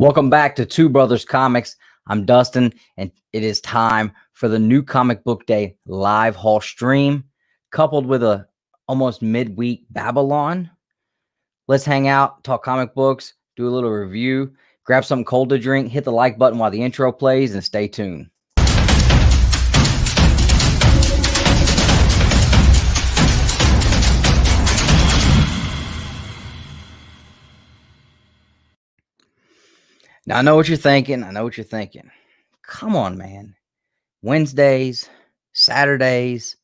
Welcome back to Two Brothers Comics. I'm Dustin, and it is time for the new Comic Book Day live haul stream, coupled with a almost midweek Babble-on. Let's hang out, talk comic books, do a little review, grab something cold to drink, hit the like button while the intro plays, and stay tuned. Now, I know what you're thinking. Come on, man. Wednesdays, Saturdays,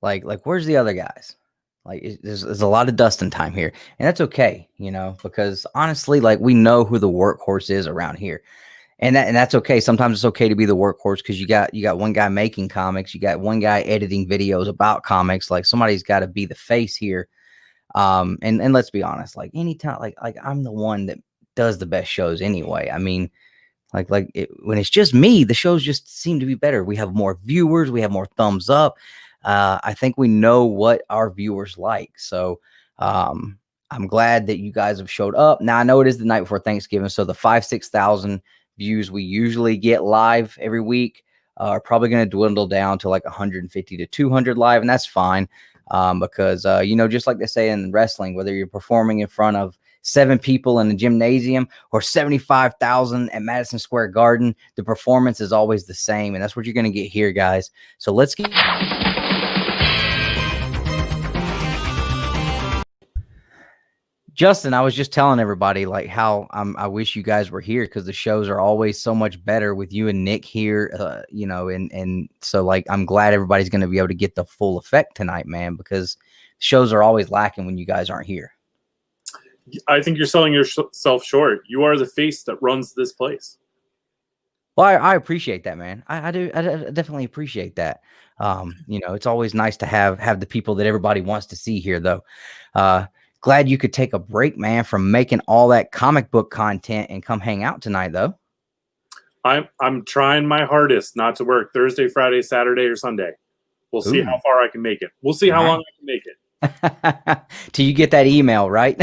like where's the other guys? Like, there's a lot of Dustin time here, and that's okay, because honestly, like, we know who the workhorse is around here, and that's okay. Sometimes it's okay to be the workhorse because you got one guy making comics, you got one guy editing videos about comics. Like, somebody's got to be the face here. And let's be honest, like, anytime, like I'm the one that does the best shows anyway. I mean, when it's just me, the shows just seem to be better. We have more viewers, we have more thumbs up. I think we know what our viewers like. So I'm glad that you guys have showed up. Now, I know it is the night before Thanksgiving, so the 5,000-6,000 views we usually get live every week are probably going to dwindle down to like 150 to 200 live, and that's fine, because just like they say in wrestling, whether you're performing in front of 7 people in a gymnasium or 75,000 at Madison Square Garden, the performance is always the same, and that's what you're going to get here, guys. So let's get... Justin, I was just telling everybody like how I wish you guys were here, because the shows are always so much better with you and Nick here, and so, like, I'm glad everybody's going to be able to get the full effect tonight, man, because shows are always lacking when you guys aren't here. I think you're selling yourself short. You are the face that runs this place. Well, I appreciate that, man. I do. I definitely appreciate that. It's always nice to have the people that everybody wants to see here, though. Glad you could take a break, man, from making all that comic book content and come hang out tonight, though. I'm trying my hardest not to work Thursday, Friday, Saturday, or Sunday. We'll see how far I can make it. We'll see how long I can make it. Till you get that email, right?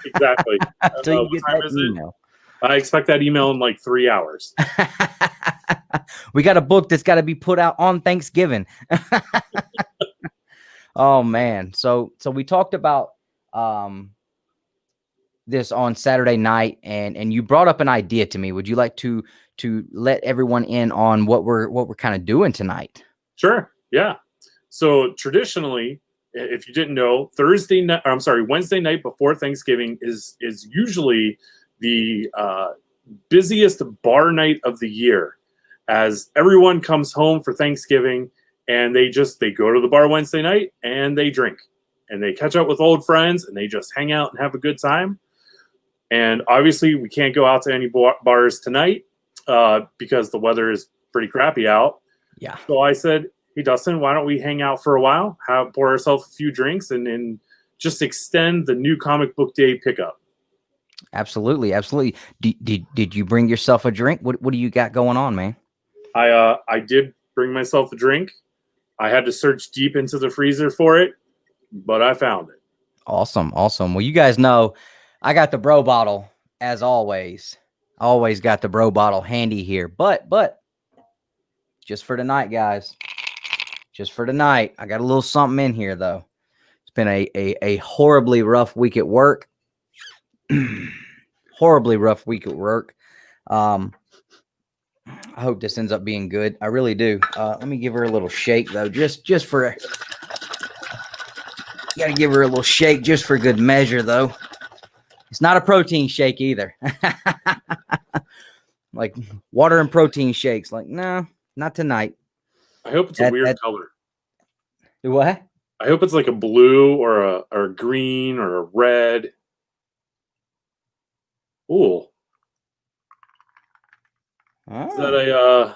Exactly. Till you get that email. I expect that email in like 3 hours. We got a book that's got to be put out on Thanksgiving. Oh man. So we talked about this on Saturday night, and you brought up an idea to me. Would you like to let everyone in on what we're kind of doing tonight? Sure. Yeah. So traditionally, if you didn't know, Wednesday night before Thanksgiving is usually the busiest bar night of the year, as everyone comes home for Thanksgiving and they go to the bar Wednesday night and they drink and they catch up with old friends and they just hang out and have a good time. And obviously we can't go out to any bars tonight because the weather is pretty crappy out. Yeah. So I said, hey, Dustin, why don't we hang out for a while, pour ourselves a few drinks, and just extend the new Comic Book Day pickup? Absolutely. Absolutely. Did you bring yourself a drink? What do you got going on, man? I did bring myself a drink. I had to search deep into the freezer for it, but I found it. Awesome. Awesome. Well, you guys know I got the bro bottle, as always. Always got the bro bottle handy here. But just for tonight, guys. Just for tonight, I got a little something in here, though. It's been a horribly rough week at work. Horribly rough week at work. I hope this ends up being good. I really do. Let me give her a little shake, though. Just for... Got to give her a little shake just for good measure, though. It's not a protein shake either. Like water and protein shakes. Like, no, not tonight. I hope it's a weird color. What? I hope it's like a blue or a green or a red. Ooh. Oh. Is that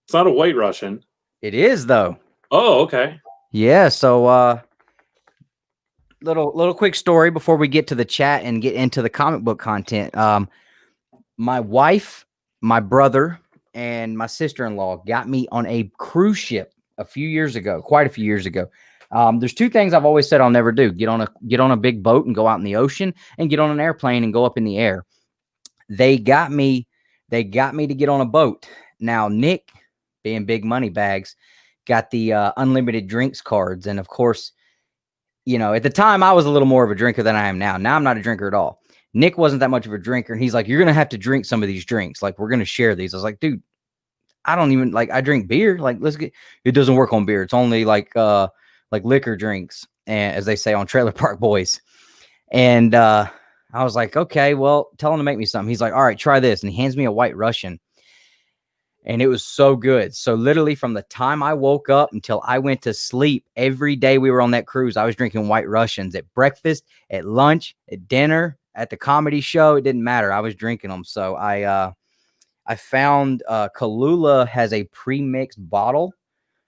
it's not a White Russian. It is, though. Oh, okay. Yeah, so little quick story before we get to the chat and get into the comic book content. My wife, my brother, and my sister-in-law got me on a cruise ship quite a few years ago. There's 2 things I've always said I'll never do: get on a big boat and go out in the ocean, and get on an airplane and go up in the air. they got me to get on a boat. Now, Nick, being big money bags, got the unlimited drinks cards. And of course, you know, at the time I was a little more of a drinker than I am now. Now I'm not a drinker at all. Nick wasn't that much of a drinker. And he's like, you're going to have to drink some of these drinks. Like, we're going to share these. I was like, dude, I don't even I drink beer. Like, it doesn't work on beer. It's only like liquor drinks, and as they say on Trailer Park Boys. And I was like, okay, well, tell him to make me something. He's like, all right, try this. And he hands me a White Russian. And it was so good. So literally from the time I woke up until I went to sleep, every day we were on that cruise, I was drinking White Russians at breakfast, at lunch, at dinner, at the comedy show. It didn't matter. I was drinking them. So I found Kalula has a pre-mixed bottle.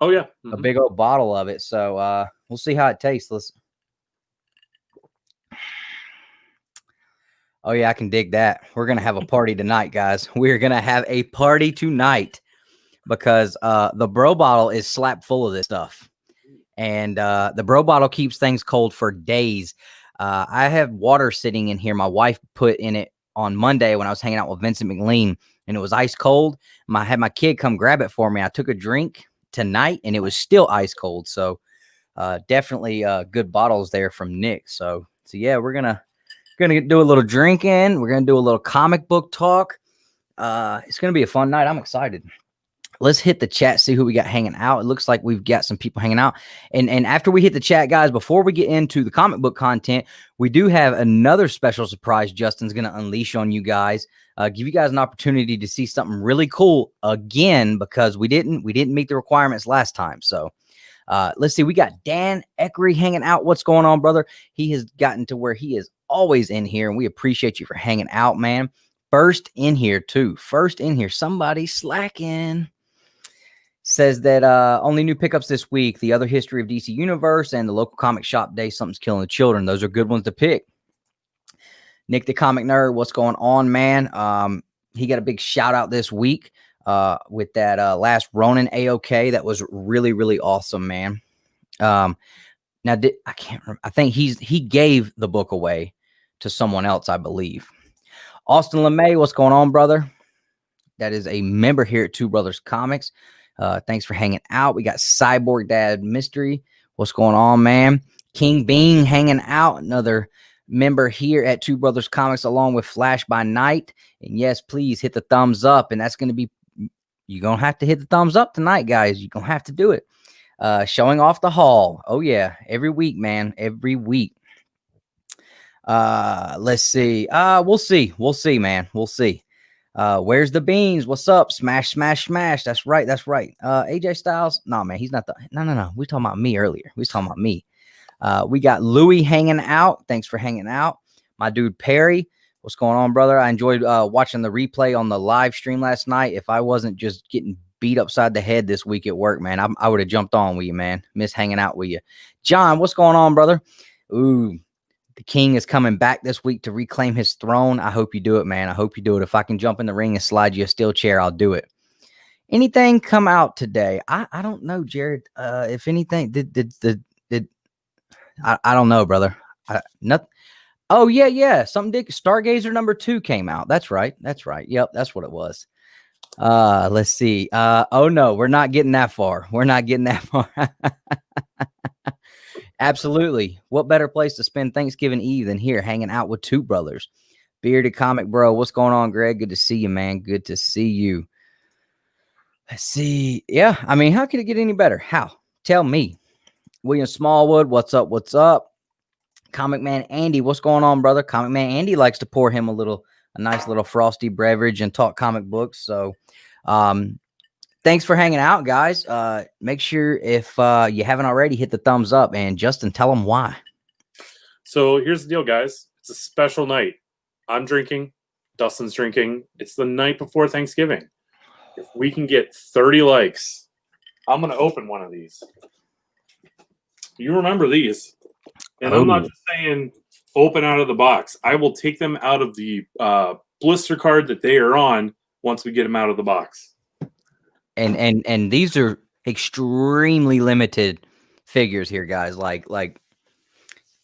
Oh, yeah. A big old bottle of it. So we'll see how it tastes. Oh, yeah, I can dig that. We're going to have a party tonight, guys. We're going to have a party tonight because the bro bottle is slap full of this stuff. And the bro bottle keeps things cold for days. I have water sitting in here. My wife put in it on Monday when I was hanging out with Vincent McLean, and it was ice cold. I had my kid come grab it for me. I took a drink tonight, and it was still ice cold. So definitely good bottles there from Nick. So yeah, we're going to do a little drinking. We're going to do a little comic book talk. It's going to be a fun night. I'm excited. Let's hit the chat, see who we got hanging out. It looks like we've got some people hanging out. And after we hit the chat, guys, before we get into the comic book content, we do have another special surprise Justin's going to unleash on you guys. Give you guys an opportunity to see something really cool again, because we didn't meet the requirements last time. So let's see. We got Dan Eckery hanging out. What's going on, brother? He has gotten to where he is always in here, and we appreciate you for hanging out, man. First in here, too. First in here. Somebody slacking. Says that only new pickups this week. The Other History of DC Universe and the local comic shop day. Something's Killing the Children. Those are good ones to pick. Nick the Comic Nerd, what's going on, man? He got a big shout out this week with that last Ronin AOK. That was really, really awesome, man. Now I can't remember. I think he gave the book away to someone else, I believe. Austin LeMay, what's going on, brother? That is a member here at Two Brothers Comics. Thanks for hanging out. We got Cyborg Dad Mystery. What's going on, man? King Bean hanging out. Another member here at Two Brothers Comics, along with Flash by Night. And yes, please hit the thumbs up. And that's going to be, you're going to have to hit the thumbs up tonight, guys. You're going to have to do it. Showing off the haul. Oh, yeah. Every week, man. Every week. Let's see. We'll see. We'll see, man. We'll see. Where's the beans? What's up? Smash, smash, smash. That's right. That's right. AJ Styles. No, man, he's not the. No. We talking about me earlier. We was talking about me. We got Louie hanging out. Thanks for hanging out. My dude Perry. What's going on, brother? I enjoyed watching the replay on the live stream last night. If I wasn't just getting beat upside the head this week at work, man, I would have jumped on with you, man. Miss hanging out with you. John, what's going on, brother? Ooh. The king is coming back this week to reclaim his throne. I hope you do it, man. I hope you do it. If I can jump in the ring and slide you a steel chair, I'll do it. Anything come out today? I don't know, Jared. If anything, I don't know, brother. Nothing. Oh, yeah. Something Stargazer #2 came out. That's right. Yep, that's what it was. Let's see. Oh, no, we're not getting that far. Absolutely. What better place to spend Thanksgiving Eve than here hanging out with two brothers? Bearded Comic Bro. What's going on, Greg? Good to see you, man. Good to see you. Let's see. Yeah, I mean, how could it get any better? How? Tell me. William Smallwood, what's up? Comic Man Andy, what's going on, brother? Comic Man Andy likes to pour him a nice little frosty beverage and talk comic books. So, thanks for hanging out, guys. Make sure if you haven't already, hit the thumbs up. And Justin, tell them why. So here's the deal, guys. It's a special night. I'm drinking. Dustin's drinking. It's the night before Thanksgiving. If we can get 30 likes, I'm going to open one of these. You remember these. And I'm not just saying open out of the box. I will take them out of the blister card that they are on once we get them out of the box. And these are extremely limited figures here, guys. Like ones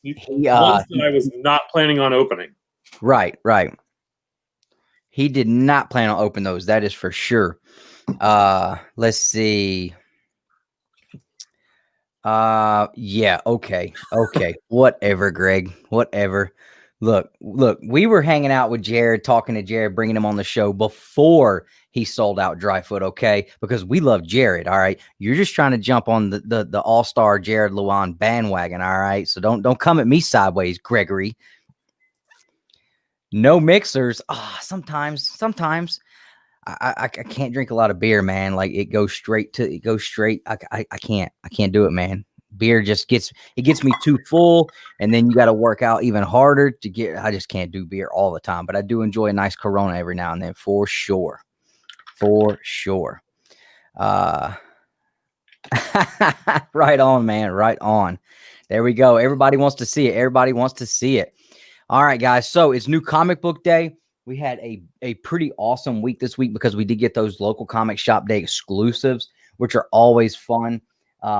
that I was not planning on opening. Right. He did not plan on opening those. That is for sure. Let's see. Yeah, okay. Whatever, Greg. Whatever. Look, we were hanging out with Jared, talking to Jared, bringing him on the show before he sold out Dryfoot, okay? Because we love Jared, all right? You're just trying to jump on the all-star Jared Luan bandwagon, all right? So don't come at me sideways, Gregory. No mixers. Sometimes I can't drink a lot of beer, man. Like it goes straight. I can't do it, man. Beer just gets me too full, and then you got to work out even harder to get. I just can't do beer all the time, but I do enjoy a nice Corona every now and then, for sure. Right on, man. Right on. There we go. Everybody wants to see it. All right, guys. So it's new comic book day. We had a pretty awesome week this week because we did get those local comic shop day exclusives, which are always fun.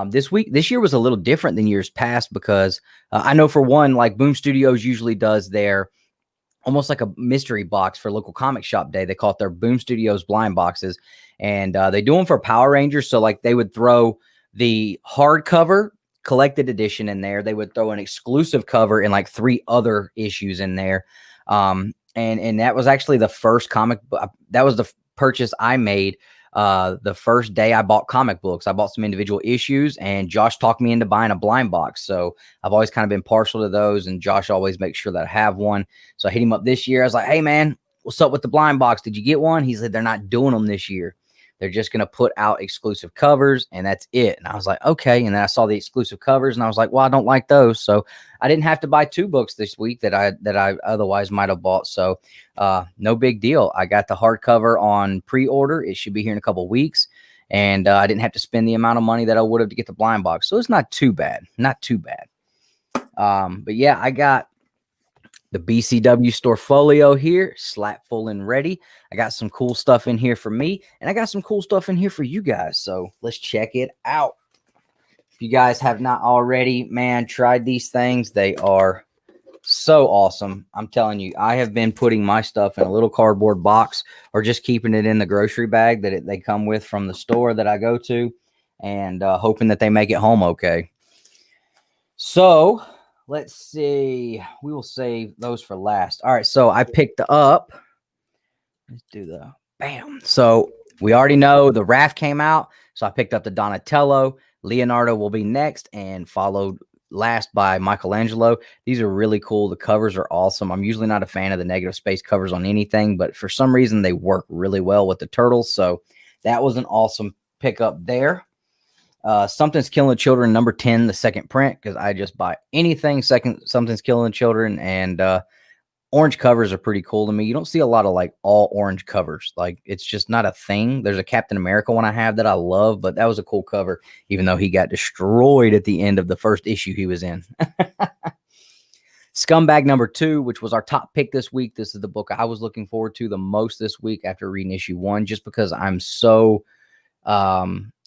This year was a little different than years past because I know for one, like Boom Studios usually does their almost like a mystery box for local comic shop day. They call it their Boom Studios blind boxes, and they do them for Power Rangers. So like they would throw the hardcover collected edition in there. They would throw an exclusive cover and like 3 other issues in there. And that was actually the first comic book. That was the purchase I made the first day I bought comic books. I bought some individual issues, and Josh talked me into buying a blind box. So I've always kind of been partial to those, and Josh always makes sure that I have one. So I hit him up this year. I was like, hey, man, what's up with the blind box? Did you get one? He said they're not doing them this year. They're just going to put out exclusive covers, and that's it. And I was like, okay. And then I saw the exclusive covers, and I was like, well, I don't like those. So I didn't have to buy 2 books this week that I otherwise might have bought. So no big deal. I got the hardcover on pre-order. It should be here in a couple of weeks. And I didn't have to spend the amount of money that I would have to get the blind box. So it's not too bad. But yeah, I got the BCW store folio here, slap full and ready. I got some cool stuff in here for me, and I got some cool stuff in here for you guys. So let's check it out. If you guys have not already, man, tried these things. They are so awesome. I'm telling you, I have been putting my stuff in a little cardboard box or just keeping it in the grocery bag that they come with from the store that I go to, and hoping that they make it home okay. So let's see. We will save those for last. All right. So I picked up. Let's do the bam. So we already know the Raph came out. So I picked up the Donatello. Leonardo will be next, and followed last by Michelangelo. These are really cool. The covers are awesome. I'm usually not a fan of the negative space covers on anything, but for some reason they work really well with the turtles. So that was an awesome pickup there. Something's Killing the Children number 10, the second print, because I just buy anything Something's Killing the Children, and orange covers are pretty cool to me. You don't see a lot of like all orange covers. Like it's just not a thing. There's a Captain America one I have that I love, but that was a cool cover, even though he got destroyed at the end of the first issue he was in. Scumbag number 2, which was our top pick this week. This is the book I was looking forward to the most this week after reading issue 1, just because I'm so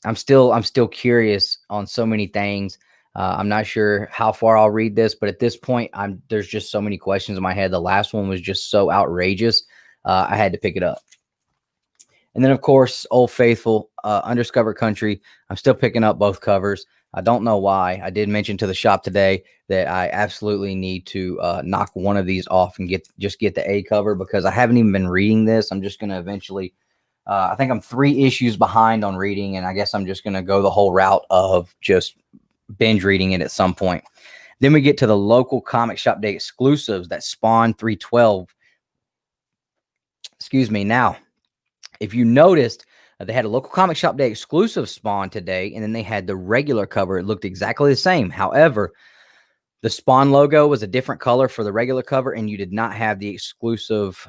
I'm still curious on so many things. I'm not sure how far I'll read this, but at this point, there's just so many questions in my head. The last one was just so outrageous. I had to pick it up. And then, of course, Old Faithful, Undiscovered Country. I'm still picking up both covers. I don't know why. I did mention to the shop today that I absolutely need to knock one of these off and get the A cover, because I haven't even been reading this. I'm just going to eventually I think I'm 3 issues behind on reading, and I guess I'm just going to go the whole route of just binge reading it at some point. Then we get to the local comic shop day exclusives, that Spawn 312. Excuse me. Now, if you noticed, they had a local comic shop day exclusive Spawn today, and then they had the regular cover. It looked exactly the same. However, the Spawn logo was a different color for the regular cover, and you did not have the exclusive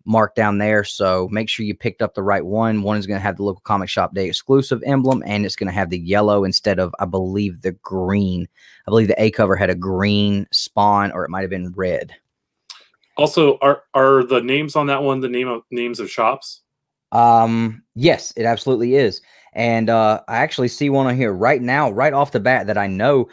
mark down there. So make sure you picked up the right one. One is going to have the local comic shop day exclusive emblem, and it's going to have the yellow instead of, I believe, the green. I believe the A cover had a green Spawn, or it might have been red. Also, are the names on that one the names of shops? Yes, it absolutely is. And I actually see one on here right now, right off the bat, that I know,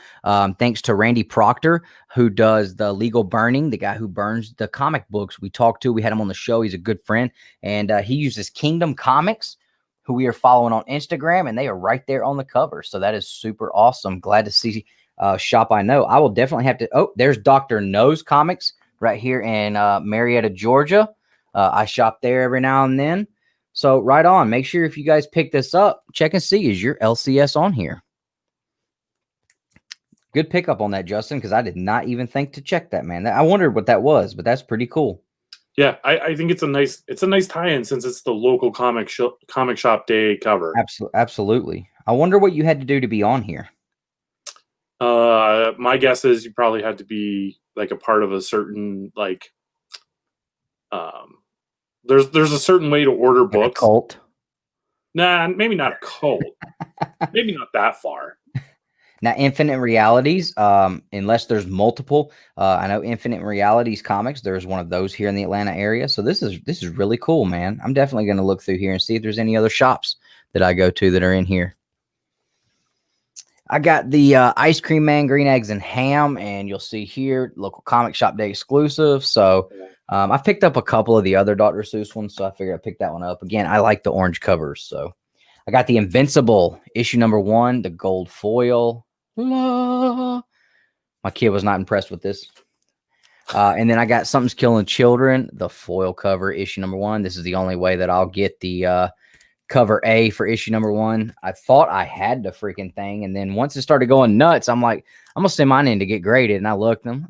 thanks to Randy Proctor, who does the Legal Burning, the guy who burns the comic books we talked to. We had him on the show. He's a good friend. And he uses Kingdom Comics, who we are following on Instagram, and they are right there on the cover. So that is super awesome. Glad to see shop I know. I will definitely have to. Oh, there's Dr. No's Comics right here in Marietta, Georgia. I shop there every now and then. So right on. Make sure if you guys pick this up, check and see, is your LCS on here? Good pickup on that, Justin, because I did not even think to check that, man. I wondered what that was, but that's pretty cool. Yeah, I think it's a nice tie-in since it's the local comic shop day cover. Absolutely. I wonder what you had to do to be on here. My guess is you probably had to be like a part of a certain there's a certain way to order books. A cult? Nah, maybe not a cult. Maybe not that far. Now, Infinite Realities, unless there's multiple, I know Infinite Realities Comics, there's one of those here in the Atlanta area. So this is really cool, man. I'm definitely going to look through here and see if there's any other shops that I go to that are in here. I got the Ice Cream Man, Green Eggs, and Ham, and you'll see here, local comic shop day exclusive. So I've picked up a couple of the other Dr. Seuss ones, so I figured I'd pick that one up. Again, I like the orange covers. So I got the Invincible, issue #1, the gold foil. My kid was not impressed with this. And then I got Something's Killing Children, the foil cover, issue #1. This is the only way that I'll get the cover A for issue #1. I thought I had the freaking thing, and then once it started going nuts, I'm like, I'm gonna send mine in to get graded. And I looked, and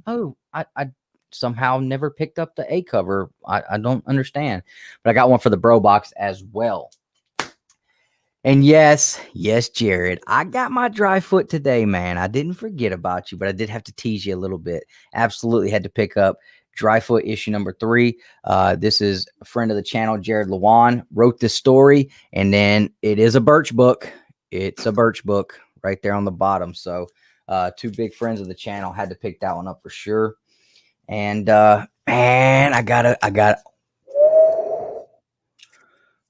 I somehow never picked up the A cover. I don't understand, but I got one for the Bro Box as well. And yes, Jared, I got my dry foot today, man. I didn't forget about you, but I did have to tease you a little bit. Absolutely had to pick up Dry Foot issue #3. This is a friend of the channel, Jared Lewan, wrote this story, and then it is a Birch book. It's a Birch book right there on the bottom. So two big friends of the channel, had to pick that one up for sure. And man, I got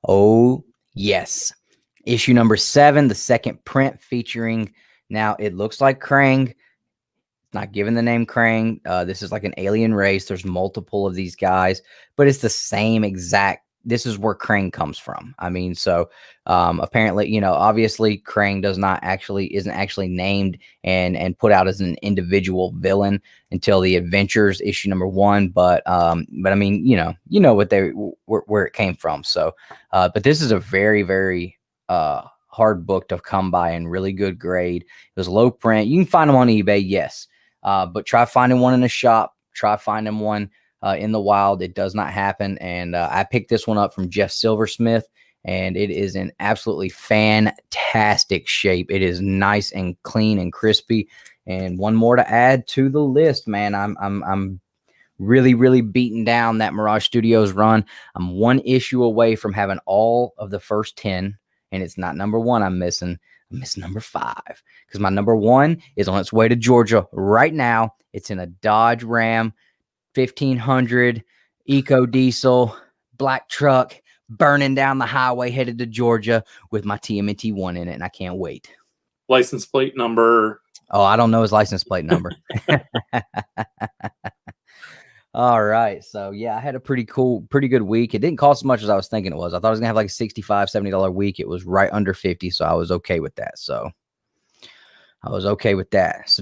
oh yes. Issue #7, the second print, featuring, now it looks like Krang. Not given the name Krang. This is like an alien race. There's multiple of these guys, but it's the same exact. This is where Krang comes from. I mean, so apparently, obviously Krang isn't actually named and put out as an individual villain until the Adventures issue #1. But I mean, what where it came from. So, but this is a very, very hard book to come by in really good grade. It was low print. You can find them on eBay, yes. But try finding one in a shop. Try finding one in the wild. It does not happen. And I picked this one up from Jeff Silversmith, and it is in absolutely fantastic shape. It is nice and clean and crispy. And one more to add to the list, man. I'm really, really beating down that Mirage Studios run. I'm one issue away from having all of the first 10, and it's not #1 I'm missing. I missed #5 because my #1 is on its way to Georgia right now. It's in a Dodge Ram 1500 Eco Diesel black truck, burning down the highway headed to Georgia with my TMNT 1 in it, and I can't wait. License plate number? Oh, I don't know his license plate number. All right. So yeah, I had a pretty good week. It didn't cost as much as I was thinking it was. I thought I was gonna have like a $65, $70 week. It was right under 50. So I was okay with that. So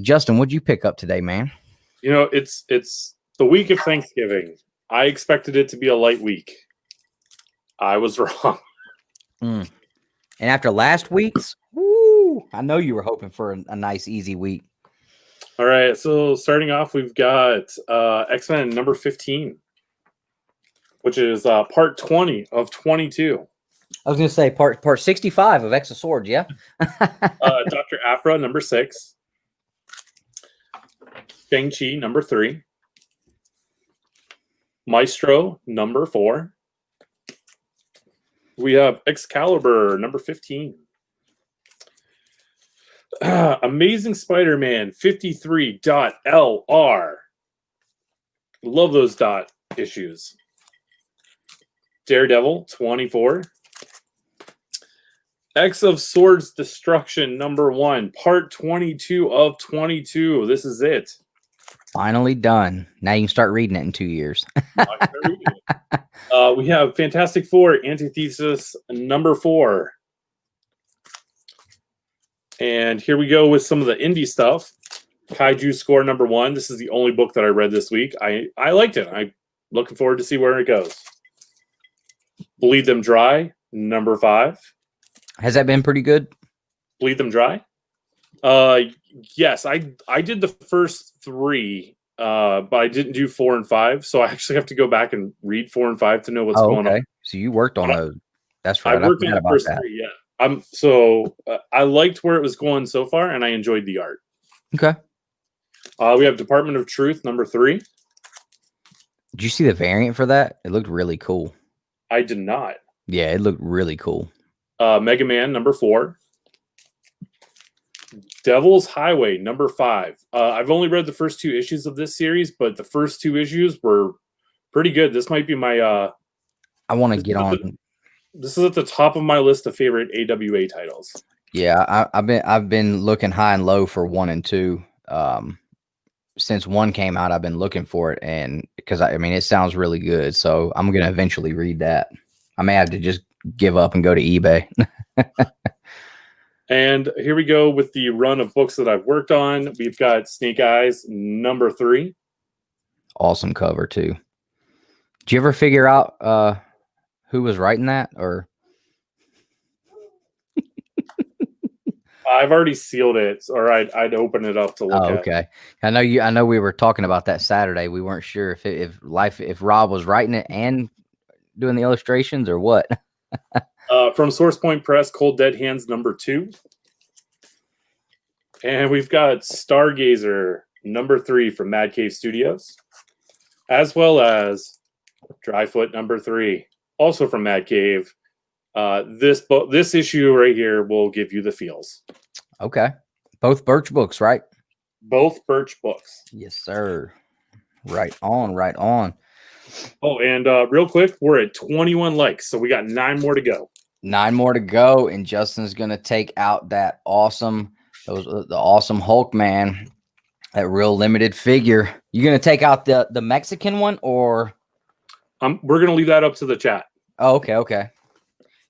Justin, what'd you pick up today, man? It's the week of Thanksgiving. I expected it to be a light week. I was wrong. And after last week's, woo, I know you were hoping for a nice, easy week. All right, so starting off, we've got X-Men #15, which is part 20 of 22. I was going to say part 65 of X of Swords, yeah? Dr. Aphra #6. Shang-Chi #3. Maestro #4. We have Excalibur #15. Amazing Spider-Man 53.LR. Love those dot issues. Daredevil 24. X of Swords Destruction #1, part 22 of 22. This is it. Finally done. Now you can start reading it in 2 years. We have Fantastic Four Antithesis #4. And here we go with some of the indie stuff. Kaiju Score #1. This is the only book that I read this week. I liked it. I'm looking forward to see where it goes. Bleed Them Dry #5. Has that been pretty good? Bleed Them Dry? Yes, I did the first 3, but I didn't do 4 and 5, so I actually have to go back and read 4 and 5 to know what's going on. So you worked on those. That's right. I worked on the first 3, yeah. I liked where it was going so far, and I enjoyed the art. Okay. We have Department of Truth #3. Did you see the variant for that? It looked really cool. I did not. Yeah, it looked really cool. Mega Man #4. Devil's Highway #5. I've only read the first 2 issues of this series, but the first 2 issues were pretty good. This might be my I want to get on. This is at the top of my list of favorite AWA titles. Yeah, I've been looking high and low for 1 and 2. Since 1 came out, I've been looking for it, and because I mean it sounds really good, so I'm gonna eventually read that. I may have to just give up and go to eBay. And here we go with the run of books that I've worked on. We've got Snake Eyes #3. Awesome cover too. Did you ever figure out who was writing that, or? I've already sealed it, or I'd open it up to look at. Okay. I know we were talking about that Saturday. We weren't sure if Rob was writing it and doing the illustrations or what. From Source Point Press, Cold Dead Hands #2. And we've got Stargazer #3 from Mad Cave Studios, as well as Dryfoot #3, also from Mad Cave. This issue right here will give you the feels. Okay. Both Birch books, right? Both Birch books. Yes, sir. Right on, right on. Oh, and real quick, we're at 21 likes, so we got 9 more to go. 9 more to go, and Justin's gonna take out the awesome Hulk, man. That real limited figure. You gonna take out the Mexican one, or? We're gonna leave that up to the chat. Oh, okay.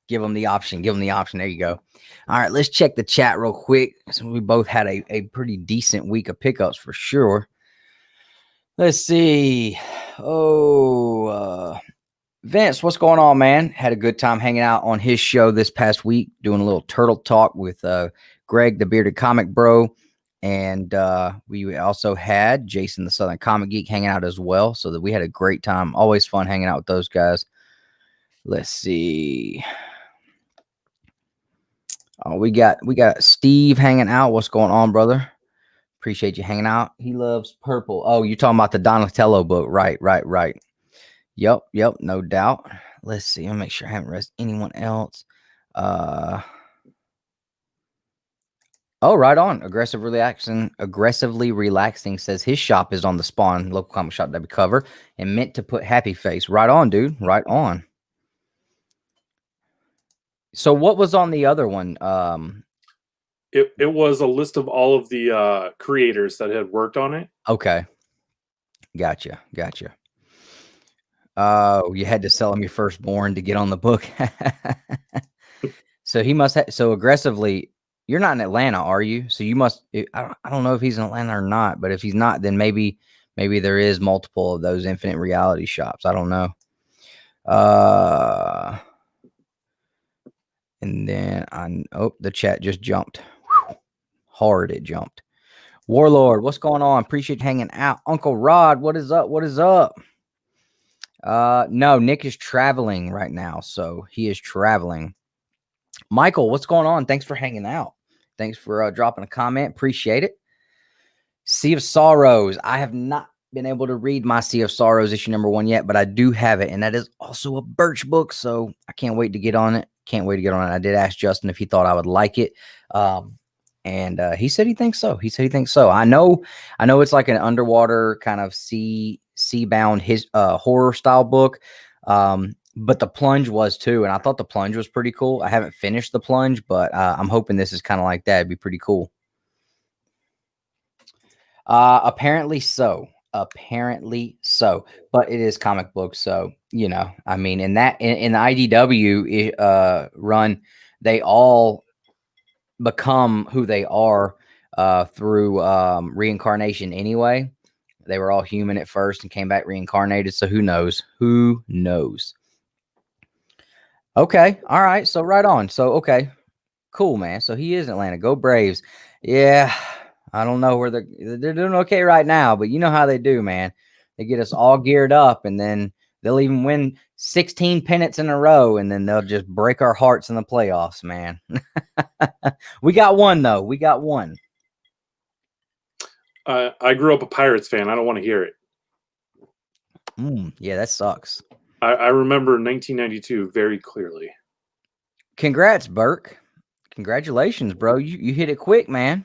Give them the option. There you go. All right, let's check the chat real quick. So we both had a pretty decent week of pickups for sure. Let's see. Vince, what's going on, man? Had a good time hanging out on his show this past week, doing a little turtle talk with Greg, the bearded comic bro. And we also had Jason, the Southern Comic Geek, hanging out as well. So that we had a great time. Always fun hanging out with those guys. Let's see. We got Steve hanging out. What's going on, brother? Appreciate you hanging out. He loves purple. Oh, you're talking about the Donatello book. Right. Yep, no doubt. Let's see. I'll make sure I haven't read anyone else. Oh, right on. Aggressively relaxing says his shop is on the Spawn local comic shop that we cover and meant to put happy face. Right on, dude. Right on. So what was on the other one? It was a list of all of the creators that had worked on it. Okay. Gotcha. Oh, you had to sell him your firstborn to get on the book. So he must have. So aggressively, you're not in Atlanta, are you? So you must. I don't know if he's in Atlanta or not, but if he's not, then maybe there is multiple of those Infinite Reality shops. I don't know. And then the chat just jumped. Whew. Hard it jumped. Warlord, what's going on? Appreciate hanging out. Uncle Rod, what is up? No, Nick is traveling right now, so he is traveling. Michael, what's going on? Thanks for hanging out. Thanks for dropping a comment. Appreciate it. Sea of Sorrows. I have not been able to read my Sea of Sorrows issue #1 yet, but I do have it, and that is also a Birch book, so I can't wait to get on it. I did ask Justin if he thought I would like it, and he said he thinks so. I know it's like an underwater kind of sea-bound horror style book. but the plunge was too, and I thought the plunge was pretty cool. I haven't finished the plunge, but I'm hoping this is kind of like that. It'd be pretty cool. Apparently so. Apparently so. But it is comic book, so you know. I mean, in the IDW run, they all become who they are through reincarnation anyway. They were all human at first and came back reincarnated. So who knows? Who knows? Okay. All right. So right on. So, okay. Cool, man. So he is Atlanta. Go Braves. Yeah. I don't know where they're doing okay right now, but you know how they do, man. They get us all geared up and then they'll even win 16 pennants in a row and then they'll just break our hearts in the playoffs, man. We got one, though. We got one. I grew up a Pirates fan. I don't want to hear it. Yeah, that sucks. I remember 1992 very clearly. Congrats, Burke. Congratulations, bro. You hit it quick, man.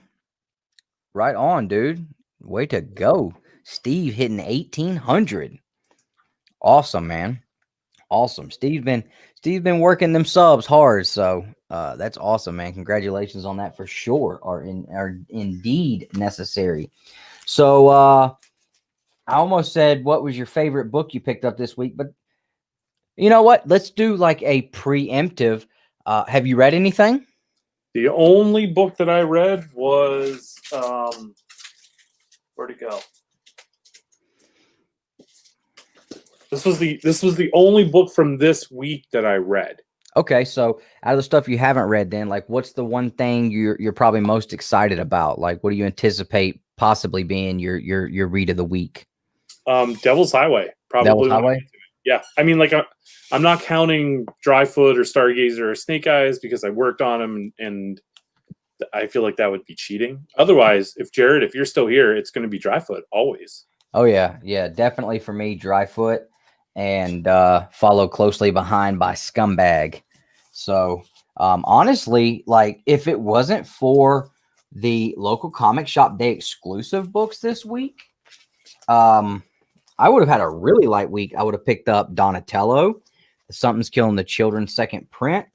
Right on, dude. Way to go. Steve hitting 1,800. Awesome, man. Awesome. Steve's been working them subs hard, so that's awesome, man. Congratulations on that for sure. Are indeed necessary. So I almost said what was your favorite book you picked up this week, but you know what? Let's do like a preemptive. Have you read anything? The only book that I read was where'd it go? This was the only book from this week that I read. Okay, so out of the stuff you haven't read, then like, what's the one thing you're probably most excited about? Like, what do you anticipate possibly being your read of the week? Devil's Highway, probably. Devil's Highway. Yeah, I mean, like I'm not counting Dryfoot or Stargazer or Snake Eyes because I worked on them, and I feel like that would be cheating. Otherwise, if you're still here, it's going to be Dryfoot always. Oh yeah, definitely for me, Dryfoot, and followed closely behind by Scumbag. So honestly, like if it wasn't for the local comic shop day exclusive books this week, I would have had a really light week. I would have picked up Donatello, Something's Killing the Children second print,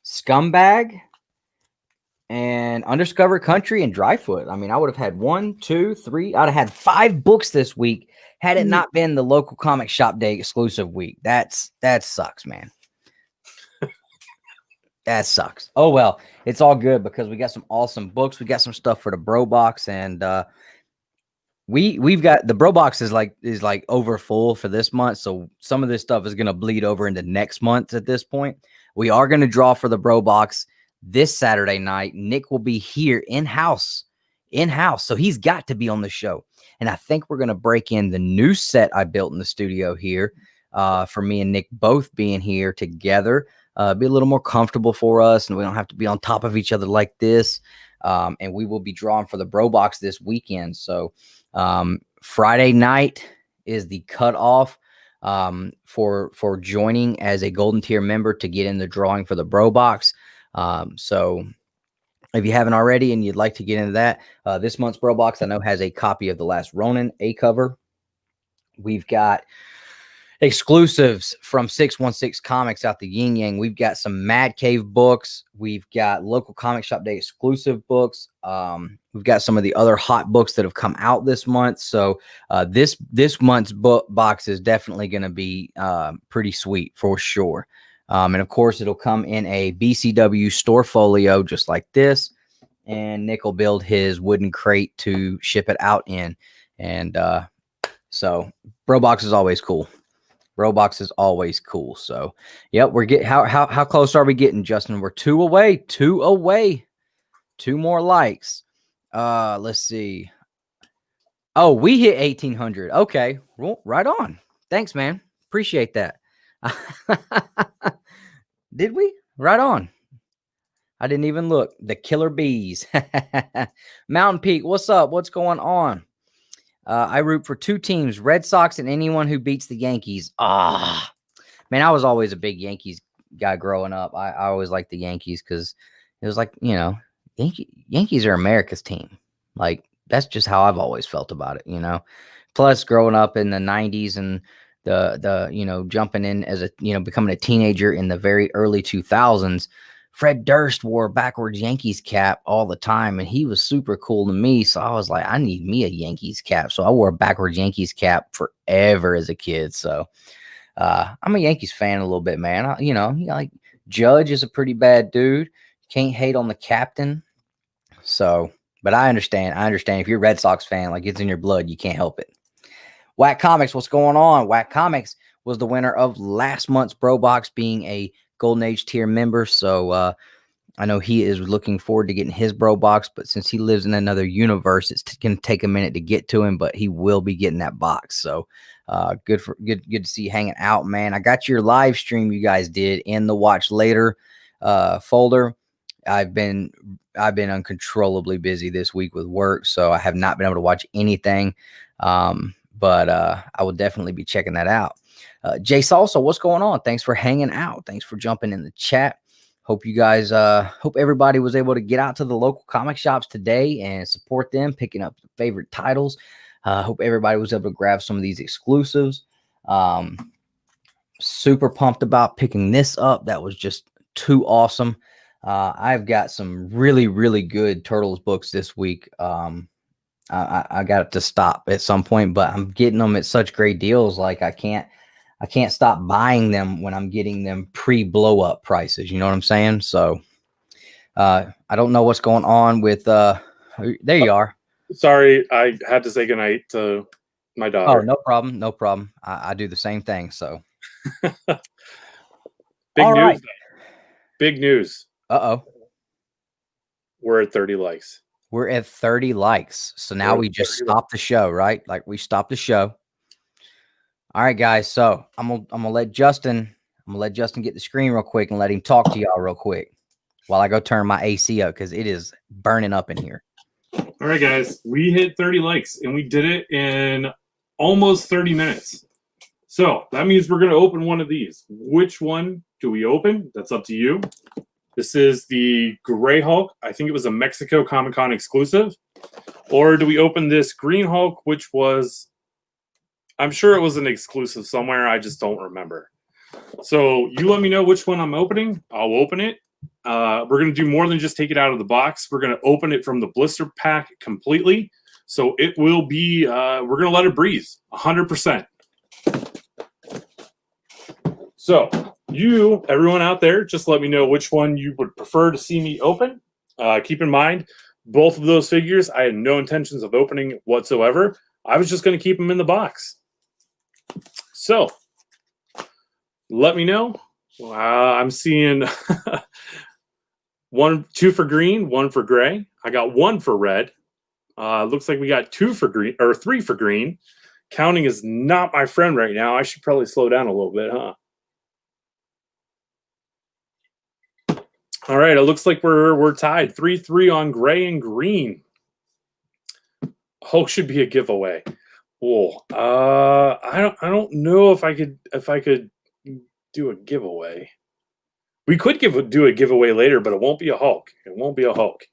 Scumbag, and Undiscovered Country and Dryfoot. I mean, I would have had 1, 2, 3. I'd have had 5 books this week had it not been the local comic shop day exclusive week. That sucks, man. That sucks. Oh well, it's all good because we got some awesome books. We got some stuff for the bro box, and we've got the bro box is like over full for this month. So some of this stuff is gonna bleed over into next month at this point. We are gonna draw for the bro box this Saturday night. Nick will be here in-house. So he's got to be on the show. And I think we're gonna break in the new set I built in the studio here for me and Nick both being here together. Be a little more comfortable for us, and we don't have to be on top of each other like this. And we will be drawing for the bro box this weekend. So Friday night is the cutoff for joining as a golden tier member to get in the drawing for the bro box. So if you haven't already and you'd like to get into that, this month's bro box I know has a copy of The Last Ronin, a cover. We've got exclusives from 616 Comics out the yin yang. We've got some Mad Cave books. We've got local comic shop day exclusive books. We've got some of the other hot books that have come out this month. So this month's book box is definitely going to be pretty sweet for sure. And of course, it'll come in a BCW store folio just like this. And Nick will build his wooden crate to ship it out in. And so bro box is always cool. Roblox is always cool. So, yep, we're getting how close are we getting, Justin? We're 2 away. 2 away. 2 more likes. Let's see. Oh, we hit 1,800. Okay, well, right on. Thanks, man. Appreciate that. Did we? Right on. I didn't even look. The Killer Bees. Mountain Peak, what's up? What's going on? I root for 2 teams, Red Sox and anyone who beats the Yankees. Man, I was always a big Yankees guy growing up. I always liked the Yankees because it was like, you know, Yankees are America's team. Like, that's just how I've always felt about it, you know. Plus, growing up in the 90s and jumping in as a, becoming a teenager in the very early 2000s, Fred Durst wore a backwards Yankees cap all the time, and he was super cool to me. So I was like, I need me a Yankees cap. So I wore a backwards Yankees cap forever as a kid. So I'm a Yankees fan a little bit, man. Like Judge is a pretty bad dude. Can't hate on the captain. So, but I understand. If you're a Red Sox fan, like it's in your blood, you can't help it. Whack Comics, what's going on? Whack Comics was the winner of last month's Bro Box, being a Golden Age tier member. So I know he is looking forward to getting his Bro Box, but since he lives in another universe, it's going to take a minute to get to him, but he will be getting that box. So good to see you hanging out, man. I got your live stream you guys did in the watch later folder. I've been uncontrollably busy this week with work, so I have not been able to watch anything. But I will definitely be checking that out. Jay Salsa, what's going on? Thanks for hanging out. Thanks for jumping in the chat. Hope you guys, hope everybody was able to get out to the local comic shops today and support them, picking up favorite titles. Hope everybody was able to grab some of these exclusives. Super pumped about picking this up. That was just too awesome. I've got some really, really good Turtles books this week. I got to stop at some point, but I'm getting them at such great deals. Like I can't stop buying them when I'm getting them pre-blow up prices. You know what I'm saying? So I don't know what's going on with there you are. Sorry, I had to say goodnight to my daughter. Oh, no problem. No problem. I do the same thing. So big all news. Right. Big news. Uh-oh. We're at 30 likes. We're at 30 likes. So now we just stopped the show, right? Like we stopped the show. All right, guys. So I'm gonna let Justin get the screen real quick and let him talk to y'all real quick while I go turn my AC up because it is burning up in here. All right, guys. We hit 30 likes and we did it in almost 30 minutes. So that means we're gonna open one of these. Which one do we open? That's up to you. This is the Gray Hulk. I think it was a Mexico ComiKon exclusive. Or do we open this Green Hulk, which was, I'm sure it was an exclusive somewhere. I just don't remember. So you let me know which one I'm opening. I'll open it. We're going to do more than just take it out of the box. We're going to open it from the blister pack completely. So it will be, we're going to let it breathe 100%. So you, everyone out there, just let me know which one you would prefer to see me open. Keep in mind, both of those figures, I had no intentions of opening whatsoever. I was just going to keep them in the box. So let me know. I'm seeing two for green, one for gray. I got one for red. Looks like we got two for green, or three for green. Counting is not my friend right now. I should probably slow down a little bit, huh? All right, it looks like we're tied 3-3 on gray and green. Hulk should be a giveaway. Whoa, I don't know if I could do a giveaway. We could do a giveaway later, but it won't be a Hulk. It won't be a Hulk.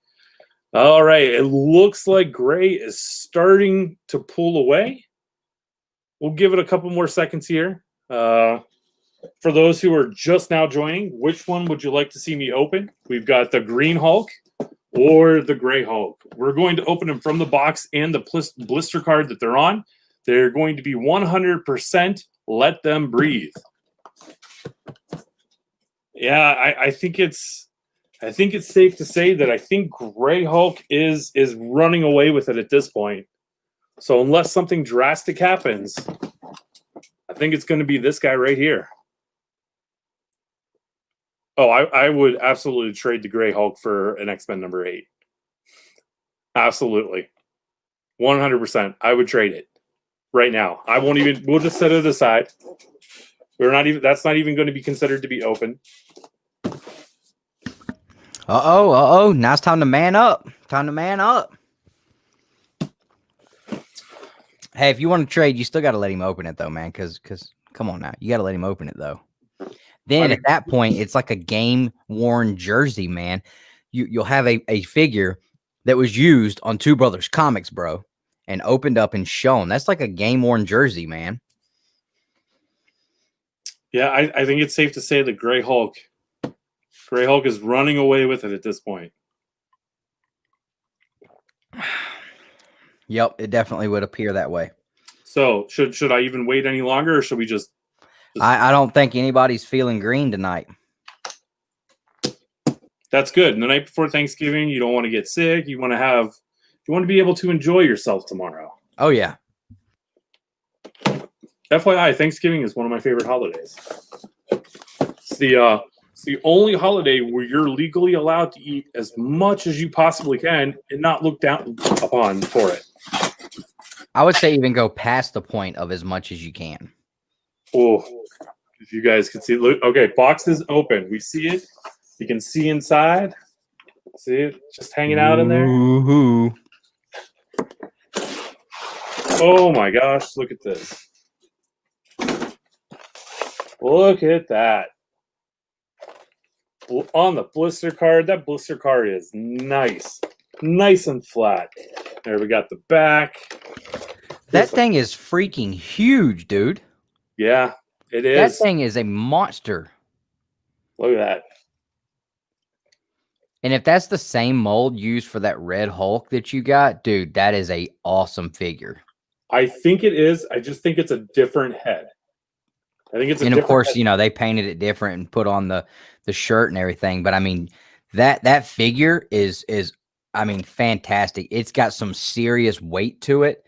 All right, it looks like gray is starting to pull away. We'll give it a couple more seconds here. For those who are just now joining, which one would you like to see me open? We've got the Green Hulk or the Gray Hulk. We're going to open them from the box and the blister card that they're on. They're going to be 100% let them breathe. Yeah, I think it's safe to say that I think Gray Hulk is running away with it at this point. So unless something drastic happens, I think it's going to be this guy right here. Oh, I would absolutely trade the Gray Hulk for an X-Men number 8. Absolutely. 100%. I would trade it right now. I won't even, we'll just set it aside. That's not even going to be considered to be open. Uh-oh. Now it's time to man up. Hey, if you want to trade, you still got to let him open it, though, man, because come on now. You got to let him open it, though. Then at that point, it's like a game-worn jersey, man. You'll have a figure that was used on Two Brothers Comics, bro, and opened up and shown. That's like a game-worn jersey, man. Yeah, I think it's safe to say the Gray Hulk is running away with it at this point. Yep, it definitely would appear that way. So should I even wait any longer, or should we just I don't think anybody's feeling green tonight. That's good. And the night before Thanksgiving, you don't want to get sick. You want to be able to enjoy yourself tomorrow. Oh yeah. FYI, Thanksgiving is one of my favorite holidays. It's the only holiday where you're legally allowed to eat as much as you possibly can and not look down upon for it. I would say even go past the point of as much as you can. Oh, if you guys can see, look, okay, box is open. We see it. You can see inside. See it just hanging out in there. Ooh. Oh my gosh, look at this. Look at that. On the blister card, that blister card is nice. Nice and flat. There we got the back. That thing is freaking huge, dude. Yeah, it is. That thing is a monster. Look at that. And if that's the same mold used for that Red Hulk that you got, dude, that is a awesome figure. I think it is. I just think it's a different head. I think it's and of course, you know, they painted it different and put on the shirt and everything. But I mean, that figure is I mean, fantastic. It's got some serious weight to it.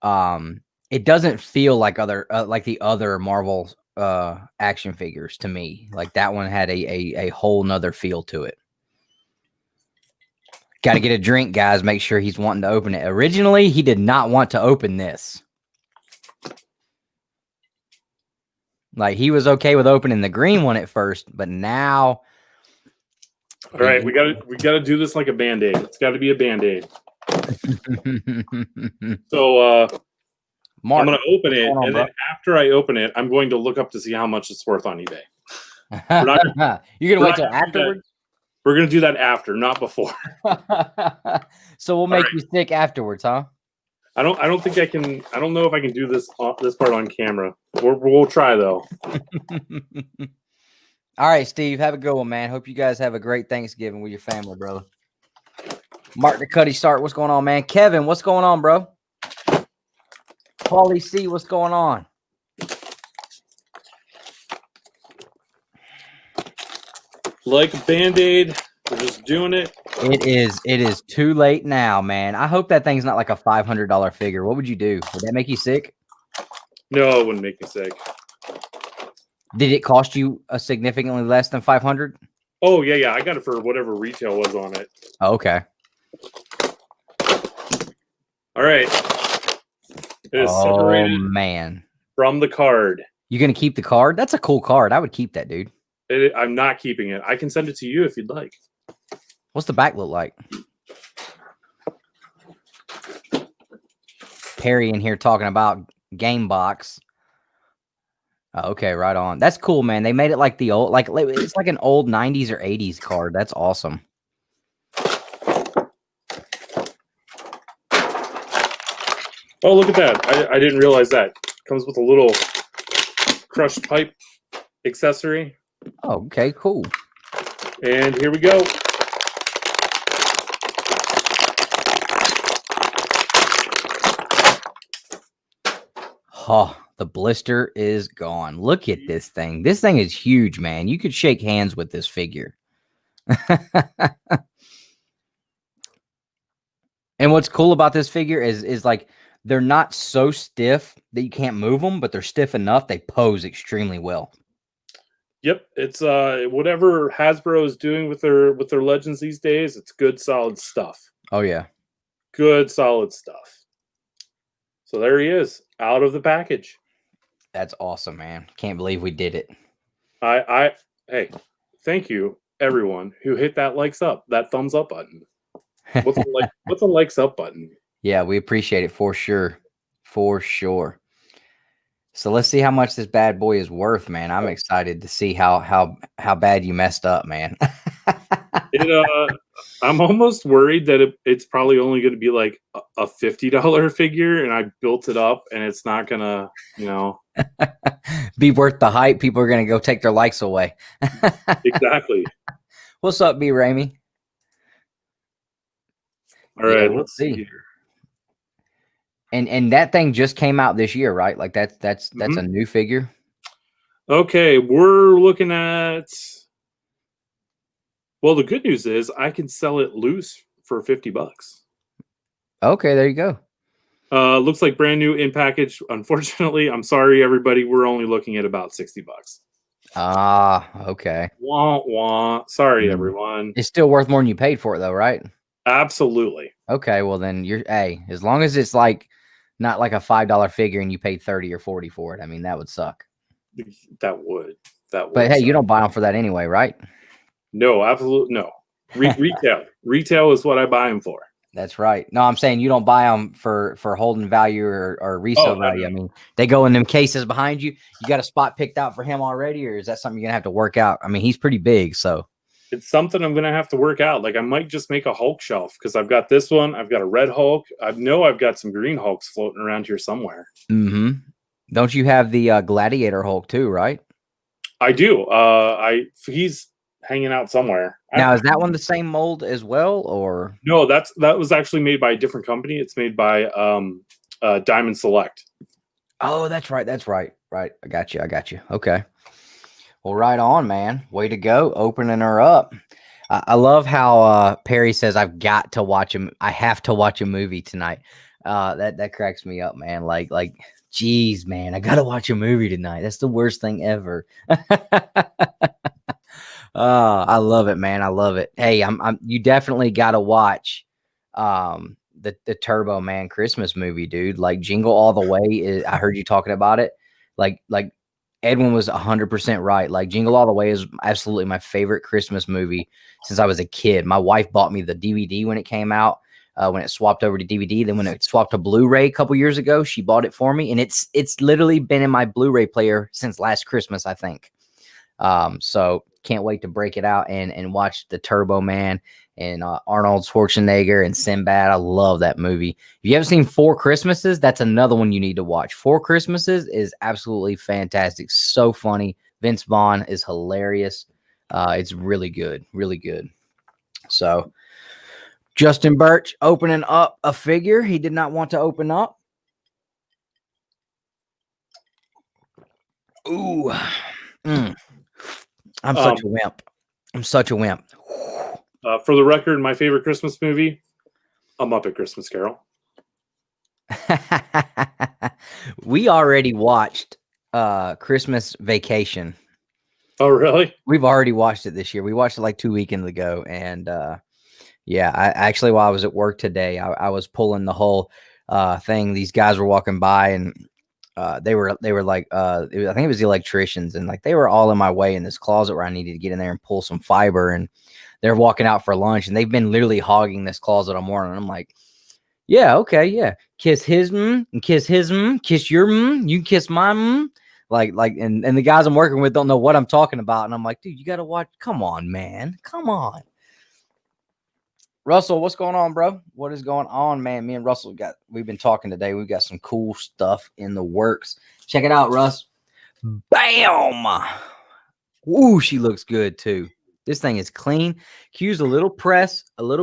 It doesn't feel like the other Marvel action figures to me. Like that one had a whole nother feel to it. Got to get a drink, guys. Make sure he's wanting to open it. Originally, he did not want to open this. Like he was okay with opening the green one at first, but now. All right, we gotta do this like a Band-Aid. It's got to be a Band-Aid. So Mark, I'm gonna open it, and then after I open it, I'm going to look up to see how much it's worth on eBay. You're gonna wait till afterwards. We're gonna do that after, not before. So we'll make you sick afterwards, huh? I don't think I can. I don't know if I can do this part on camera. We'll try though. All right, Steve. Have a good one, man. Hope you guys have a great Thanksgiving with your family, brother. Mark the Cuddy Start. What's going on, man? Kevin, what's going on, bro? Paulie C, what's going on? Like a Band-Aid, we're just doing it. It is too late now, man. I hope that thing's not like a $500 figure. What would you do? Would that make you sick? No, it wouldn't make me sick. Did it cost you a significantly less than 500? Oh yeah. I got it for whatever retail was on it. Oh, okay. All right. It is separated man, from the card. You gonna keep the card? That's a cool card. I would keep that, dude. I'm not keeping it. I can send it to you if you'd like. What's the back look like? Perry in here talking about Game Box. Oh, okay, right on. That's cool, man. They made it like the old, it's like an old 90s or 80s card. That's awesome. Oh, look at that. I didn't realize that. Comes with a little crushed pipe accessory. Oh, okay, cool. And here we go. Oh, the blister is gone. Look at this thing. This thing is huge, man. You could shake hands with this figure. And what's cool about this figure is like they're not so stiff that you can't move them, but they're stiff enough. They pose extremely well. Yep, it's whatever Hasbro is doing with their Legends these days. It's good, solid stuff. Oh yeah, good, solid stuff. So there he is, out of the package. That's awesome, man. Can't believe we did it. Hey, thank you everyone who hit that thumbs up button. What's a likes up button? Yeah, we appreciate it for sure. For sure. So let's see how much this bad boy is worth, man. I'm excited to see how bad you messed up, man. I'm almost worried that it's probably only going to be like a $50 figure, and I built it up, and it's not gonna, Be worth the hype. People are going to go take their likes away. Exactly. What's up, B. Ramey? All right, we'll let's see here. And that thing just came out this year, right? Like that's a new figure. Okay, we're looking at. Well, the good news is I can sell it loose for $50. Okay, there you go. Looks like brand new in package. Unfortunately, I'm sorry, everybody. We're only looking at about $60. Ah, okay. Wah, wah. Sorry, everyone. It's still worth more than you paid for it, though, right? Absolutely. Okay, well then as long as it's like not like a $5 figure and you paid 30 or 40 for it. I mean, that would suck. That would. But hey, you don't buy them for that anyway, right? No, absolutely no. Retail is what I buy them for. That's right. No, I'm saying you don't buy them for holding value or resale value. No. I mean, they go in them cases behind you. You got a spot picked out for him already, or is that something you're gonna have to work out? I mean, he's pretty big, so it's something I'm gonna have to work out. Like I might just make a Hulk shelf because I've got this one. I've got a red Hulk. I know I've got some green Hulks floating around here somewhere. Don't you have the Gladiator Hulk too, right? I do. He's hanging out somewhere. Now, is that one the same mold as well, or no? That was actually made by a different company. It's made by Diamond Select. Oh, that's right. Right. I got you. Okay. Well, right on, man. Way to go, opening her up. I love how Perry says, "I've got to watch him. I have to watch a movie tonight." That cracks me up, man. Like, geez, man, I gotta watch a movie tonight. That's the worst thing ever. I love it, man. I love it. Hey, you definitely gotta watch the Turbo Man Christmas movie, dude. Like Jingle All the Way I heard you talking about it. Like Edwin was 100% right. Like Jingle All the Way is absolutely my favorite Christmas movie since I was a kid. My wife bought me the DVD when it came out. When it swapped over to DVD, then when it swapped to Blu-ray a couple years ago, she bought it for me, and it's literally been in my Blu-ray player since last Christmas, I think. So can't wait to break it out and watch the Turbo Man and Arnold Schwarzenegger and Sinbad. I love that movie. If you haven't seen Four Christmases, that's another one you need to watch. Four Christmases is absolutely fantastic. So funny. Vince Vaughn is hilarious. It's really good. Really good. So Justin Birch opening up a figure he did not want to open up. Ooh. I'm such a wimp. For the record, my favorite Christmas movie, A Muppet Christmas Carol. We already watched Christmas Vacation. Oh, really? We've already watched it this year. We watched it like 2 weekends ago. And yeah, I actually, while I was at work today, I was pulling the whole thing. These guys were walking by and they were like, I think it was the electricians, and like they were all in my way in this closet where I needed to get in there and pull some fiber. And they're walking out for lunch, and they've been literally hogging this closet all morning. I'm like, yeah, okay, yeah. Kiss his and kiss his kiss your you can kiss my like and the guys I'm working with don't know what I'm talking about. And I'm like, dude, you gotta watch. Come on, man. Come on. Russell, what's going on, bro? What is going on, man? Me and Russell we've been talking today. We've got some cool stuff in the works. Check it out, Russ. Bam! Ooh, she looks good too. This thing is clean. Q's a little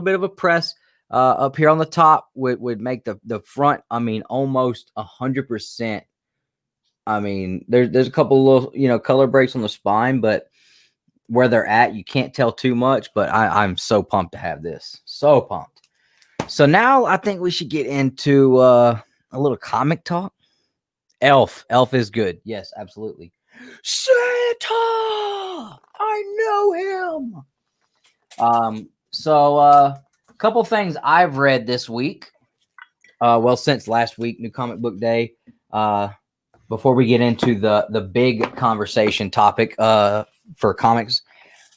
bit of a press up here on the top would make the front, I mean, almost 100%. I mean, there's a couple little, color breaks on the spine, but where they're at, you can't tell too much. But I'm so pumped to have this. So pumped. So now I think we should get into a little comic talk. Elf is good. Yes, absolutely. Santa, I know him. So a couple things I've read this week. Well, since last week, New Comic Book Day. Before we get into the big conversation topic for comics,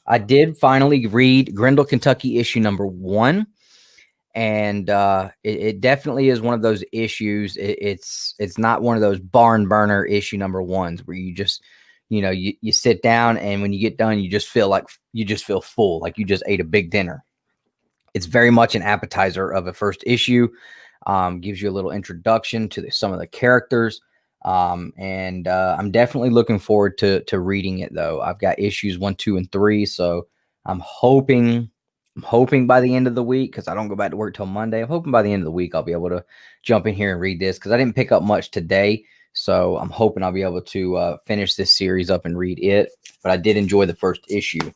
I did finally read Grendel, Kentucky issue number 1. And it definitely is one of those issues. It's not one of those barn burner issue number 1s where you just, you sit down and when you get done, you just feel full, like you just ate a big dinner. It's very much an appetizer of a first issue. Gives you a little introduction to some of the characters. And I'm definitely looking forward to reading it, though. I've got issues 1, 2, and 3, so I'm hoping by the end of the week, because I don't go back to work till Monday. I'm hoping by the end of the week I'll be able to jump in here and read this, because I didn't pick up much today. So I'm hoping I'll be able to finish this series up and read it. But I did enjoy the first issue.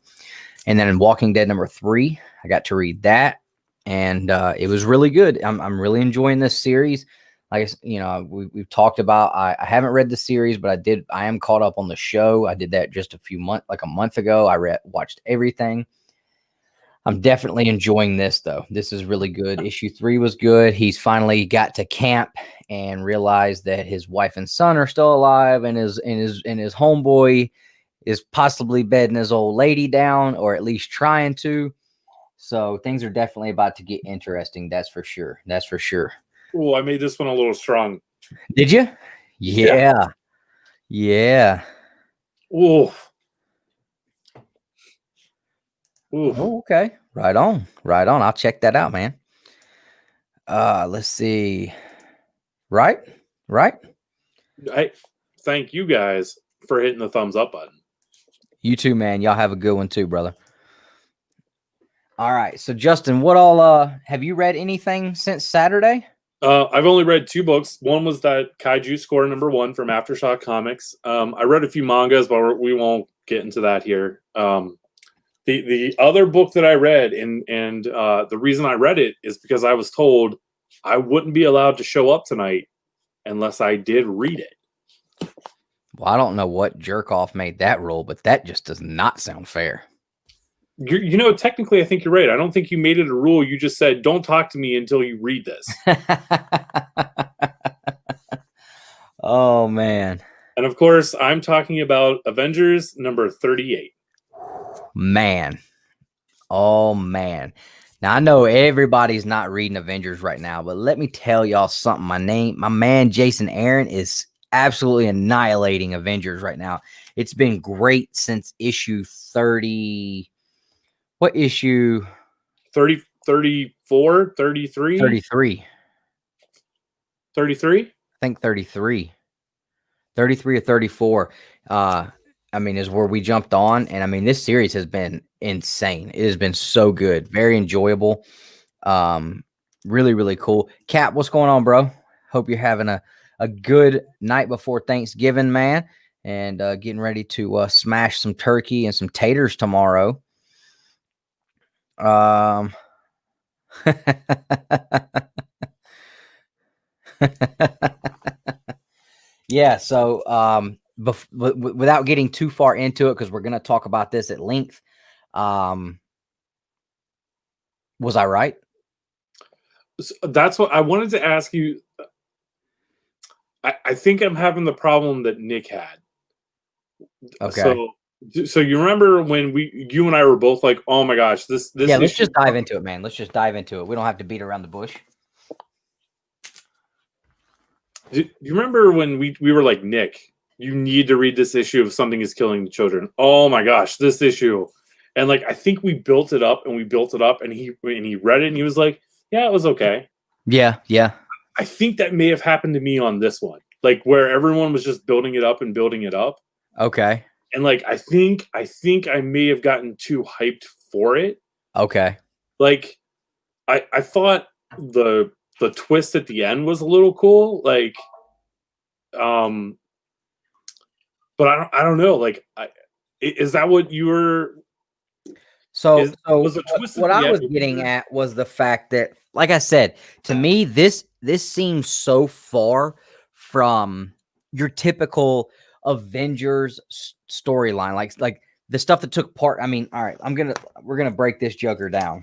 And then in Walking Dead #3, I got to read that, and it was really good. I'm really enjoying this series. Like, you know, we've talked about, I haven't read the series, but I am caught up on the show. I did that just a month ago. I watched everything. I'm definitely enjoying this, though. This is really good. Issue 3 was good. He's finally got to camp and realized that his wife and son are still alive, and his homeboy is possibly bedding his old lady down, or at least trying to. So things are definitely about to get interesting. That's for sure. That's for sure. Oh, I made this one a little strong. Did you? Yeah. Yeah. Oh. Oh, okay. Right on. Right on. I'll check that out, man. Let's see. Right? I thank you guys for hitting the thumbs up button. You too, man. Y'all have a good one too, brother. All right. So Justin, what all have you read anything since Saturday? I've only read 2 books. One was that Kaiju Score #1 from Aftershock Comics. I read a few mangas, but we won't get into that here. The other book that I read, and the reason I read it is because I was told I wouldn't be allowed to show up tonight unless I did read it. Well, I don't know what jerk off made that rule, but that just does not sound fair. You know, technically, I think you're right. I don't think you made it a rule. You just said, don't talk to me until you read this. Oh, man. And of course, I'm talking about Avengers #38. Man. Oh, man. Now, I know everybody's not reading Avengers right now, but let me tell y'all something. My man, Jason Aaron, is absolutely annihilating Avengers right now. It's been great since issue 30. What issue? 30, 34, 33? 33. 33? I think 33. 33 or 34. I mean, is where we jumped on. And I mean, this series has been insane. It has been so good. Very enjoyable. Really, really cool. Cap, what's going on, bro? Hope you're having a good night before Thanksgiving, man. And getting ready to smash some turkey and some taters tomorrow. Yeah, so without getting too far into it, because we're going to talk about this at length, was I right? So that's what I wanted to ask you. I think I'm having the problem that Nick had. Okay. So you remember when you and I were both like, oh my gosh, this Yeah, let's just dive into it, man. Let's just dive into it. We don't have to beat around the bush. Do you remember when we were like, Nick, you need to read this issue of Something is Killing the Children? Oh my gosh, this issue. And like, I think we built it up and he read it and he was like, yeah, it was okay. Yeah. I think that may have happened to me on this one, like where everyone was just building it up and building it up. Okay. And like, I think I may have gotten too hyped for it. Okay. Like, I thought the twist at the end was a little cool. Like, but I don't know. Like, is that what you were? So what I was getting at was the fact that, like I said, to me, this seems so far from your typical Avengers storyline, like the stuff that took part. I mean, all right, we're gonna break this jugger down.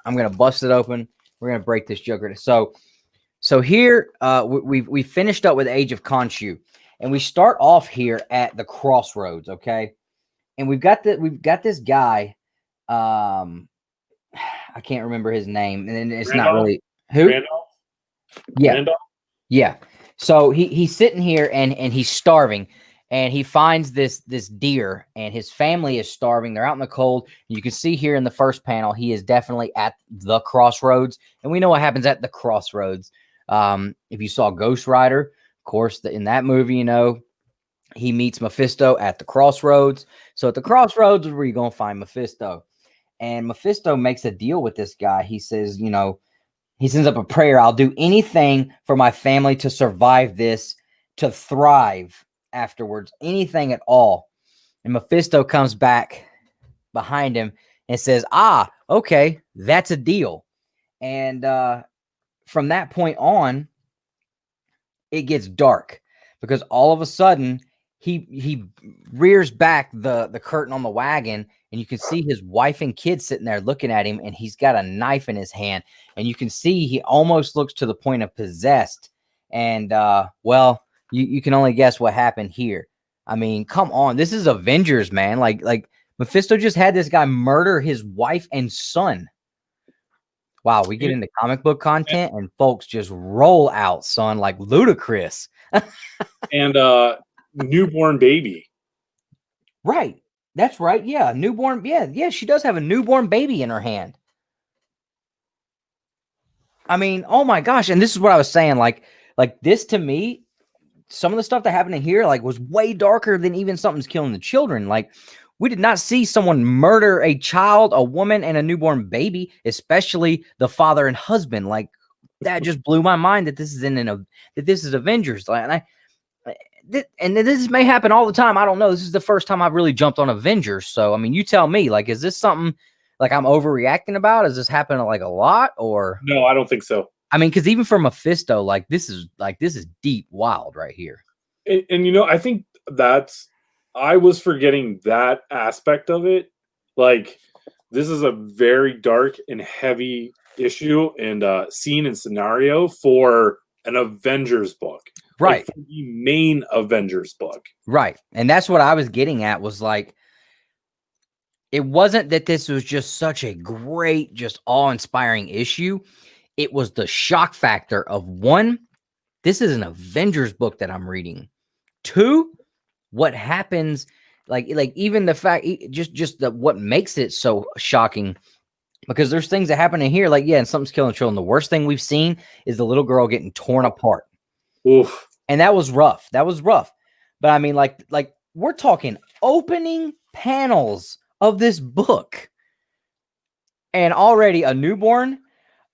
I'm gonna bust it open. We're gonna break this jugger. So here, we finished up with Age of Khonshu, and we start off here at the crossroads. Okay. And we've got this guy. I can't remember his name, and it's Randolph? Not really who. Randolph? Yeah, Randolph? Yeah. So he's sitting here and he's starving, and he finds this deer, and his family is starving. They're out in the cold. You can see here in the first panel, he is definitely at the crossroads, and we know what happens at the crossroads. If you saw Ghost Rider, of course, in that movie, you know, he meets Mephisto at the crossroads. So at the crossroads is where you're going to find Mephisto. And Mephisto makes a deal with this guy. He says, you know, he sends up a prayer. I'll do anything for my family to survive this, to thrive afterwards, anything at all. And Mephisto comes back behind him and says, ah, okay, that's a deal. And from that point on, it gets dark because all of a sudden he rears back the curtain on the wagon, and you can see his wife and kids sitting there looking at him, and he's got a knife in his hand, and you can see he almost looks to the point of possessed. And well, you can only guess what happened here. I mean, come on, this is Avengers, man. Like Mephisto just had this guy murder his wife and son. Wow, we get into comic book content and folks just roll out, son, like ludicrous. And newborn baby. Right. That's right. Yeah. Newborn. Yeah. She does have a newborn baby in her hand. I mean, oh my gosh. And this is what I was saying. Like this to me, some of the stuff that happened in here, like, was way darker than even something's killing the children. Like, we did not see someone murder a child, a woman, and a newborn baby, especially the father and husband. Like, that just blew my mind that this is that this is Avengers. Like, and this may happen all the time. I don't know. This is the first time I've really jumped on Avengers. So, I mean, you tell me, like, is this something like I'm overreacting about? Is this happening like a lot, or? No, I don't think so. I mean, because even for Mephisto, this is deep wild right here. And you know, I think I was forgetting that aspect of it. Like, this is a very dark and heavy issue and scene and scenario for an Avengers book. Right. Like, the main Avengers book. Right. And that's what I was getting at, was like, it wasn't that this was just such a great, just awe-inspiring issue. It was the shock factor of, one, this is an Avengers book that I'm reading. Two, what happens, like even the fact, just what makes it so shocking, because there's things that happen in here, like, yeah, and something's killing children. The worst thing we've seen is the little girl getting torn apart. Oof. And that was rough. That was rough. But I mean, like we're talking opening panels of this book, and already a newborn,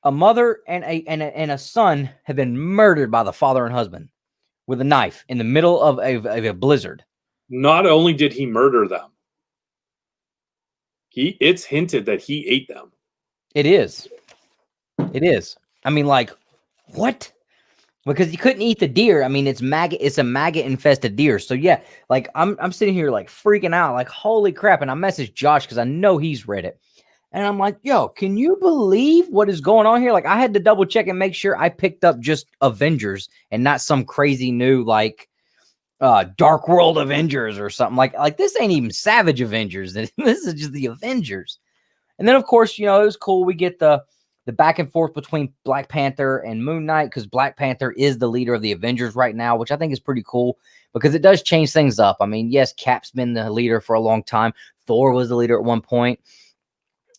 a mother, and a son have been murdered by the father and husband with a knife in the middle of a blizzard. Not only did he murder them, it's hinted that he ate them. It is. It is. I mean, like, what? Because he couldn't eat the deer. I mean, it's a maggot infested deer. So yeah, like I'm sitting here like freaking out, like, holy crap. And I messaged Josh because I know he's read it. And I'm like, yo, can you believe what is going on here? Like, I had to double check and make sure I picked up just Avengers and not some crazy new, like, Dark World Avengers or something. Like this ain't even Savage Avengers. This is just the Avengers. And then, of course, you know, it was cool. We get the back and forth between Black Panther and Moon Knight, because Black Panther is the leader of the Avengers right now, which I think is pretty cool because it does change things up. I mean, yes, Cap's been the leader for a long time. Thor was the leader at one point.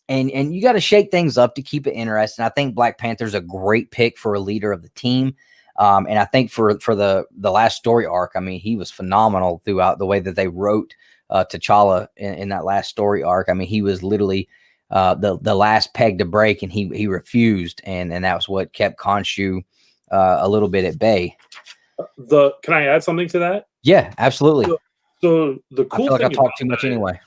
And you got to shake things up to keep it interesting. I think Black Panther's a great pick for a leader of the team. And I think for the last story arc, I mean, he was phenomenal throughout the way that they wrote T'Challa in that last story arc. I mean, he was literally the last peg to break, and he refused. And that was what kept Khonshu a little bit at bay. Can I add something to that? Yeah, absolutely. So the cool I feel like thing I talk too much anyway.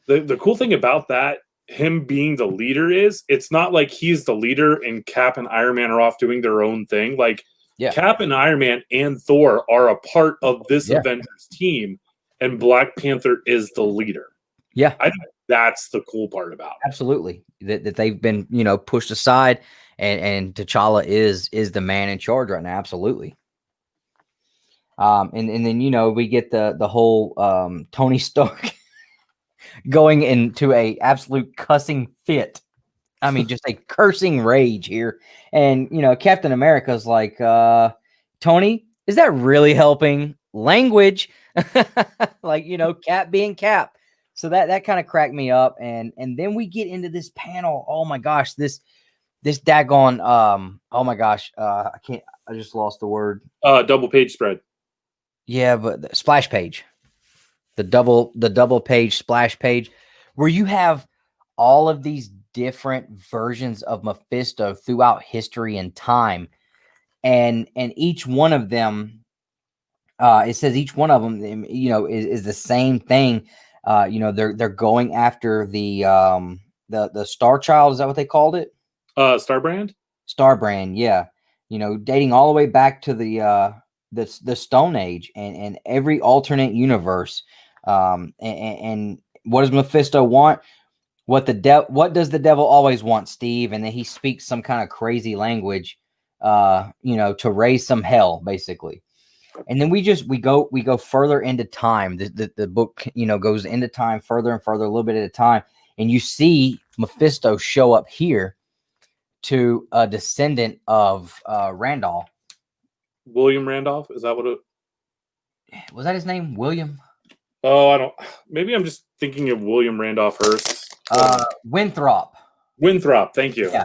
The cool thing about that, him being the leader, is it's not like he's the leader and Cap and Iron Man are off doing their own thing. Like, yeah, Cap and Iron Man and Thor are a part of this Avengers team, and Black Panther is the leader. Yeah, I think that's the cool part about it. Absolutely, that they've been, you know, pushed aside, and T'Challa is the man in charge right now. Absolutely. And then, you know, we get the whole Tony Stark going into a absolute cussing fit. I mean, just a cursing rage here. And, you know, Captain America's like, Tony, is that really helping? Language. Like, you know, Cap being Cap. So that kind of cracked me up. And then we get into this panel. Oh my gosh, this this daggone oh my gosh, I can't. I just lost the word. Double page spread. Yeah, but the splash page, the double page splash page, where you have all of these different versions of Mephisto throughout history and time, and each one of them, it says each one of them, is the same thing. They're going after the Star Child. Is that what they called it? Starbrand. Starbrand, yeah. Dating all the way back to the Stone Age and every alternate universe. And what does Mephisto want? What does the devil always want, Steve? And then he speaks some kind of crazy language, to raise some hell, basically. And then we go further into time. The book, goes into time further and further, a little bit at a time. And you see Mephisto show up here to a descendant of Randolph. William Randolph, is that what it was? That his name, William? Oh, I don't. Maybe I'm just thinking of William Randolph Hearst. Winthrop. Winthrop, thank you. Yeah.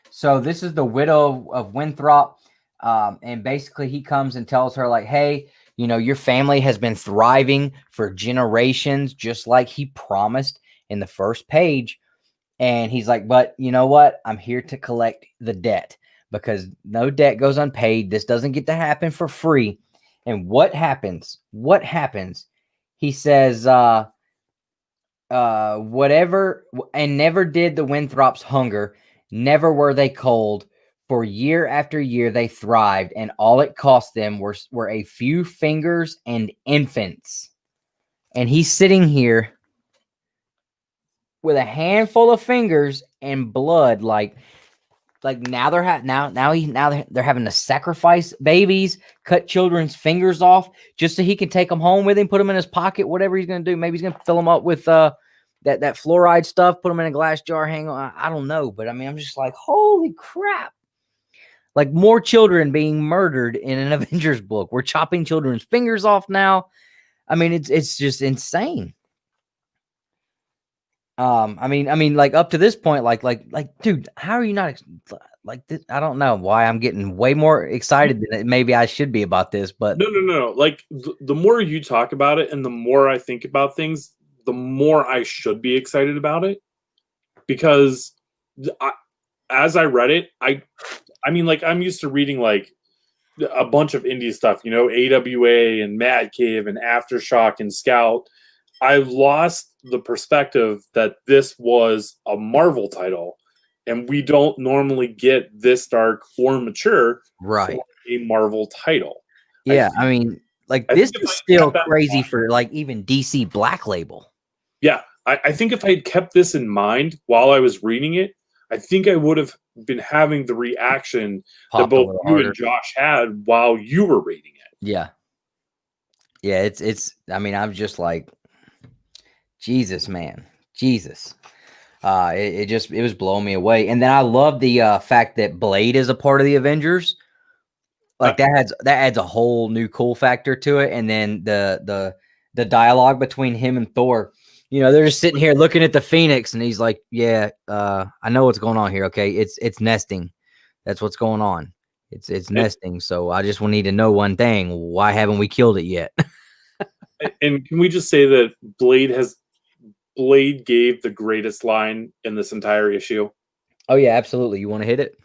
So this is the widow of Winthrop, and basically he comes and tells her, like, hey, your family has been thriving for generations, just like he promised in the first page. And he's like, but you know what? I'm here to collect the debt, because no debt goes unpaid. This doesn't get to happen for free. And what happens? He says, whatever, and never did the Winthrops hunger, never were they cold. For year after year they thrived, and all it cost them were a few fingers and infants. And he's sitting here with a handful of fingers and blood, like now they're having to sacrifice babies, cut children's fingers off just so he can take them home with him, put them in his pocket, whatever he's gonna do. Maybe he's gonna fill them up with that fluoride stuff, put them in a glass jar, hang on. I don't know, but I mean, I'm just like, holy crap! Like, more children being murdered in an Avengers book. We're chopping children's fingers off now. I mean, it's just insane. I mean, like, up to this point, like, dude, how are you not like this? I don't know why I'm getting way more excited than maybe I should be about this, but no. Like, the more you talk about it and the more I think about things, the more I should be excited about it, because as I read it, I mean, like, I'm used to reading like a bunch of indie stuff, AWA and Mad Cave and Aftershock and Scout. I lost the perspective that this was a Marvel title, and we don't normally get this dark or mature right for a Marvel title. Yeah, I mean, like, this is still crazy for like even DC Black Label. Yeah, I think if I had kept this in mind while I was reading it, I think I would have been having the reaction that both you and Josh had while you were reading it. Yeah. Yeah, it's I mean, I'm just like, Jesus, man. Jesus. It was blowing me away. And then I love the fact that Blade is a part of the Avengers. Like, that adds a whole new cool factor to it. And then the dialogue between him and Thor, they're just sitting here looking at the Phoenix, and he's like, yeah, I know what's going on here. Okay. It's nesting. That's what's going on. It's nesting. So I just need to know one thing. Why haven't we killed it yet? And can we just say that Blade gave the greatest line in this entire issue? Oh yeah, absolutely. You want to hit it?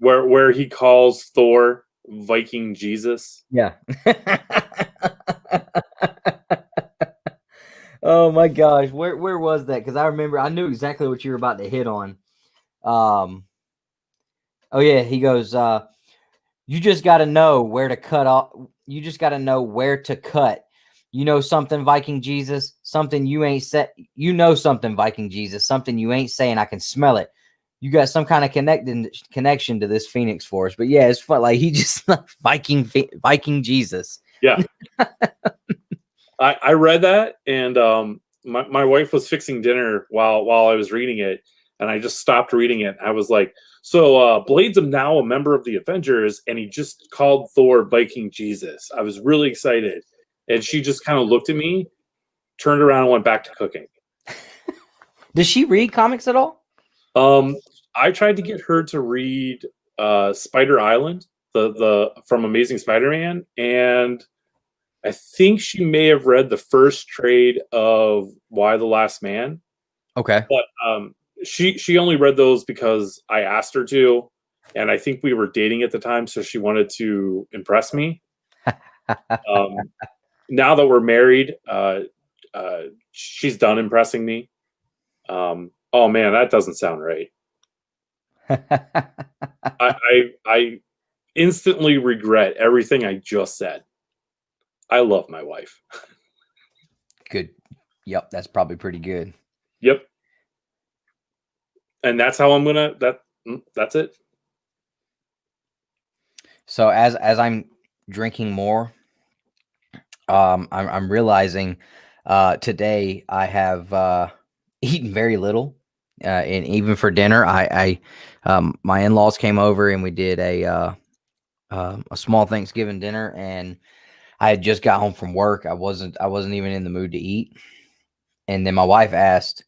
Where he calls Thor Viking Jesus. Yeah. Oh my gosh, where was that? Because I knew exactly what you were about to hit on. Oh yeah, he goes, you just got to know where to cut off. You just got to know where to cut. You know something, Viking Jesus? Something you ain't said. You know something, Viking Jesus? Something you ain't saying. I can smell it. You got some kind of connection to this Phoenix Force. But yeah, it's fun. Like, he just Viking Jesus. Yeah. I read that, and my wife was fixing dinner while I was reading it, and I just stopped reading it. I was like, so Blade's now a member of the Avengers, and he just called Thor Viking Jesus. I was really excited. And she just kind of looked at me, turned around, and went back to cooking. Does she read comics at all? I tried to get her to read Spider Island, the from Amazing Spider-Man, and I think she may have read the first trade of Why the Last Man. Okay. But she only read those because I asked her to, and I think we were dating at the time, so she wanted to impress me. Now that we're married, she's done impressing me. Oh man, that doesn't sound right. I instantly regret everything I just said. I love my wife. Good. Yep, that's probably pretty good. Yep. And that's how I'm gonna. That's it. So as I'm drinking more, I'm realizing today I have eaten very little, and even for dinner, my in-laws came over and we did a small Thanksgiving dinner, and I had just got home from work. I wasn't even in the mood to eat, and then my wife asked,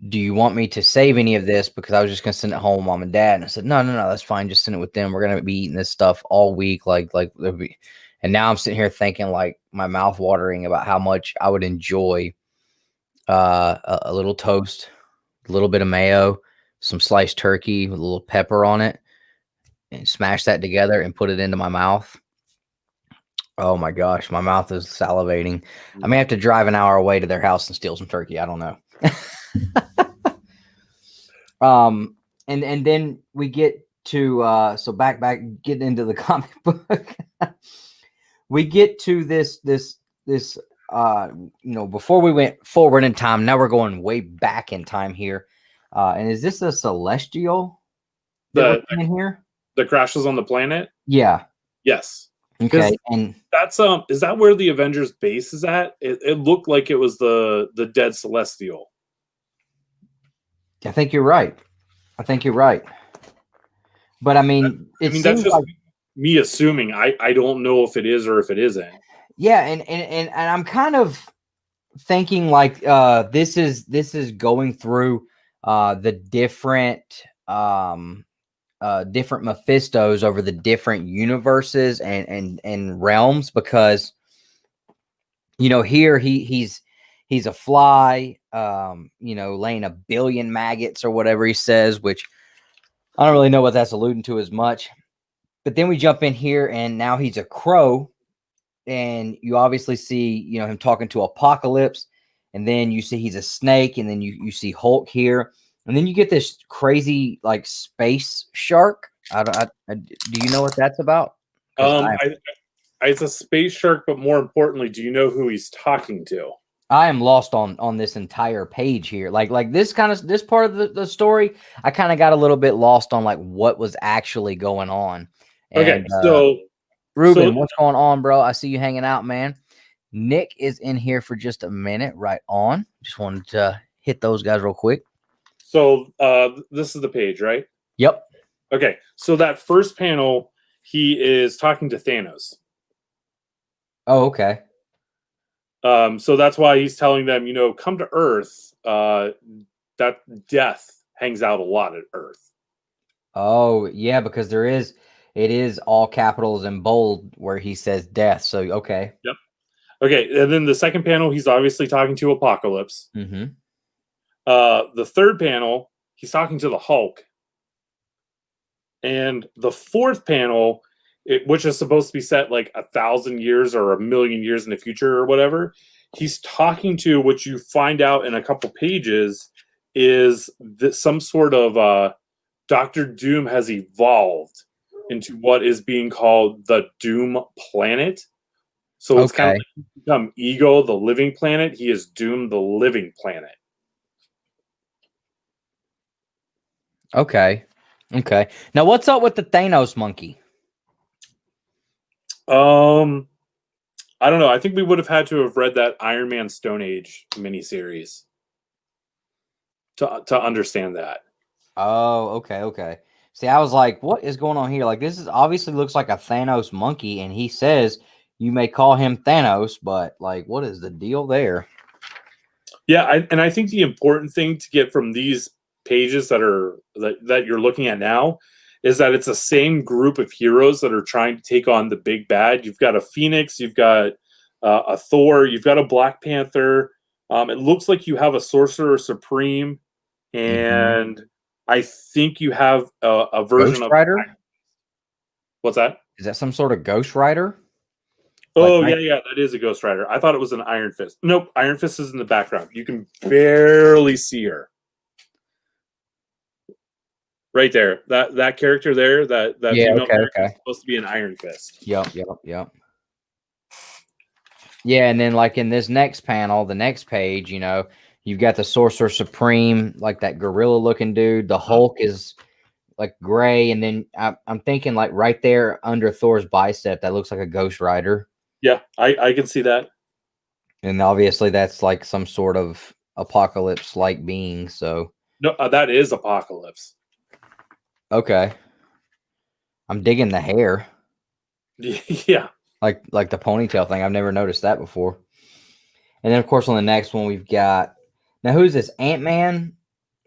do you want me to save any of this? Because I was just going to send it home with mom and dad. And I said, no, that's fine. Just send it with them. We're going to be eating this stuff all week. And now I'm sitting here thinking, like, my mouth watering about how much I would enjoy a little toast, a little bit of mayo, some sliced turkey with a little pepper on it, and smash that together and put it into my mouth. Oh my gosh, my mouth is salivating. I may have to drive an hour away to their house and steal some turkey. I don't know. And then we get to so back get into the comic book. We get to this before we went forward in time, now we're going way back in time here. And is this a celestial that we're in here? The crashes on the planet? Yeah. Yes. Okay. And that's is that where the Avengers base is at? It looked like it was the dead celestial. I think you're right. But I mean, seems that's just like me assuming. I don't know if it is or if it isn't. Yeah, and I'm kind of thinking like this is going through the different different Mephistos over the different universes and realms, because here he's a fly, laying 1 billion maggots or whatever he says, which I don't really know what that's alluding to as much. But then we jump in here and now he's a crow, and you obviously see him talking to Apocalypse, and then you see he's a snake, and then you see Hulk here, and then you get this crazy like space shark. Do you know what that's about? It's a space shark, but more importantly, do you know who he's talking to? I am lost on this entire page here. Like this part of the story, I kind of got a little bit lost on like what was actually going on. Okay, so Ruben, what's going on, bro? I see you hanging out, man. Nick is in here for just a minute. Right on. Just wanted to hit those guys real quick. So this is the page, right? Yep. Okay, so that first panel, he is talking to Thanos. Oh, okay. So that's why he's telling them, come to Earth. That death hangs out a lot at Earth. Oh, yeah, because it is all capitals and bold where he says death. So, okay. Yep. Okay, and then the second panel, he's obviously talking to Apocalypse. Mm-hmm. The third panel, he's talking to the Hulk. And the fourth panel, which is supposed to be set like 1,000 years or 1,000,000 years in the future or whatever, he's talking to, what you find out in a couple pages, is that some sort of Dr. Doom has evolved into what is being called the Doom Planet. So it's kind of like become Ego, the living planet. He is Doom, the living planet. Okay. Now, what's up with the Thanos monkey? I don't know. I think we would have had to have read that Iron Man Stone Age miniseries to understand that. Oh, okay. See, I was like, what is going on here? Like, this is obviously looks like a Thanos monkey, and he says you may call him Thanos, but like, what is the deal there? Yeah, and I think the important thing to get from these pages that you're looking at now is that it's the same group of heroes that are trying to take on the big bad. You've got a Phoenix, you've got a Thor, you've got a Black Panther. It looks like you have a Sorcerer Supreme, and I think you have a version Ghost Rider? What's that? Is that some sort of Ghost Rider? Oh, like, yeah, that is a Ghost Rider. I thought it was an Iron Fist. Nope, Iron Fist is in the background. You can barely see her. Right there. That character there, that female character is supposed to be an Iron Fist. Yep. Yeah, and then like in this next panel, the next page, you know, you've got the Sorcerer Supreme, like that gorilla looking dude. The Hulk is like gray, and then I'm thinking like right there under Thor's bicep, that looks like a Ghost Rider. Yeah, I can see that. And obviously that's like some sort of apocalypse-like being. So no, that is Apocalypse. Okay, I'm digging the hair. Yeah, like the ponytail thing. I've never noticed that before. And then of course on the next one we've got, now who's this? Ant-Man,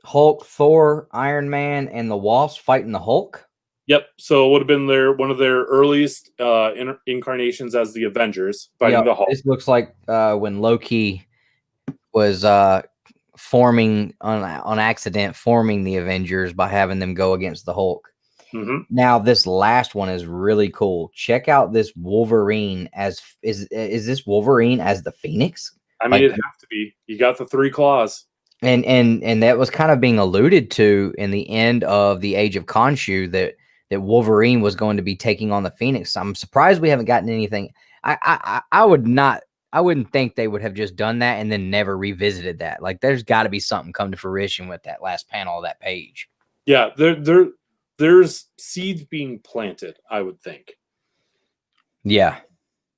Hulk, Thor, Iron Man, and the Wasp fighting the Hulk. Yep. So it would have been one of their earliest incarnations as the Avengers fighting the Hulk. This looks like when Loki was forming on accident, forming the Avengers by having them go against the Hulk. Now this last one is really cool. Check out this Wolverine as is this Wolverine as the Phoenix? I mean, like, it'd have to be. You got the 3 claws. And that was kind of being alluded to in the end of the Age of Khonshu that Wolverine was going to be taking on the Phoenix. I'm surprised we haven't gotten anything. I wouldn't think they would have just done that and then never revisited that. Like there's got to be something come to fruition with that last panel of that page. Yeah, there's seeds being planted, I would think. Yeah.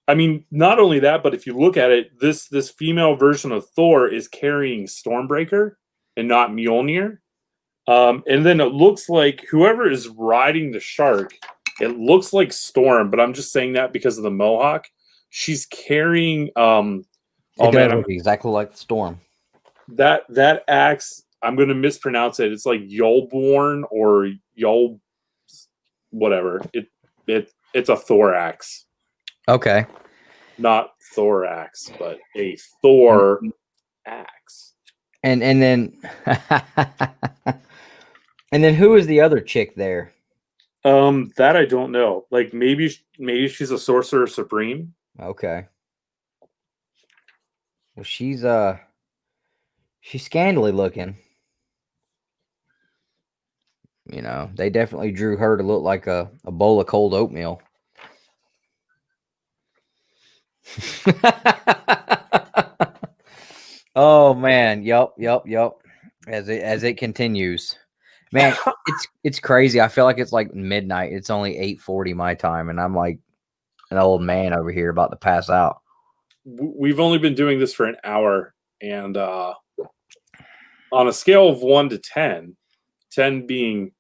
I mean, not only that, but if you look at it, this female version of Thor is carrying Stormbreaker and not Mjolnir. And then it looks like whoever is riding the shark, it looks like Storm, but I'm just saying that because of the mohawk. She's carrying it does look exactly like the Storm. That axe, I'm gonna mispronounce it. It's like Yolborn or Yol whatever. It's a thorax. Okay. Not thorax, but a Thor axe. And then and then who is the other chick there? That I don't know. Like maybe she's a Sorcerer Supreme. Okay. Well, she's scandally looking. You know, they definitely drew her to look like a bowl of cold oatmeal. Oh man, yep. As it continues, man, it's crazy. I feel like it's like midnight. It's only 8:40 my time, and I'm like an old man over here about to pass out. We've only been doing this for an hour, and on a scale of 1 to 10, 10 being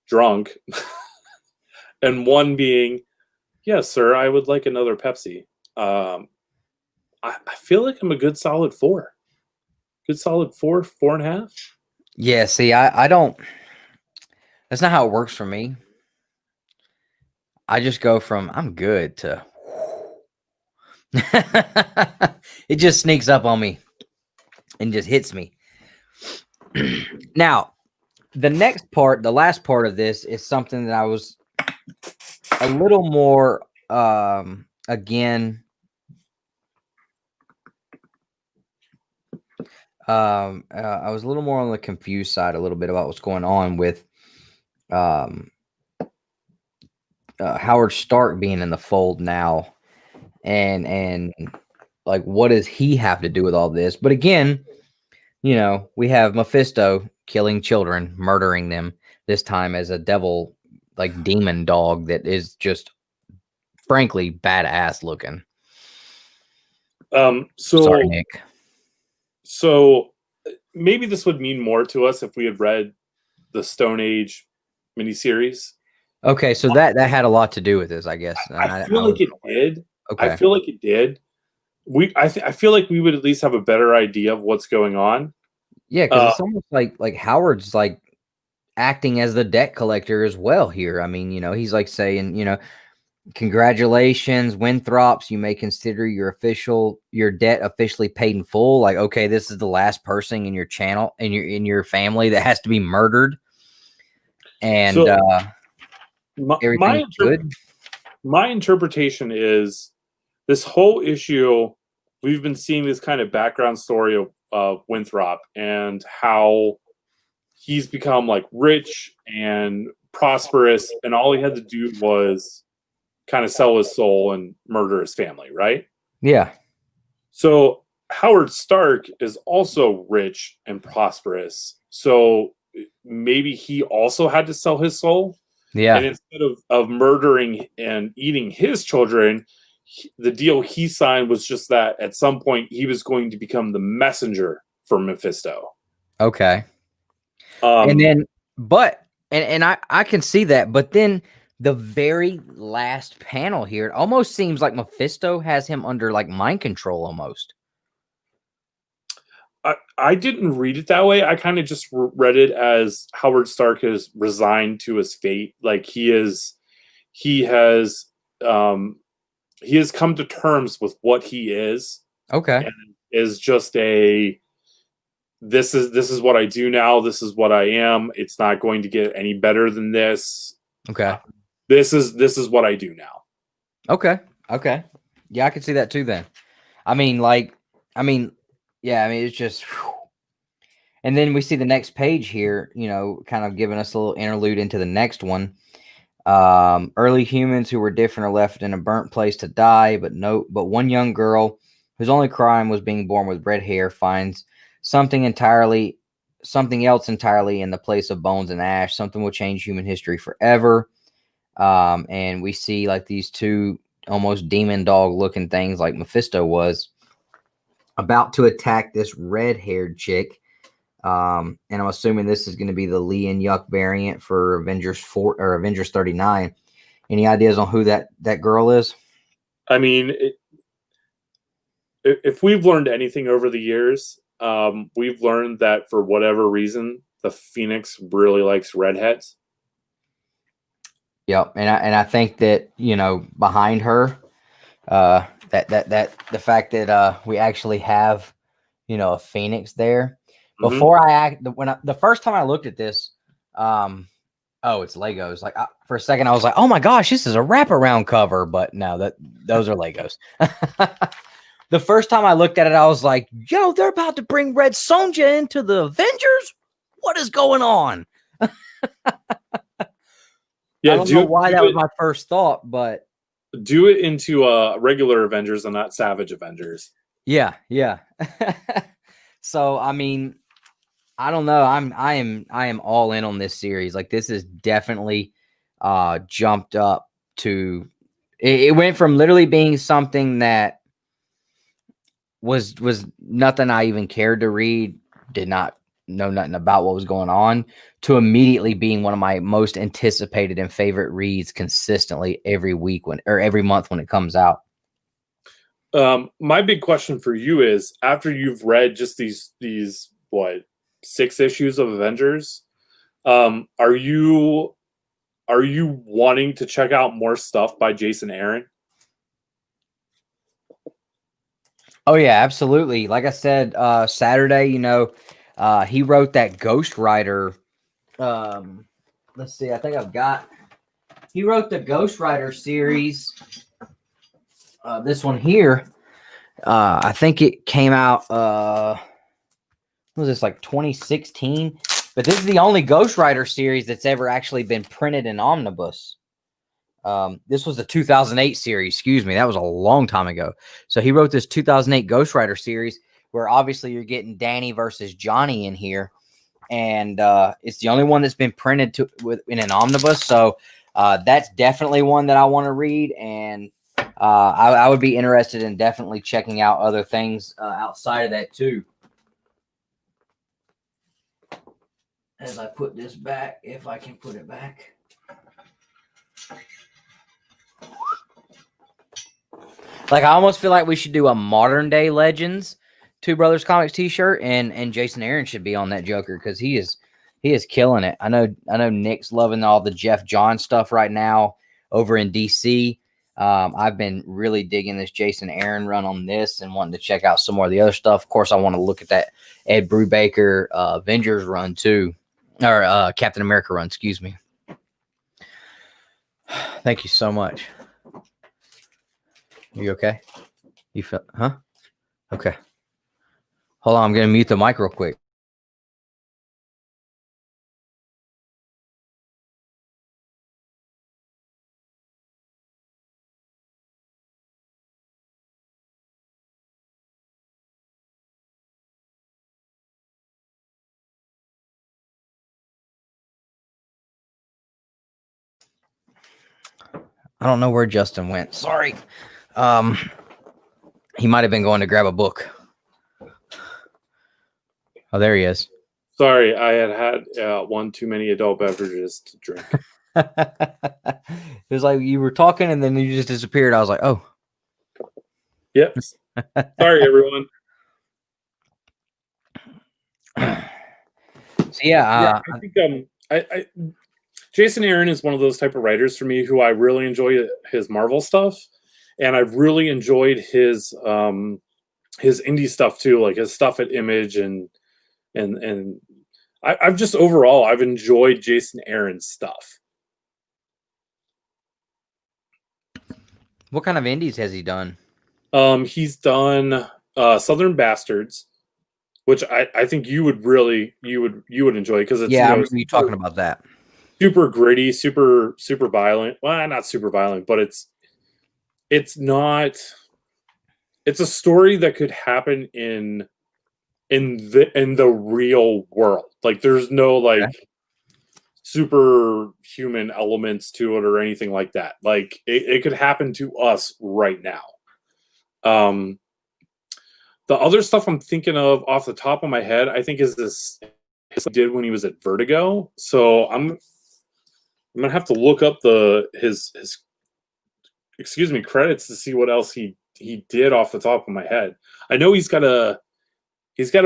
drunk, and 1 being, yes, sir, I would like another Pepsi. I feel like I'm a good solid 4. Good solid 4, 4.5. Yeah, see, I don't. That's not how it works for me. I just go from I'm good to it just sneaks up on me and just hits me. Now, the next part, the last part of this is something that I was a little more again I was a little more on the confused side a little bit about what's going on with Howard Stark being in the fold now, and like what does he have to do with all this? But again, you know, we have Mephisto killing children, murdering them, this time as a devil, like demon dog that is just frankly badass looking. Sorry, Nick. So maybe this would mean more to us if we had read the Stone Age miniseries. Okay, so that had a lot to do with this, I guess. I feel like it did. Okay. I feel like it did. I feel like we would at least have a better idea of what's going on. Yeah, because it's almost like Howard's like acting as the debt collector as well here. I mean, he's like saying, congratulations, Winthrops, you may consider your debt officially paid in full. Like, okay, this is the last person in your channel, in your family that has to be murdered. And so everything's good. My interpretation is this whole issue, we've been seeing this kind of background story of Winthrop and how he's become like rich and prosperous, and all he had to do was kind of sell his soul and murder his family, right? Yeah. So Howard Stark is also rich and prosperous. So maybe he also had to sell his soul. Yeah. And instead of murdering and eating his children, the deal he signed was just that at some point he was going to become the messenger for Mephisto. Okay. And then, and I can see that, but then the very last panel here, it almost seems like Mephisto has him under like mind control almost. I didn't read it that way. I kind of just read it as Howard Stark has resigned to his fate. Like he has come to terms with what he is. Okay. And is just this is what I do now. This is what I am. It's not going to get any better than this. Okay. This is what I do now. Okay. Okay. Yeah, I can see that too then. Yeah, it's just, whew. And then we see the next page here, kind of giving us a little interlude into the next one. Early humans who were different are left in a burnt place to die, but one young girl whose only crime was being born with red hair finds something else entirely in the place of bones and ash. Something will change human history forever. And we see like these two almost demon dog looking things like Mephisto was about to attack this red-haired chick. And I'm assuming this is going to be the Lee and Yuck variant for Avengers 4 or Avengers 39. Any ideas on who that girl is? I mean, if we've learned anything over the years, we've learned that for whatever reason, the Phoenix really likes redheads. Yep, and I think that behind her, that the fact that we actually have a Phoenix there. Before the first time I looked at this, oh, it's Legos. Like for a second, I was like, oh my gosh, this is a wraparound cover, but no, those are Legos. The first time I looked at it, I was like, yo, they're about to bring Red Sonja into the Avengers. What is going on? Yeah, I don't know why that was my first thought, but do it into regular Avengers and not Savage Avengers. Yeah. So I mean, I don't know. I am all in on this series. Like this is definitely jumped up to it went from literally being something that was nothing I even cared to read, did not know nothing about what was going on, to immediately being one of my most anticipated and favorite reads consistently every week or every month when it comes out. My big question for you is, after you've read just these 6 issues of Avengers, are you wanting to check out more stuff by Jason Aaron? Oh yeah, absolutely. Like I said, Saturday, he wrote that Ghost Rider. Let's see, I think he wrote the Ghost Rider series. This one here, I think it came out, what was this, like 2016? But this is the only Ghost Rider series that's ever actually been printed in omnibus. This was the 2008 series. Excuse me. That was a long time ago. So he wrote this 2008 Ghost Rider series where obviously you're getting Danny versus Johnny in here. And it's the only one that's been printed in an omnibus. So that's definitely one that I want to read. And I would be interested in definitely checking out other things outside of that too. As I put this back, if I can put it back. Like, I almost feel like we should do a modern day Legends Two Brothers Comics t-shirt, and Jason Aaron should be on that Joker because he is killing it. I know Nick's loving all the Jeff John stuff right now over in DC. I've been really digging this Jason Aaron run on this and wanting to check out some more of the other stuff. Of course, I want to look at that Ed Brubaker Avengers run too, or Captain America run, excuse me. Thank you so much. You okay? You feel, huh? Okay. Hold on, I'm going to mute the mic real quick. I don't know where Justin went. Sorry. He might have been going to grab a book. Oh, there he is. Sorry, I had one too many adult beverages to drink. It was like you were talking and then you just disappeared. I was like, oh. Yep. Sorry, everyone. So yeah, I think Jason Aaron is one of those type of writers for me who I really enjoy his Marvel stuff, and I've really enjoyed his indie stuff too, like his stuff at Image and I've just overall I've enjoyed Jason Aaron's stuff. What kind of indies has he done? He's done Southern Bastards, which I think you would enjoy because it's I remember you talking about that. Super gritty, super violent. Well, not super violent, but it's not. It's a story that could happen in the real world. Like there's no like superhuman elements to it or anything like that. Like it could happen to us right now. The other stuff I'm thinking of off the top of my head, I think is this he did when he was at Vertigo. So I'm gonna have to look up his credits to see what else he did off the top of my head. I know he's got a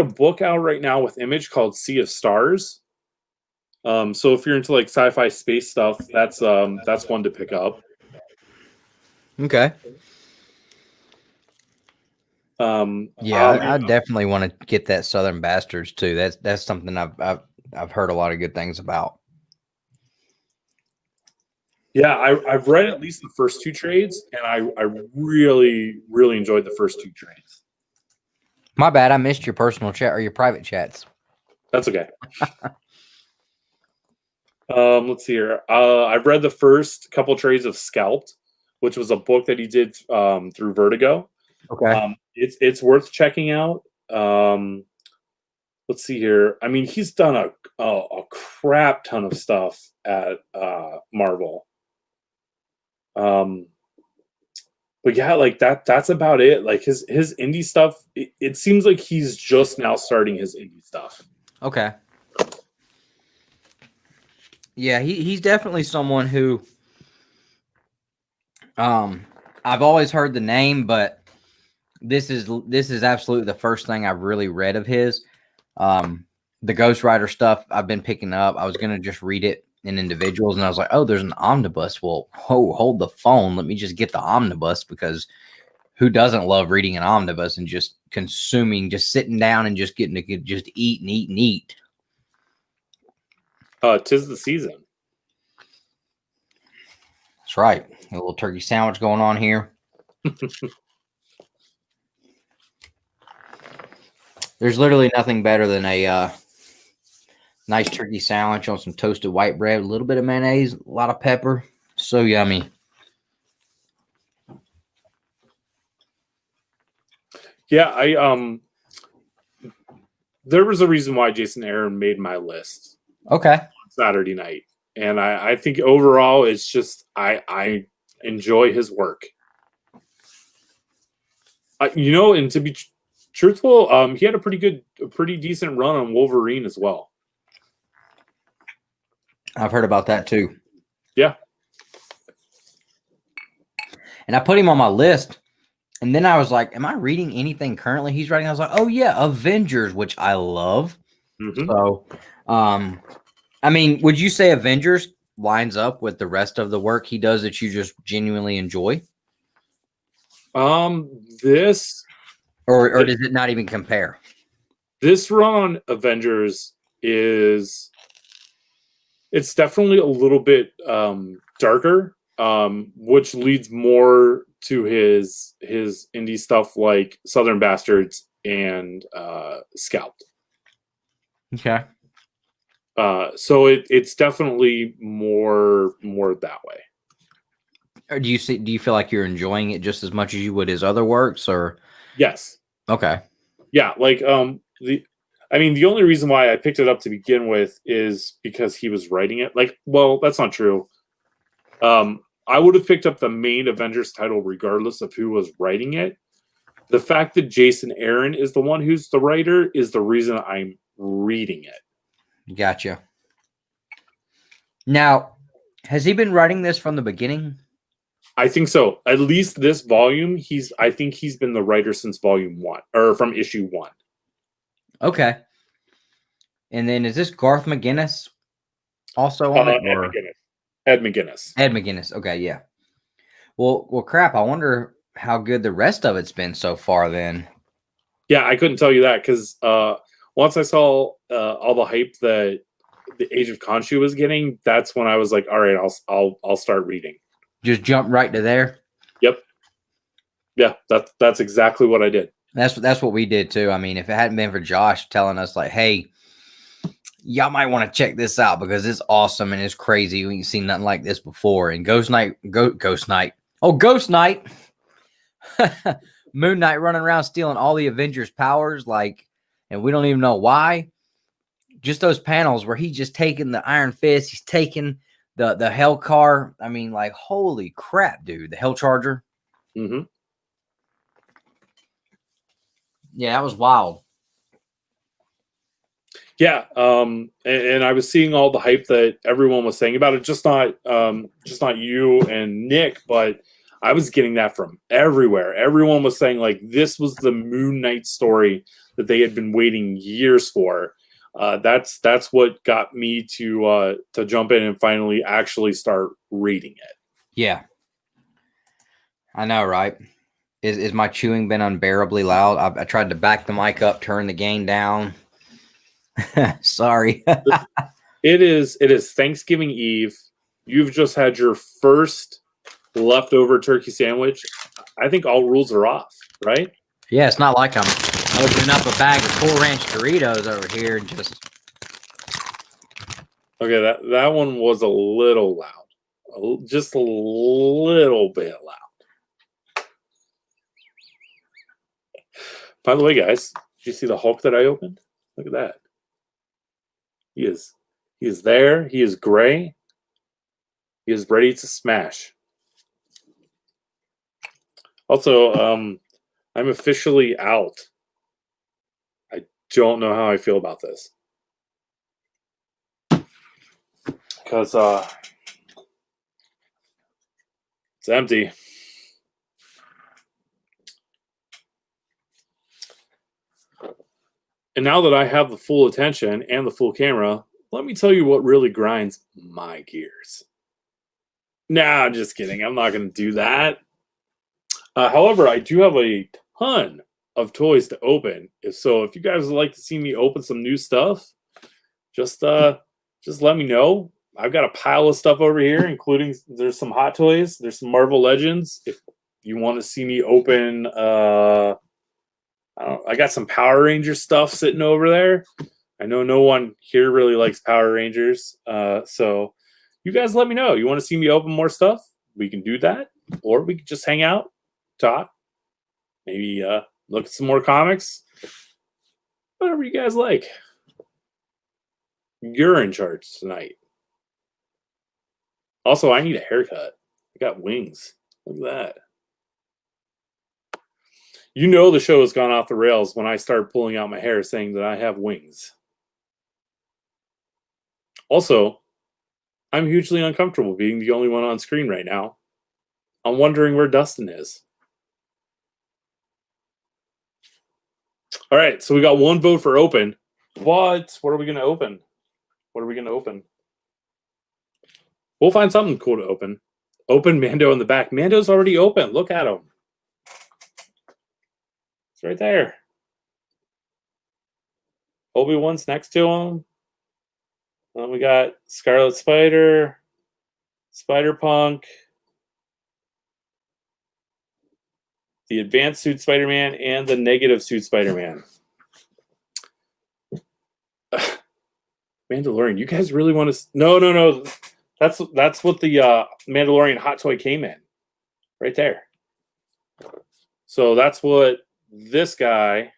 book out right now with Image called Sea of Stars. So if you're into like sci-fi space stuff, that's one to pick up. Okay. I definitely want to get that Southern Bastards too. That's something I've heard a lot of good things about. Yeah, I've read at least the first two trades, and I really enjoyed the first two trades. My bad, I missed your personal chat or your private chats. That's okay. Let's see here. I've read the first couple trades of Scalped, which was a book that he did through Vertigo. Okay. It's worth checking out. Let's see here. I mean, he's done a crap ton of stuff at Marvel. But yeah, like that's about it. Like his indie stuff, it seems like he's just now starting his indie stuff. Okay. Yeah, he's definitely someone who I've always heard the name, but this is absolutely the first thing I've really read of his. The Ghost Rider stuff I've been picking up. I was gonna just read it in individuals, and I was like, oh, there's an omnibus. Well, hold the phone. Let me just get the omnibus, because who doesn't love reading an omnibus and just consuming, just sitting down and just getting to just eat and eat and eat. 'Tis the season. That's right. A little turkey sandwich going on here. There's literally nothing better than a nice turkey sandwich on some toasted white bread, a little bit of mayonnaise, a lot of pepper. So yummy. Yeah, there was a reason why Jason Aaron made my list. Okay. On Saturday night. And I think overall it's just I enjoy his work. And to be truthful, he had a pretty decent run on Wolverine as well. I've heard about that too. Yeah. And I put him on my list And then I was like, am I reading anything currently he's writing? I was like, oh yeah, Avengers, which I love. So, I mean, would you say Avengers lines up with the rest of the work he does that you just genuinely enjoy? This Or does it not even compare? This run on Avengers it's definitely a little bit darker, which leads more to his indie stuff like Southern Bastards and Scalped. Okay. So it's definitely more that way. Or do you feel like you're enjoying it just as much as you would his other works, or? Yes. Okay. Yeah, like the only reason why I picked it up to begin with is because he was writing it. Like, well, that's not true. I would have picked up the main Avengers title regardless of who was writing it. The fact that Jason Aaron is the one who's the writer is the reason I'm reading it. Gotcha. Now, has he been writing this from the beginning? I think so. At least this volume, I think he's been the writer since volume 1, or from issue 1. Okay. And then is this Garth McGinnis also on it? Or? Ed McGuinness. Ed McGuinness. Okay, yeah. Well, crap. I wonder how good the rest of it's been so far. Then. Yeah, I couldn't tell you that because once I saw all the hype that the Age of Khonshu was getting, that's when I was like, all right, I'll start reading. Just jump right to there. Yep. Yeah, that's exactly what I did. That's what we did too. I mean, if it hadn't been for Josh telling us like, hey, y'all might want to check this out because it's awesome and it's crazy. We ain't seen nothing like this before. And Ghost Knight. Oh, Ghost Knight. Moon Knight running around stealing all the Avengers' powers, like, and we don't even know why. Just those panels where he's just taking the Iron Fist, he's taking the Hell Car. I mean, like, holy crap, dude! The Hell Charger. Mm-hmm. Yeah, that was wild. Yeah, and I was seeing all the hype that everyone was saying about it. Just not you and Nick, but I was getting that from everywhere. Everyone was saying like this was the Moon Knight story that they had been waiting years for. That's what got me to jump in and finally actually start reading it. Yeah, I know, right? Is my chewing been unbearably loud? I tried to back the mic up, turn the gain down. Sorry. It is Thanksgiving Eve. You've just had your first leftover turkey sandwich. I think all rules are off, right? Yeah, it's not like I'm opening up a bag of Cool Ranch Doritos over here and just. Okay, that one was a little loud, just a little bit loud. By the way, guys, did you see the Hulk that I opened? Look at that. He is there. He is gray. He is ready to smash. Also, I'm officially out. I don't know how I feel about this. Because it's empty. And now that I have the full attention and the full camera, let me tell you what really grinds my gears. Nah, I'm just kidding. I'm not going to do that. However, I do have a ton of toys to open. If you guys would like to see me open some new stuff, just let me know. I've got a pile of stuff over here, including there's some Hot Toys, there's some Marvel Legends. If you want to see me open, I got some Power Rangers stuff sitting over there. I know no one here really likes Power Rangers, so you guys let me know. You want to see me open more stuff? We can do that, or we can just hang out, talk, maybe look at some more comics. Whatever you guys like. You're in charge tonight. Also, I need a haircut. I got wings. Look at that. You know the show has gone off the rails when I start pulling out my hair saying that I have wings. Also, I'm hugely uncomfortable being the only one on screen right now. I'm wondering where Dustin is. All right, so we got one vote for open. What are we going to open? What are we going to open? We'll find something cool to open. Open Mando in the back. Mando's already open. Look at him. It's right there. Obi-Wan's next to him. Then we got Scarlet Spider, Spider-Punk, the Advanced Suit Spider-Man, and the Negative Suit Spider-Man. Mandalorian, you guys really want to... No. That's what the Mandalorian hot toy came in. Right there. So that's what this guy...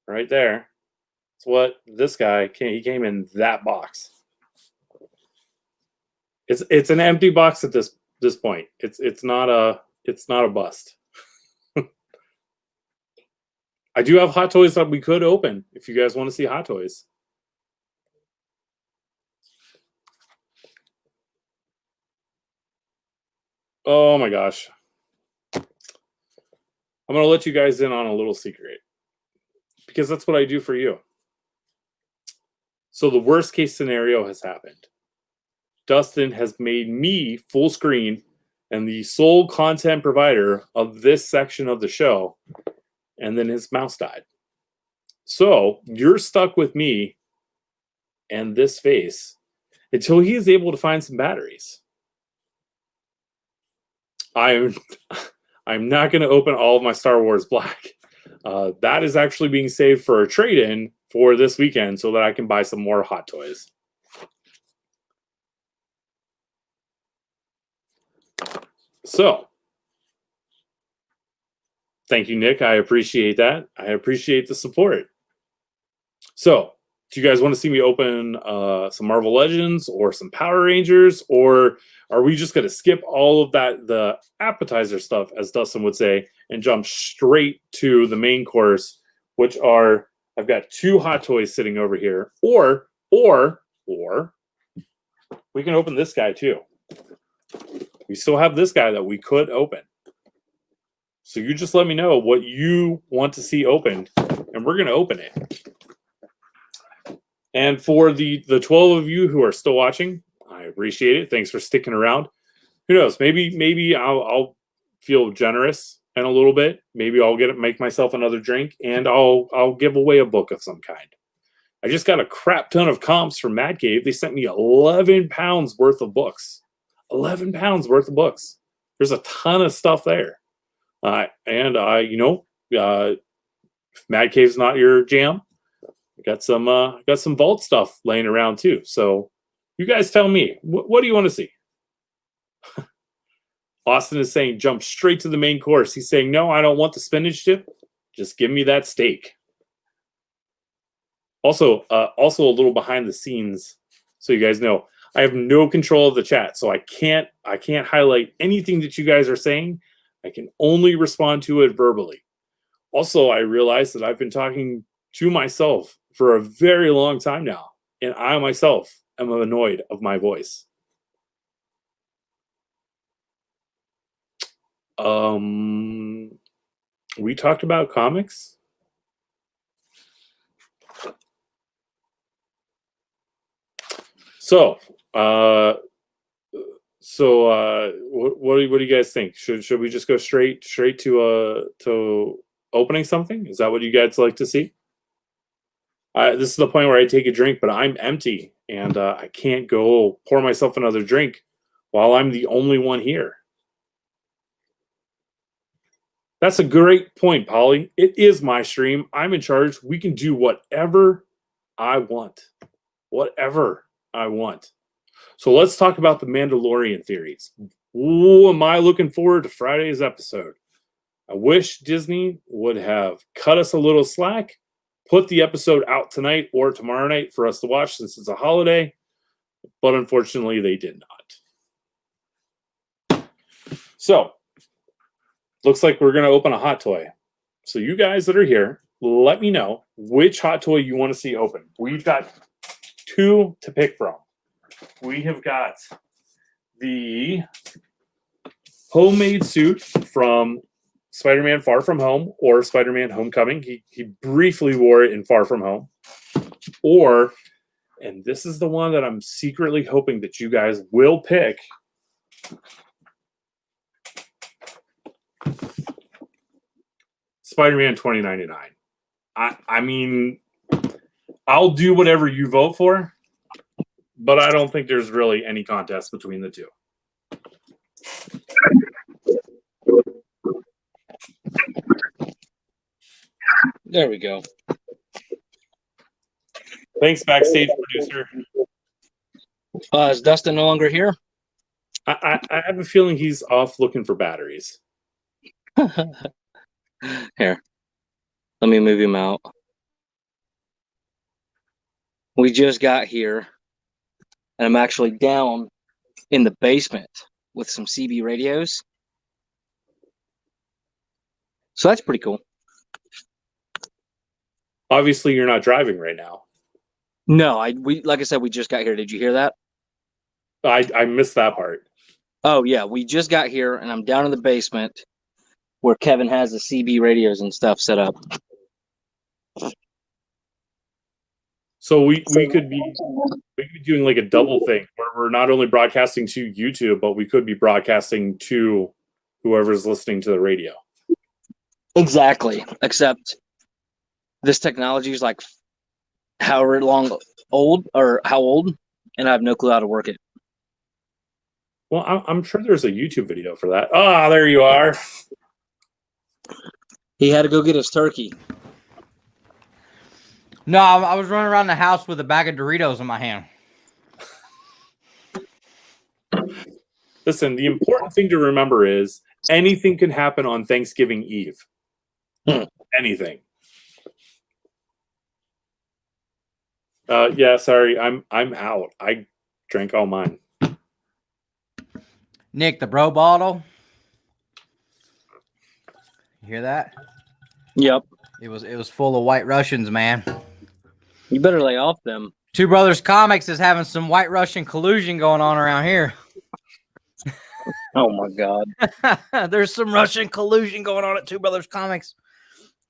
Right there. It's what this guy came. He came in that box. It's an empty box at this point. It's not a bust. I do have hot toys that we could open if you guys want to see hot toys. Oh my gosh. I'm going to let you guys in on a little secret, because that's what I do for you. So the worst case scenario has happened. Dustin has made me full screen and the sole content provider of this section of the show, and then his mouse died. So you're stuck with me and this face until he is able to find some batteries. I'm not going to open all of my Star Wars Black. That is actually being saved for a trade-in for this weekend so that I can buy some more hot toys. So, thank you, Nick. I appreciate that. I appreciate the support. So, do you guys want to see me open some Marvel Legends or some Power Rangers, or are we just going to skip all of that, the appetizer stuff, as Dustin would say, and jump straight to the main course, which are, I've got 2 hot toys sitting over here, or we can open this guy too. We still have this guy that we could open. So you just let me know what you want to see opened, and we're going to open it. And for the 12 of you who are still watching, I appreciate it. Thanks for sticking around. Who knows? Maybe I'll feel generous in a little bit. Maybe I'll make myself another drink, and I'll give away a book of some kind. I just got a crap ton of comps from Mad Cave. They sent me 11 pounds worth of books. 11 pounds worth of books. There's a ton of stuff there. If Mad Cave's not your jam, got some vault stuff laying around too. So you guys tell me, what do you want to see? Austin is saying jump straight to the main course. He's saying, no, I don't want the spinach dip. Just give me that steak. Also a little behind the scenes, so you guys know, I have no control of the chat, so I can't highlight anything that you guys are saying. I can only respond to it verbally. Also, I realize that I've been talking to myself for a very long time now, and I myself am annoyed of my voice. We talked about comics. So, what do you guys think? Should we just go straight to opening something? Is that what you guys like to see? This is the point where I take a drink, but I'm empty, and I can't go pour myself another drink while I'm the only one here. That's a great point, Polly. It is my stream. I'm in charge. We can do whatever I want. Whatever I want. So let's talk about the Mandalorian theories. Ooh, am I looking forward to Friday's episode? I wish Disney would have cut us a little slack, put the episode out tonight or tomorrow night for us to watch since it's a holiday, but unfortunately they did not. So, looks like we're going to open a hot toy. So you guys that are here, let me know which hot toy you want to see open. We've got 2 to pick from. We have got the homemade suit from Spider-Man Far From Home or Spider-Man Homecoming. He briefly wore it in Far From Home. Or, and this is the one that I'm secretly hoping that you guys will pick. Spider-Man 2099. I mean, I'll do whatever you vote for, but I don't think there's really any contest between the two. There we go. Thanks, backstage producer. Is Dustin no longer here? I have a feeling he's off looking for batteries. Here, let me move him out. We just got here, and I'm actually down in the basement with some CB radios. So that's pretty cool. Obviously, you're not driving right now. No, like I said, we just got here. Did you hear that? I missed that part. Oh yeah, we just got here, and I'm down in the basement where Kevin has the CB radios and stuff set up. So we could be doing like a double thing where we're not only broadcasting to YouTube, but we could be broadcasting to whoever's listening to the radio. Exactly. Except this technology is like however long old or how old, and I have no clue how to work it. Well, I'm sure there's a YouTube video for that. Ah, there you are. He had to go get his turkey. No, I was running around the house with a bag of Doritos in my hand. Listen, the important thing to remember is anything can happen on Thanksgiving Eve. Anything. Yeah, sorry, I'm out. I drank all mine. Nick, the bro bottle. You hear that? Yep. It was full of White Russians, man. You better lay off them. Two Brothers Comics is having some White Russian collusion going on around here. Oh my God. There's some Russian collusion going on at Two Brothers Comics.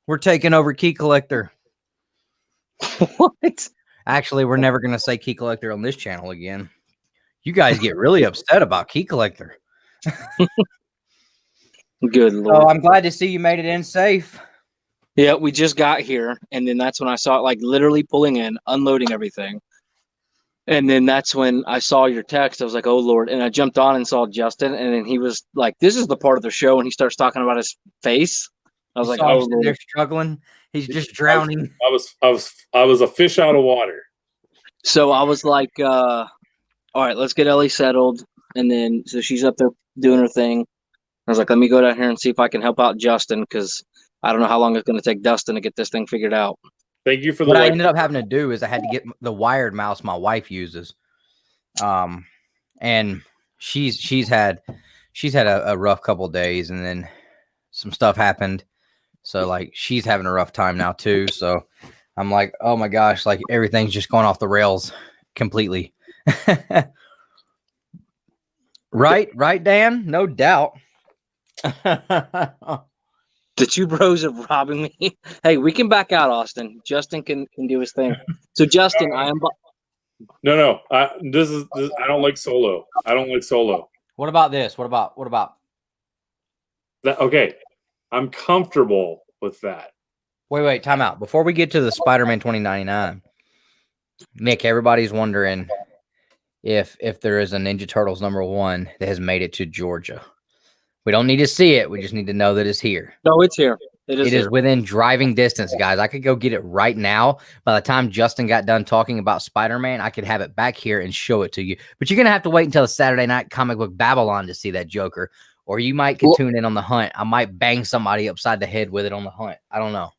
We're taking over Key Collector. What? Actually, we're never going to say Key Collector on this channel again. You guys get really upset about Key Collector. Good Lord. So I'm glad to see you made it in safe. Yeah, we just got here, and then that's when I saw it, like literally pulling in, unloading everything. And then that's when I saw your text. I was like, oh Lord. And I jumped on and saw Justin, and then he was like, this is the part of the show when he starts talking about his face. I was like, oh Lord. They're struggling. He's just drowning. I was a fish out of water. So I was like, all right, let's get Ellie settled. And then, so she's up there doing her thing. I was like, let me go down here and see if I can help out Justin, because I don't know how long it's going to take Dustin to get this thing figured out. Thank you for the. What I ended up having to do is I had to get the wired mouse my wife uses, and she's had a rough couple of days, and then some stuff happened, so like she's having a rough time now too. So I'm like, oh my gosh, like everything's just going off the rails completely. Right, Dan? No doubt. The two bros are robbing me. Hey, we can back out, Austin. Justin can do his thing. So, Justin, I am. No. This is. I don't like solo. I don't like solo. What about this? What about that? Okay, I'm comfortable with that. Wait, time out. Before we get to the Spider-Man 2099, Nick, everybody's wondering if there is a Ninja Turtles #1 that has made it to Georgia. We don't need to see it. We just need to know that it's here. No, it's here. It is within driving distance, guys. I could go get it right now. By the time Justin got done talking about Spider-Man, I could have it back here and show it to you. But you're going to have to wait until the Saturday night Comic Book Babble-on to see that Joker. Or you might tune in on the hunt. I might bang somebody upside the head with it on the hunt. I don't know.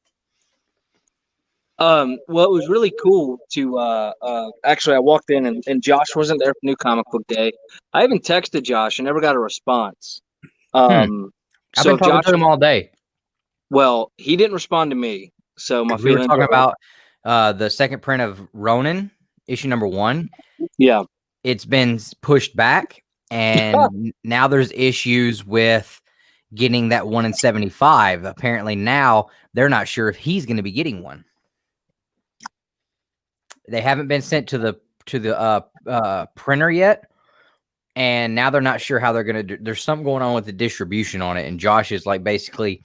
Well, it was really cool to actually I walked in and Josh wasn't there for New Comic Book Day. I even texted Josh and never got a response. I've been talking to him all day. Well, he didn't respond to me. So my feelings were talking about the second print of Ronin, issue #1. Yeah. It's been pushed back, and now there's issues with getting that 1 in 75. Apparently now they're not sure if he's going to be getting one. They haven't been sent to the printer yet, and now they're not sure how they're going to do. There's something going on with the distribution on it, and Josh is like basically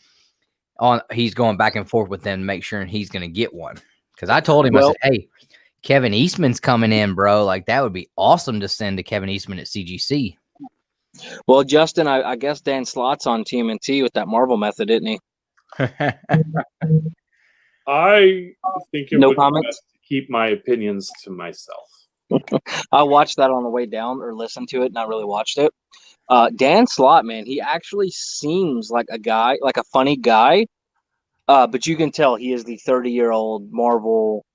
he's going back and forth with them to make sure he's going to get one. Because I told him, I said, hey, Kevin Eastman's coming in, bro. Like, that would be awesome to send to Kevin Eastman at CGC. Well, Justin, I guess Dan Slott's on TMNT with that Marvel method, isn't he? I think it No would comments? be best to keep my opinions to myself. I watched that on the way down, or listened to it, not really watched it. Dan Slott, man, he actually seems like a guy, like a funny guy, but you can tell he is the 30-year-old Marvel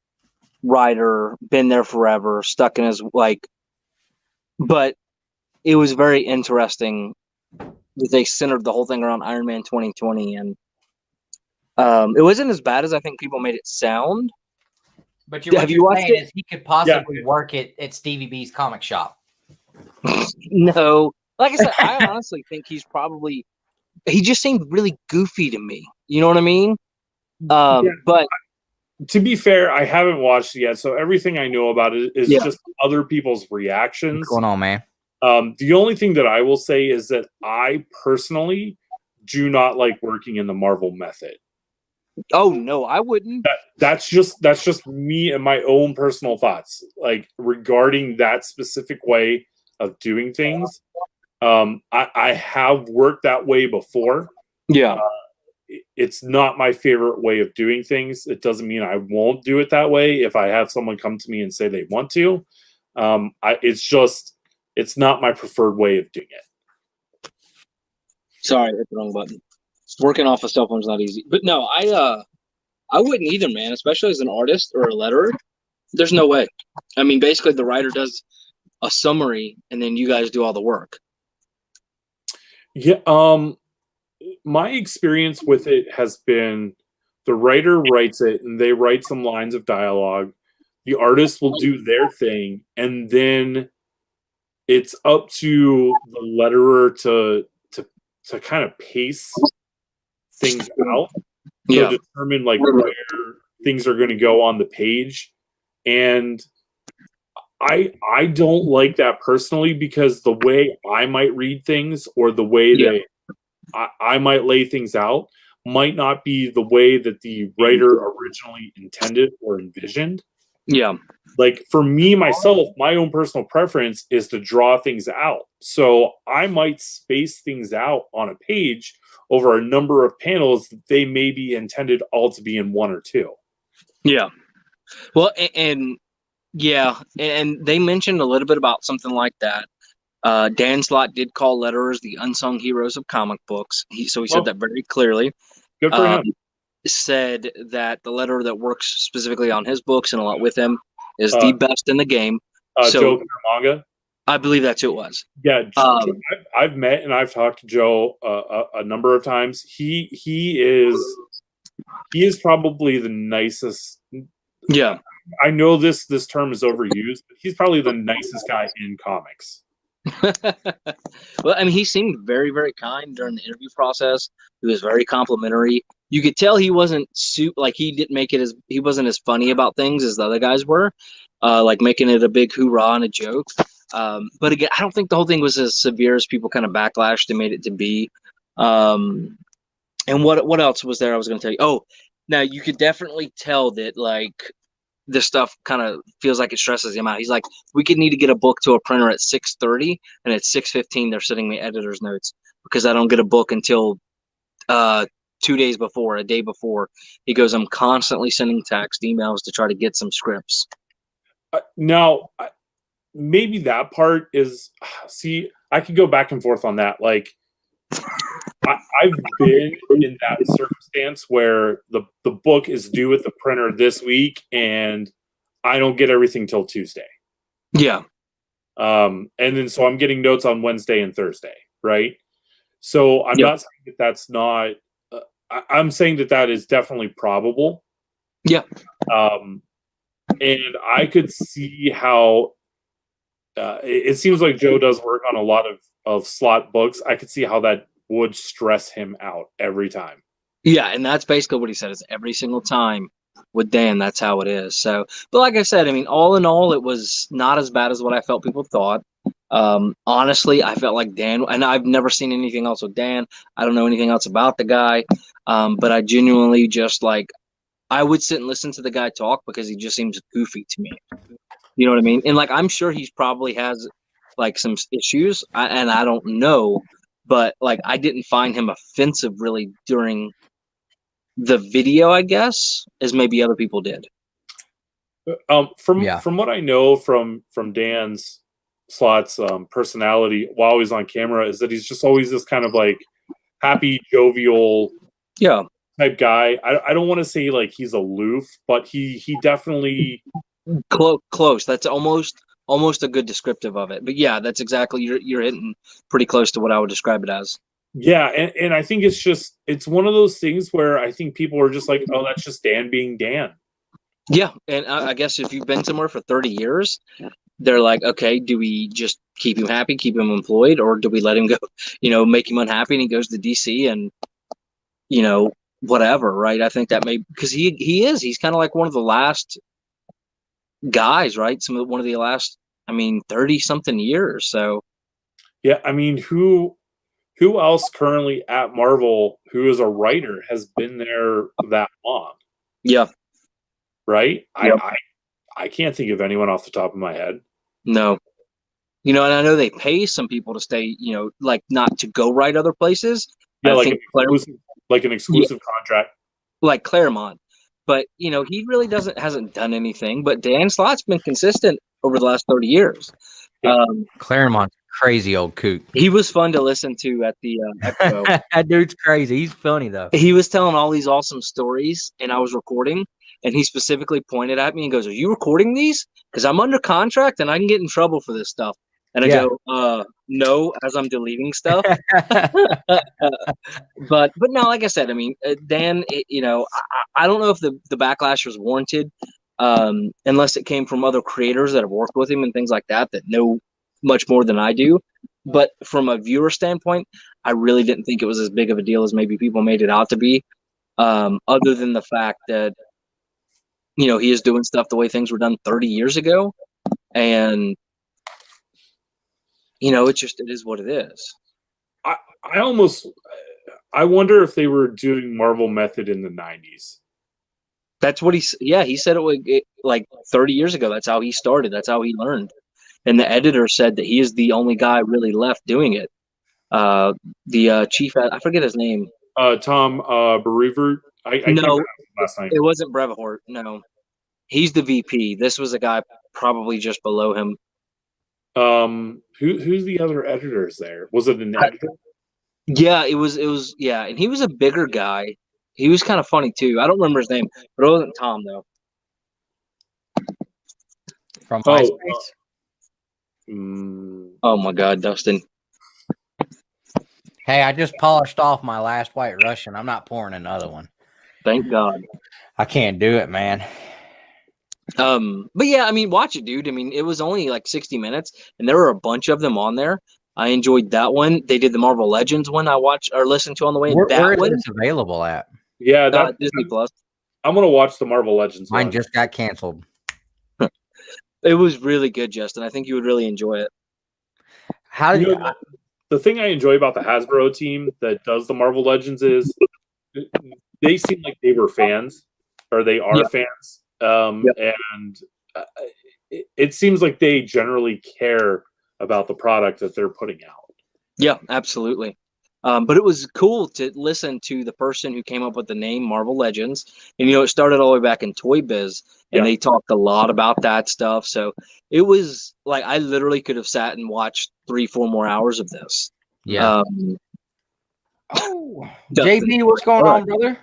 writer, been there forever, stuck in his, like, but it was very interesting that they centered the whole thing around Iron Man 2020, and it wasn't as bad as I think people made it sound. But Have you watched it? Is he could possibly work at Stevie B's comic shop. No. Like I said, I honestly think he just seemed really goofy to me. You know what I mean? But to be fair, I haven't watched it yet, so everything I know about it is just other people's reactions. What's going on, man? The only thing that I will say is that I personally do not like working in the Marvel method. Oh no, I wouldn't. That's just me and my own personal thoughts, like regarding that specific way of doing things. I have worked that way before. Yeah. It's not my favorite way of doing things. It doesn't mean I won't do it that way if I have someone come to me and say they want to. It's not my preferred way of doing it. Sorry, I hit the wrong button. Working off a cell phone's not easy. But no, I wouldn't either, man, especially as an artist or a letterer. There's no way. I mean, basically the writer does a summary and then you guys do all the work. Yeah, my experience with it has been the writer writes it and they write some lines of dialogue. The artist will do their thing, and then it's up to the letterer to kind of pace things out to determine like where things are going to go on the page. And I don't like that personally, because the way I might read things or the way that I might lay things out might not be the way that the writer originally intended or envisioned. Yeah. Like for me, myself, my own personal preference is to draw things out. So I might space things out on a page over a number of panels that they may be intended all to be in one or two. Yeah. Well, and they mentioned a little bit about something like that. Dan Slott did call letterers the unsung heroes of comic books. He said that very clearly. Good for him. Said that the letterer that works specifically on his books and a lot with him is the best in the game. Joe Manga. I believe that's who it was. Yeah, I've met and I've talked to Joe a number of times. He is probably the nicest. Yeah, I know this term is overused, but he's probably the nicest guy in comics. Well, I mean, he seemed very, very kind during the interview process. He was very complimentary. You could tell he wasn't he wasn't as funny about things as the other guys were, like making it a big hoorah and a joke. But again, I don't think the whole thing was as severe as people kind of backlashed and made it to be. And what else was there I was going to tell you? Oh, now you could definitely tell that like this stuff kind of feels like it stresses him out. He's like, we could need to get a book to a printer at 6:30, and at 6:15 they're sending me editor's notes because I don't get a book until 2 days before, a day before. He goes, I'm constantly sending text emails to try to get some scripts. Now, maybe that part is, see, I could go back and forth on that. Like, I've been in that circumstance where the book is due at the printer this week and I don't get everything till Tuesday. Yeah. And then so I'm getting notes on Wednesday and Thursday, right? So I'm not saying that that's not, I'm saying that that is definitely probable. Yeah. And I could see how it seems like Joe does work on a lot of slot books. I could see how that would stress him out every time. Yeah, and that's basically what he said, is every single time with Dan, that's how it is. So, but like I said, I mean, all in all, it was not as bad as what I felt people thought. Honestly, I felt like Dan, and I've never seen anything else with Dan. I don't know anything else about the guy, but I genuinely just like, I would sit and listen to the guy talk because he just seems goofy to me. You know what I mean? And like, I'm sure he's probably has like some issues, and I don't know, but like, I didn't find him offensive really during the video, I guess, as maybe other people did. From what I know from Dan's Slot's personality while he's on camera, is that he's just always this kind of like happy, jovial, type guy. I don't want to say like he's aloof, but he definitely close. That's almost a good descriptive of it. But yeah, that's exactly, you're hitting pretty close to what I would describe it as. Yeah, and I think it's one of those things where I think people are just like, oh, that's just Dan being Dan. Yeah, and I guess if you've been somewhere for 30 years, they're like, okay, do we just keep him happy, keep him employed, or do we let him go, make him unhappy and he goes to DC and, whatever, right? I think that because he's kind of like one of the last guys, right? One of the last, 30 something years. So yeah, I mean, who else currently at Marvel who is a writer has been there that long? Yeah. Right? Yep. I can't think of anyone off the top of my head. No. And I know they pay some people to stay, like not to go write other places. Yeah, like an exclusive contract. Like Claremont. But, he really hasn't done anything. But Dan Slott's been consistent over the last 30 years. Yeah. Claremont's crazy old kook. He was fun to listen to at the Expo. That dude's crazy. He's funny, though. He was telling all these awesome stories, and I was recording. And he specifically pointed at me and goes, "Are you recording these? Because I'm under contract and I can get in trouble for this stuff." And I go, "No," as I'm deleting stuff. But no, like I said, Dan, I don't know if the backlash was warranted, unless it came from other creators that have worked with him and things like that know much more than I do. But from a viewer standpoint, I really didn't think it was as big of a deal as maybe people made it out to be. Other than the fact that, he is doing stuff the way things were done 30 years ago. And, it is what it is. I wonder if they were doing Marvel Method in the 90s. That's what he said like 30 years ago. That's how he started. That's how he learned. And the editor said that he is the only guy really left doing it. The chief, I forget his name. Tom Brevoort. No, last night. It wasn't Brevoort. No, he's the VP. This was a guy probably just below him. Who's the other editors there? Was it an editor? Yeah, it was. Yeah, and he was a bigger guy. He was kind of funny too. I don't remember his name, but it wasn't Tom though. From MySpace. Oh my God, Dustin. Hey, I just polished off my last White Russian. I'm not pouring another one. Thank God. I can't do it, man. But yeah, watch it, dude. It was only like 60 minutes, and there were a bunch of them on there. I enjoyed that one. They did the Marvel Legends one I watched or listened to on the way. Where is it available at? Yeah, Disney Plus. I'm gonna watch the Marvel Legends. Mine just got canceled. It was really good, Justin. I think you would really enjoy it. How do you? The thing I enjoy about the Hasbro team that does the Marvel Legends is they seem like they were fans, or they are fans, and it seems like they generally care about the product that they're putting out. Yeah, absolutely. But it was cool to listen to the person who came up with the name Marvel Legends. And, it started all the way back in Toy Biz, and they talked a lot about that stuff. So it was like, I literally could have sat and watched 3-4 more hours of this. Yeah. JB, what's going on, brother?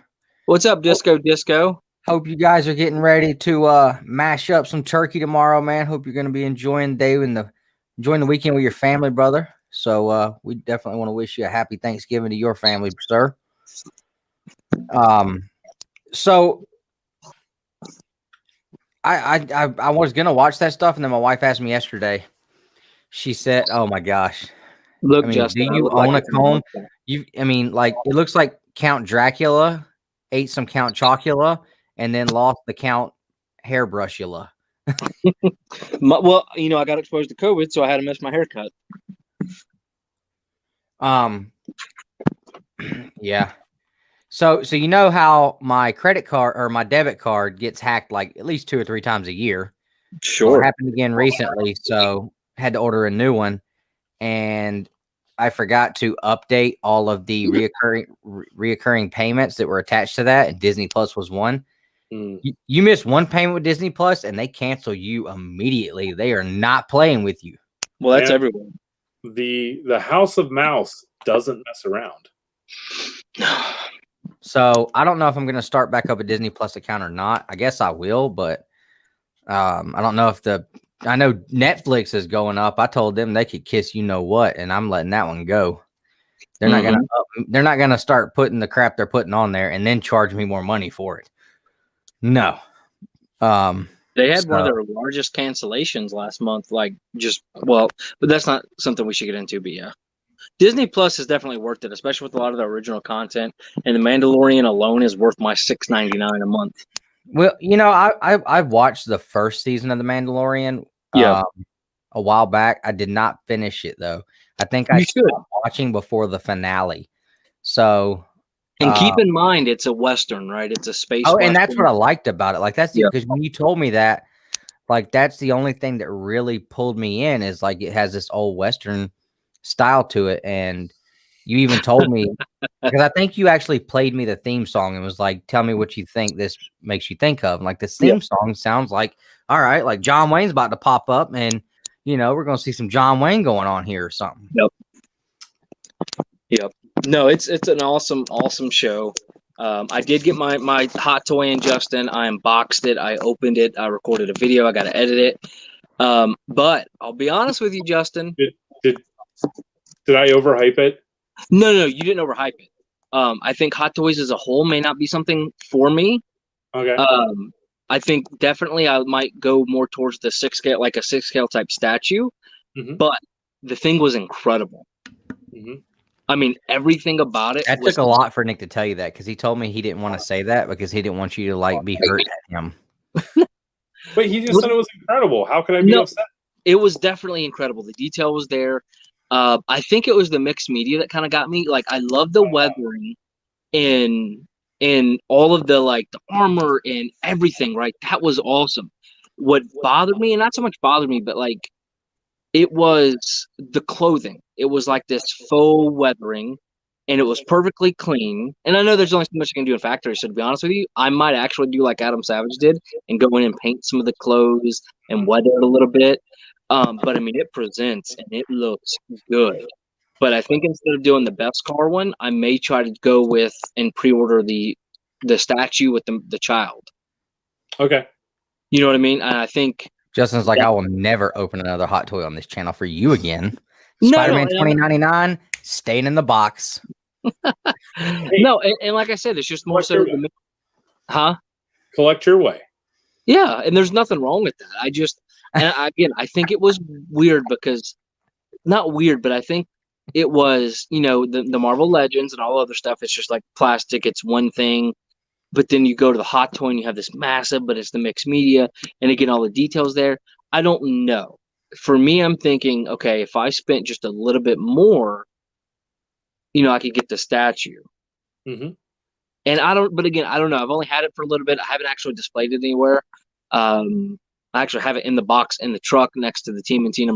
What's up, Disco? Hope you guys are getting ready to mash up some turkey tomorrow, man. Hope you're going to be enjoying the day and enjoying the weekend with your family, brother. So we definitely want to wish you a happy Thanksgiving to your family, sir. So I was gonna watch that stuff, and then my wife asked me yesterday. She said, "Oh my gosh, Look, I mean, Justin, do I you look own like a cone? I mean, like it looks like Count Dracula ate some Count Chocula and then lost the Count Hairbrushula. Well, you know, I got exposed to COVID, so I had to miss my haircut. Yeah. So you know how my credit card or my debit card gets hacked like at least 2 or 3 times a year. Well, it happened again recently, so had to order a new one, and I forgot to update all of the reoccurring payments that were attached to that, and Disney Plus was one. You miss one payment with Disney Plus, and they cancel you immediately. They are not playing with you. Well, that's everywhere. The House of Mouse doesn't mess around. So I don't know if I'm going to start back up a Disney Plus account or not. I guess I will, but I don't know if I know Netflix is going up. I told them they could kiss you know what, and I'm letting that one go. They're not gonna they're not gonna start putting the crap they're putting on there and then charge me more money for it. No. They had one of their largest cancellations last month. Like but that's not something we should get into. But yeah, Disney Plus is definitely worth it, especially with a lot of the original content. And The Mandalorian alone is worth my $6.99 a month. Well, you know, I've watched the first season of The Mandalorian a while back. I did not finish it though. I think I stopped watching before the finale. So, and keep in mind, it's a Western, right? It's a space. Oh, Western. And that's what I liked about it. Like that's because when you told me that, like that's the only thing that really pulled me in is like it has this old Western style to it, and you even told me because I think you actually played me the theme song and was like, "Tell me what you think this makes you think of." And like this theme song sounds like, all right, like John Wayne's about to pop up, and you know we're gonna see some John Wayne going on here or something. Yep. No, it's an awesome show. I did get my hot toy in, Justin. I unboxed it. I opened it. I recorded a video. I got to edit it. But I'll be honest with you, Justin. Did I overhype it? No, you didn't overhype it. I think hot toys as a whole may not be something for me. Okay. I think definitely I might go more towards the 6 scale, like a 6 scale type statue. But the thing was incredible. I mean, everything about it. That took a lot for Nick to tell you that because he told me he didn't want to say that because he didn't want you to like be hurt at him. But he just said it was incredible. How could I be upset? It was definitely incredible. The detail was there. I think it was the mixed media that kind of got me. Like, I love the weathering in all of the like the armor and everything. Right, that was awesome. What bothered me, and not so much bothered me, but like it was the clothing. It was like this faux weathering, and it was perfectly clean. And I know there's only so much you can do in factory. So to be honest with you, I might actually do like Adam Savage did and go in and paint some of the clothes and weather it a little bit. But I mean, it presents and it looks good. But I think instead of doing the best car one, I may try to go with and pre-order the statue with the child. Okay. You know what I mean? And I think Justin's like, I will never open another hot toy on this channel for you again. Spider-Man 2099, staying in the box. No, and like I said, it's just more so. Collect your way. Yeah, and there's nothing wrong with that. I think it was weird because, not weird, but I think it was, you know, the Marvel Legends and all other stuff. It's just like plastic. It's one thing. But then you go to the hot toy and you have this massive, but it's the mixed media. And again, all the details there. I don't know. For me, I'm thinking, okay, if I spent just a little bit more, you know, I could get the statue. And I don't know. I've only had it for a little bit. I haven't actually displayed it anywhere. I actually have it in the box in the truck next to the TMNT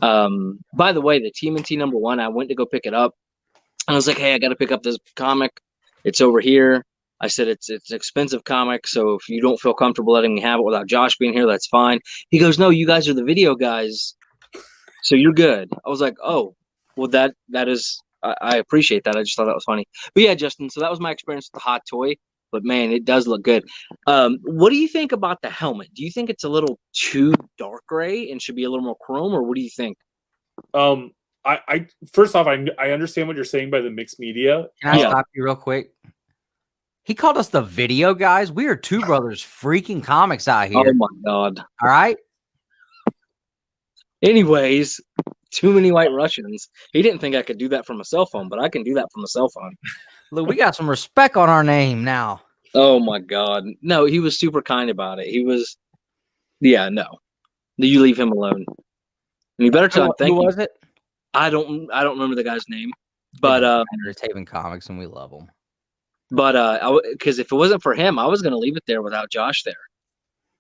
#1. By the way, the TMNT #1, I went to go pick it up. I was like, hey, I got to pick up this comic. It's over here. I said, it's an expensive comic, so if you don't feel comfortable letting me have it without Josh being here, that's fine. He goes, no, you guys are the video guys, so you're good. I was like, oh, well, that is, I appreciate that. I just thought that was funny. But yeah, Justin, so that was my experience with the hot toy. But man, it does look good. What do you think about the helmet? Do you think it's a little too dark gray and should be a little more chrome, or what do you think? I first off, I understand what you're saying by the mixed media. Can I stop you real quick? He called us the video guys. We are two brothers freaking comics out here. Oh my god! All right. Anyways, Too many White Russians. He didn't think I could do that from a cell phone, but I can do that from a cell phone. Look, we got some respect on our name now. Oh my God. No, he was super kind about it. He was, yeah, no. You leave him alone. And you better tell him thank you. Who was it? I don't remember the guy's name, but it's Haven Comics and we love them. But because if it wasn't for him, I was gonna leave it there without Josh there.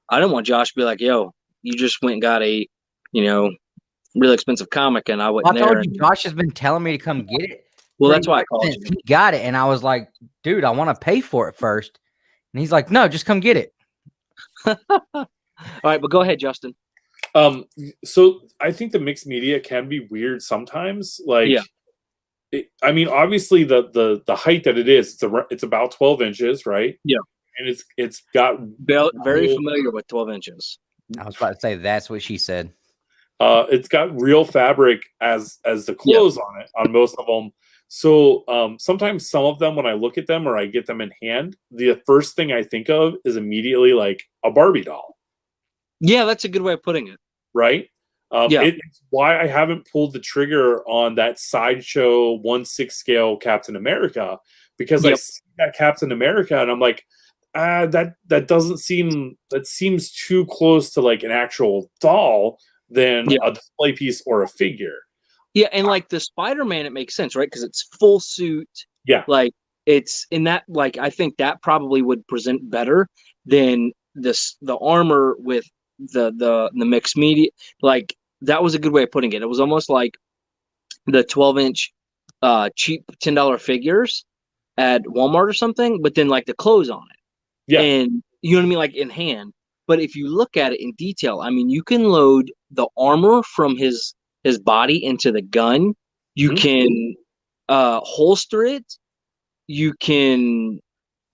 I didn't want Josh to be like, "Yo, you just went and got a, really expensive comic," and I wasn't there. You, Josh has been telling me to come get it. Well, that's why I called you. He got it, and I was like, "Dude, I want to pay for it first." And he's like, "No, just come get it." All right, but go ahead, Justin. So I think the mixed media can be weird sometimes. Like, I mean, obviously the height that it is, it's about 12 inches, right? Yeah. And it's got very familiar with 12 inches. I was about to say that's what she said. It's got real fabric as the clothes on it, on most of them. So sometimes some of them, when I look at them or I get them in hand, the first thing I think of is immediately like a Barbie doll. Yeah, that's a good way of putting it. Right? It's why I haven't pulled the trigger on that Sideshow 1/6 scale Captain America, because I see that Captain America and I'm like, that doesn't seem, that seems too close to like an actual doll than a display piece or a figure. Yeah, and like the Spider-Man, it makes sense, right? Because it's full suit. Yeah. Like it's in that, like I think that probably would present better than the armor with the mixed media. Like that was a good way of putting it. It was almost like the 12-inch cheap $10 figures at Walmart or something, but then like the clothes on it. Yeah. And you know what I mean? Like in hand. But if you look at it in detail, I mean, you can load the armor from his body into the gun. You can holster it. You can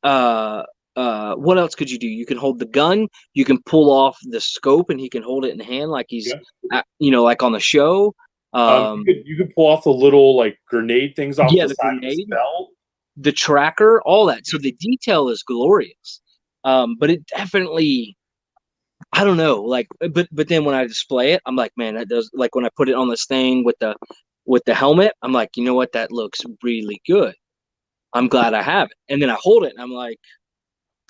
what else could you do? You can hold the gun. You can pull off the scope, and he can hold it in hand like he's, like on the show. You could pull off the little like grenade things off the side of his belt. The tracker, all that. So the detail is glorious. But it definitely, I don't know, like, but then when I display it, I'm like, man, that does, like when I put it on this thing with the helmet, I'm like, you know what, that looks really good. I'm glad I have it. And then I hold it and I'm like,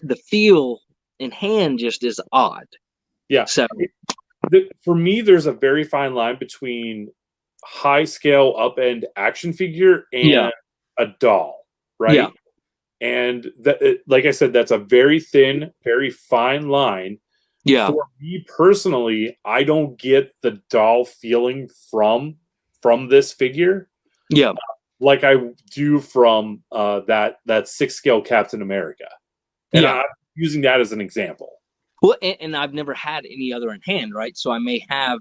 the feel in hand just is odd. Yeah. So for me, there's a very fine line between high scale up-end action figure and a doll, right? Yeah. And that, like I said, that's a very thin, very fine line. Yeah. For me personally, I don't get the doll feeling from this figure. Yeah. Like I do from that 6 scale Captain America. And I'm using that as an example. Well, and I've never had any other in hand, right? So I may have,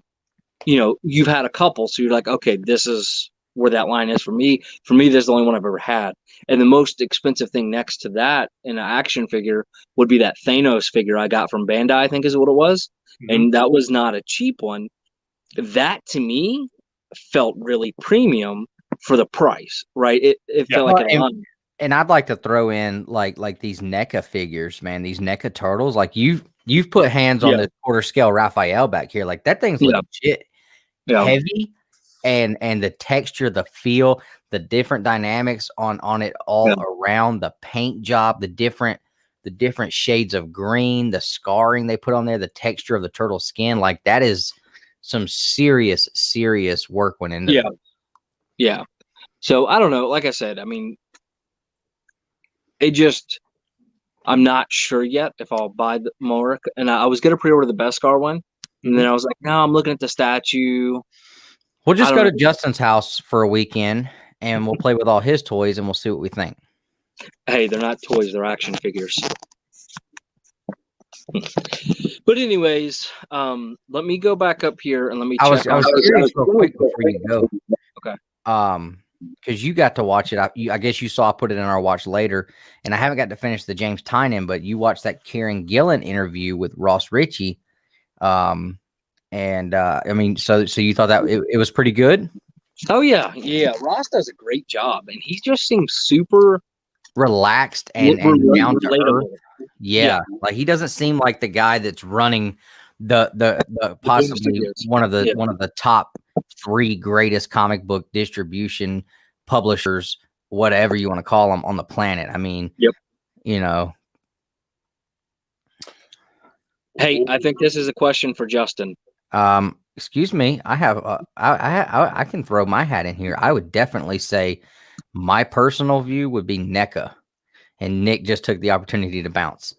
you've had a couple, so you're like, okay, this is where that line is for me. For me, this is the only one I've ever had. And the most expensive thing next to that in an action figure would be that Thanos figure I got from Bandai, I think is what it was. Mm-hmm. And that was not a cheap one. That to me felt really premium for the price, right? It felt like an honor. And I'd like to throw in like these NECA figures, man. These NECA turtles, like you've put hands on the quarter scale Raphael back here. Like that thing's legit heavy, and the texture, the feel, the different dynamics on it all around, the paint job, the different shades of green, the scarring they put on there, the texture of the turtle skin. Like that is some serious work went into it. Yeah. So I don't know. Like I said, I mean, I'm not sure yet if I'll buy more. And I was going to pre-order the Beskar one. And then I was like, no, I'm looking at the statue. We'll just go to Justin's house for a weekend and we'll play with all his toys and we'll see what we think. Hey, they're not toys. They're action figures. But anyways, let me go back up here and let me check. I was curious real quick before you go. Okay. Because you got to watch it. I guess you saw I put it in our watch later, and I haven't got to finish the James Tynion, but you watched that Karen Gillan interview with Ross Ritchie. I mean, so you thought that it was pretty good? Oh, yeah. Yeah. Ross does a great job, and he just seems super relaxed and down to earth. Yeah. Like he doesn't seem like the guy that's running the possibly one of the top three greatest comic book distribution publishers, whatever you want to call them, on the planet. I mean, Yep. you know. Hey, I think this is a question for Justin. Excuse me. I have I can throw my hat in here. I would definitely say my personal view would be NECA, and Nick just took the opportunity to bounce.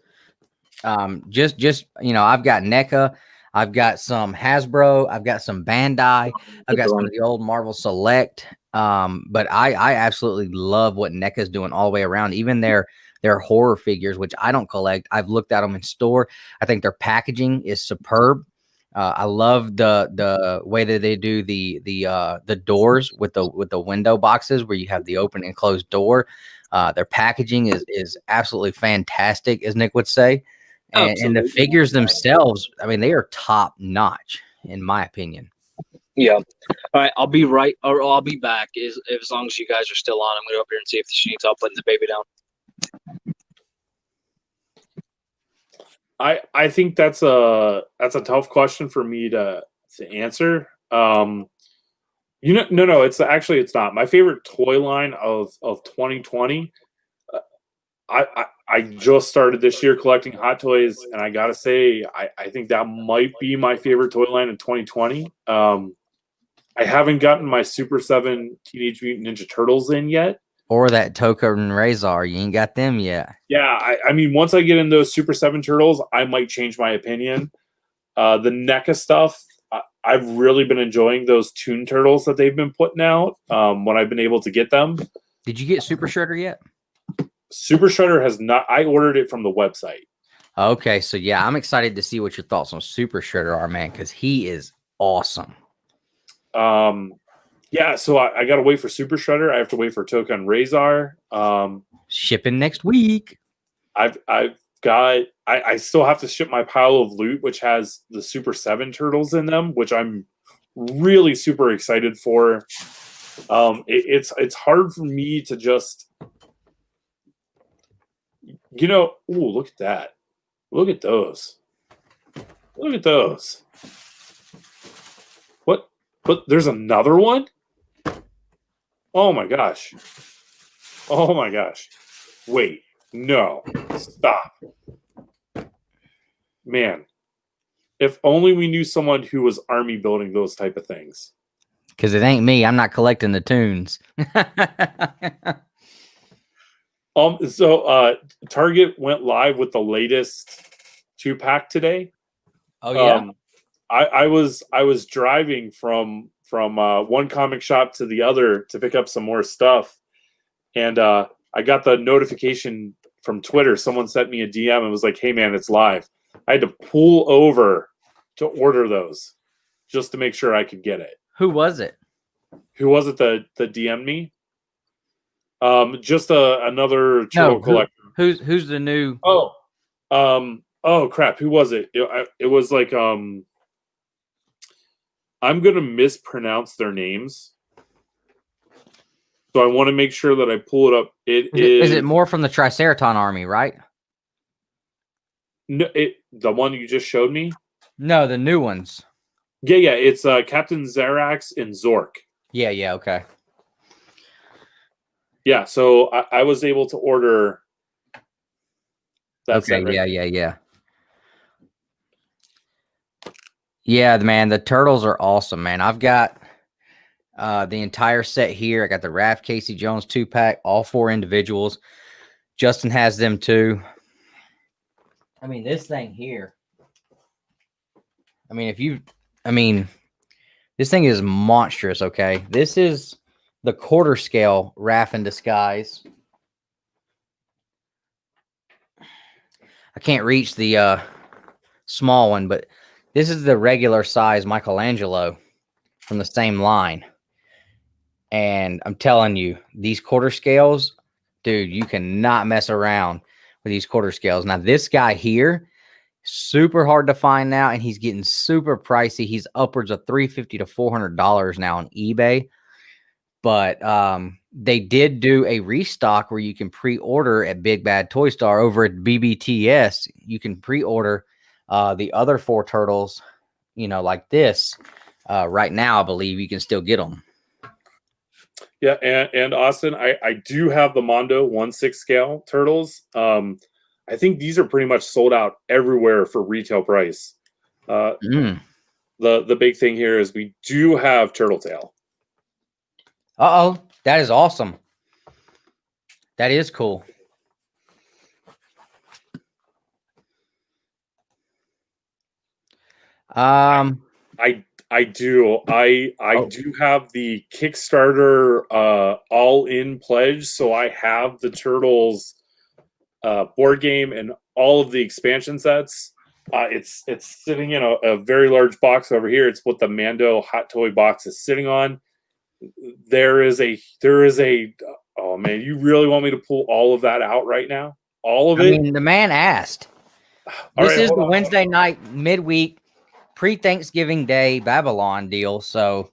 Just you know, I've got NECA, I've got some Hasbro, I've got some Bandai, I've got some of the old Marvel Select. But I absolutely love what NECA's doing all the way around. Even their horror figures, which I don't collect. I've looked at them in store. I think their packaging is superb. I love the way that they do the doors with the window boxes where you have the open and closed door. Their packaging is absolutely fantastic, as Nick would say. And the figures themselves, I mean, they are top notch, in my opinion. Yeah. All right. I'll be right, or I'll be back as long as you guys are still on. I'm going to go up here and see if she needs help putting the baby down. I think that's a tough question for me to answer. No, it's not. My favorite toy line of 2020. I just started this year collecting Hot Toys, and I gotta say, I think that might be my favorite toy line in 2020. I haven't gotten my Super 7 Teenage Mutant Ninja Turtles in yet. Or that Toka and Razor. You ain't got them yet. Yeah, I mean, once I get in those Super 7 Turtles, I might change my opinion. The NECA stuff, I've really been enjoying those Toon Turtles that they've been putting out when I've been able to get them. Did you get Super Shredder yet? Super Shredder has not. I ordered it from the website. Okay, so yeah, I'm excited to see what your thoughts on Super Shredder are, man, because he is awesome. Yeah, so I got to wait for Super Shredder. I have to wait for Toka and Razor. Shipping next week. I still have to ship my pile of loot, which has the Super 7 Turtles in them, which I'm really super excited for. It's hard for me to just, ooh, look at that. Look at those. Look at those. What? But there's another one? Oh my gosh. Oh my gosh. Wait. No. Stop. Man. If only we knew someone who was army building those type of things. Because it ain't me. I'm not collecting the tunes. So Target went live with the latest 2-pack today. Oh yeah. I was driving from one comic shop to the other to pick up some more stuff, and I got the notification from Twitter. Someone sent me a DM and was like, "Hey man, it's live." I had to pull over to order those just to make sure I could get it. Who was it? Who was it that DM'd me? Just another turtle collector. Who's the new? Oh crap! Who was it? It was like I'm gonna mispronounce their names, so I want to make sure that I pull it up. Is it more from the Triceraton army, right? No, the one you just showed me. No, the new ones. Yeah. It's Captain Zerax and Zork. Yeah. Okay. Yeah, so I was able to order that. Okay, yeah. Yeah, man, the turtles are awesome, man. I've got the entire set here. I got the Raph Casey Jones 2-pack, all 4 individuals. Justin has them too. I mean, this thing here. I mean, this thing is monstrous, okay? This is the quarter scale Raph in disguise. I can't reach the small one, but this is the regular size Michelangelo from the same line. And I'm telling you, these quarter scales, dude, you cannot mess around with these quarter scales. Now, this guy here, super hard to find now, and he's getting super pricey. He's upwards of $350 to $400 now on eBay. But they did do a restock where you can pre-order at Big Bad Toy Star over at BBTS. You can pre-order the other 4 turtles, like this, right now, I believe you can still get them. Yeah, and Austin, I do have the Mondo 1/6 scale turtles. I think these are pretty much sold out everywhere for retail price. The big thing here is we do have Turtle Tail. Uh-oh, that is awesome. That is cool. I do have the Kickstarter all-in pledge, so I have the Turtles board game and all of the expansion sets. It's sitting in a very large box over here. It's what the Mando Hot Toy box is sitting on. There is a oh man, you really want me to pull all of that out right now? All of it? I mean, the man asked. This is the Wednesday night midweek pre-Thanksgiving Day Babble-on deal. So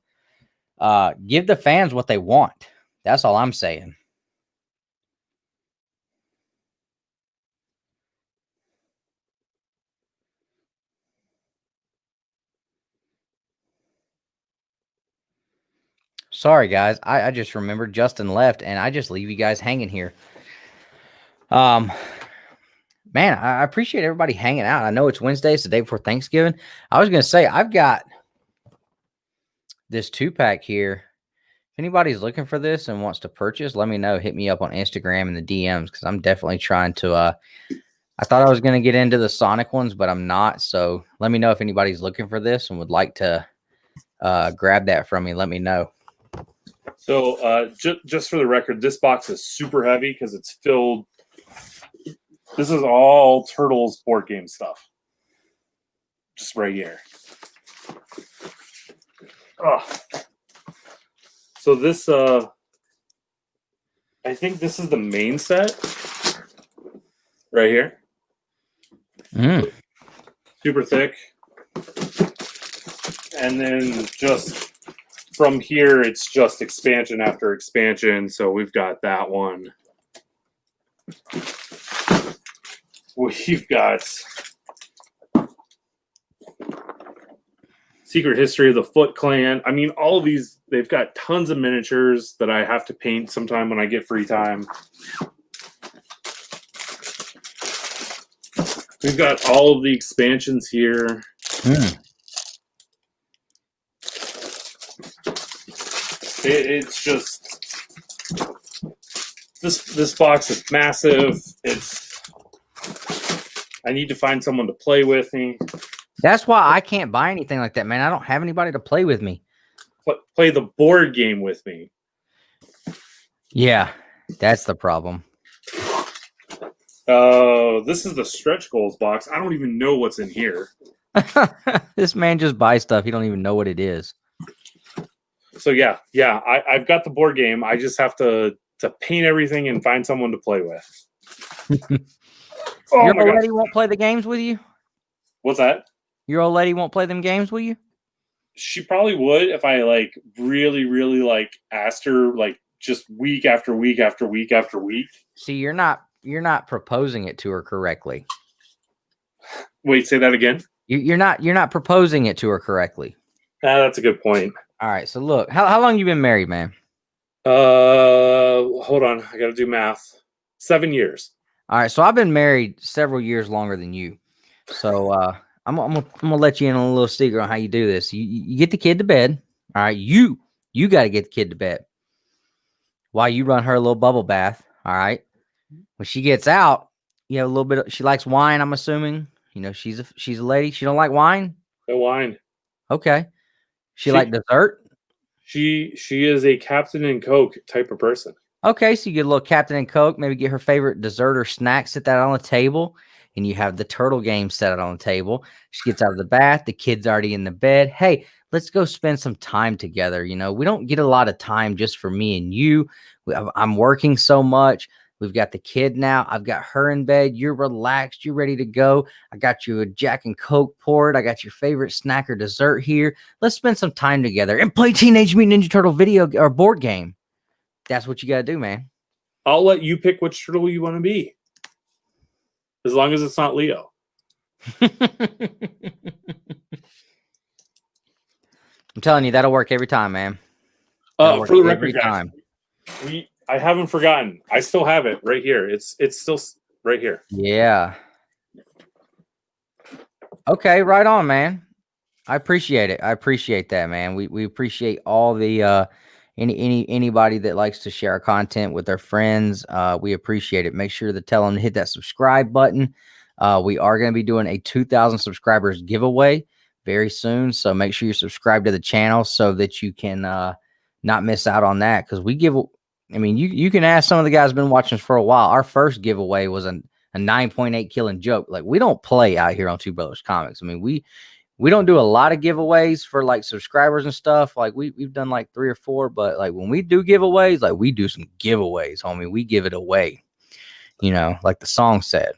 give the fans what they want. That's all I'm saying. Sorry, guys. I just remembered Justin left, and I just leave you guys hanging here. Man, I appreciate everybody hanging out. I know it's Wednesday. It's the day before Thanksgiving. I was going to say, I've got this 2-pack here. If anybody's looking for this and wants to purchase, let me know. Hit me up on Instagram in the DMs, because I'm definitely trying to I thought I was going to get into the Sonic ones, but I'm not. So let me know if anybody's looking for this and would like to grab that from me. Let me know. So just for the record, this box is super heavy because it's filled. This is all Turtles board game stuff. Just right here. Oh. So this, I think this is the main set. Right here. Super thick. And then just from here, it's just expansion after expansion. So we've got that one. We've got Secret History of the Foot Clan. I mean, all of these, they've got tons of miniatures that I have to paint sometime when I get free time. We've got all of the expansions here. It's just this box is massive. I need to find someone to play with me. That's why I can't buy anything like that, man. I don't have anybody to play with me. Play the board game with me. Yeah, that's the problem. This is the stretch goals box. I don't even know what's in here. This man just buys stuff. He don't even know what it is. So yeah. I've got the board game. I just have to paint everything and find someone to play with. Your old lady won't play the games with you? What's that? Your old lady won't play them games with you? She probably would if I really asked her just week after week after week after week. See, you're not proposing it to her correctly. Wait, say that again. You're not proposing it to her correctly. That's a good point. All right, so look, how long you been married, man? Hold on, I got to do math. 7 years. All right, so I've been married several years longer than you. So I'm gonna let you in on a little secret on how you do this. You get the kid to bed. All right, you got to get the kid to bed while you run her a little bubble bath. All right, when she gets out, you have a little bit. She likes wine, I'm assuming. You know, she's a lady. She don't like wine. No wine. Okay. She like dessert. She is a Captain and Coke type of person. Okay, so you get a little Captain and Coke, maybe get her favorite dessert or snack, sit that on the table, and you have the turtle game set out on the table. She gets out of the bath, the kid's already in the bed. Hey, let's go spend some time together. You know, we don't get a lot of time just for me and you. I'm working so much. We've got the kid now. I've got her in bed. You're relaxed. You're ready to go. I got you a Jack and Coke poured. I got your favorite snack or dessert here. Let's spend some time together and play Teenage Mutant Ninja Turtle video or board game. That's what you got to do, man. I'll let you pick which turtle you want to be. As long as it's not Leo. I'm telling you, that'll work every time, man. That'll work For the every record, guys, time. I haven't forgotten. I still have it right here. It's still right here. Yeah. Okay, right on, man. I appreciate it. I appreciate that, man. We appreciate all the anybody that likes to share our content with their friends. We appreciate it. Make sure to tell them to hit that subscribe button. We are going to be doing a 2,000 subscribers giveaway very soon, so make sure you subscribe to the channel so that you can not miss out on that. Because we give, I mean, you can ask some of the guys who've been watching us for a while. Our first giveaway was a 9.8 killing joke. Like, we don't play out here on Two Brothers Comics. I mean, we don't do a lot of giveaways for like subscribers and stuff. Like we've done like 3 or 4, but like when we do giveaways, like we do some giveaways, homie. We give it away, you know, like the song said.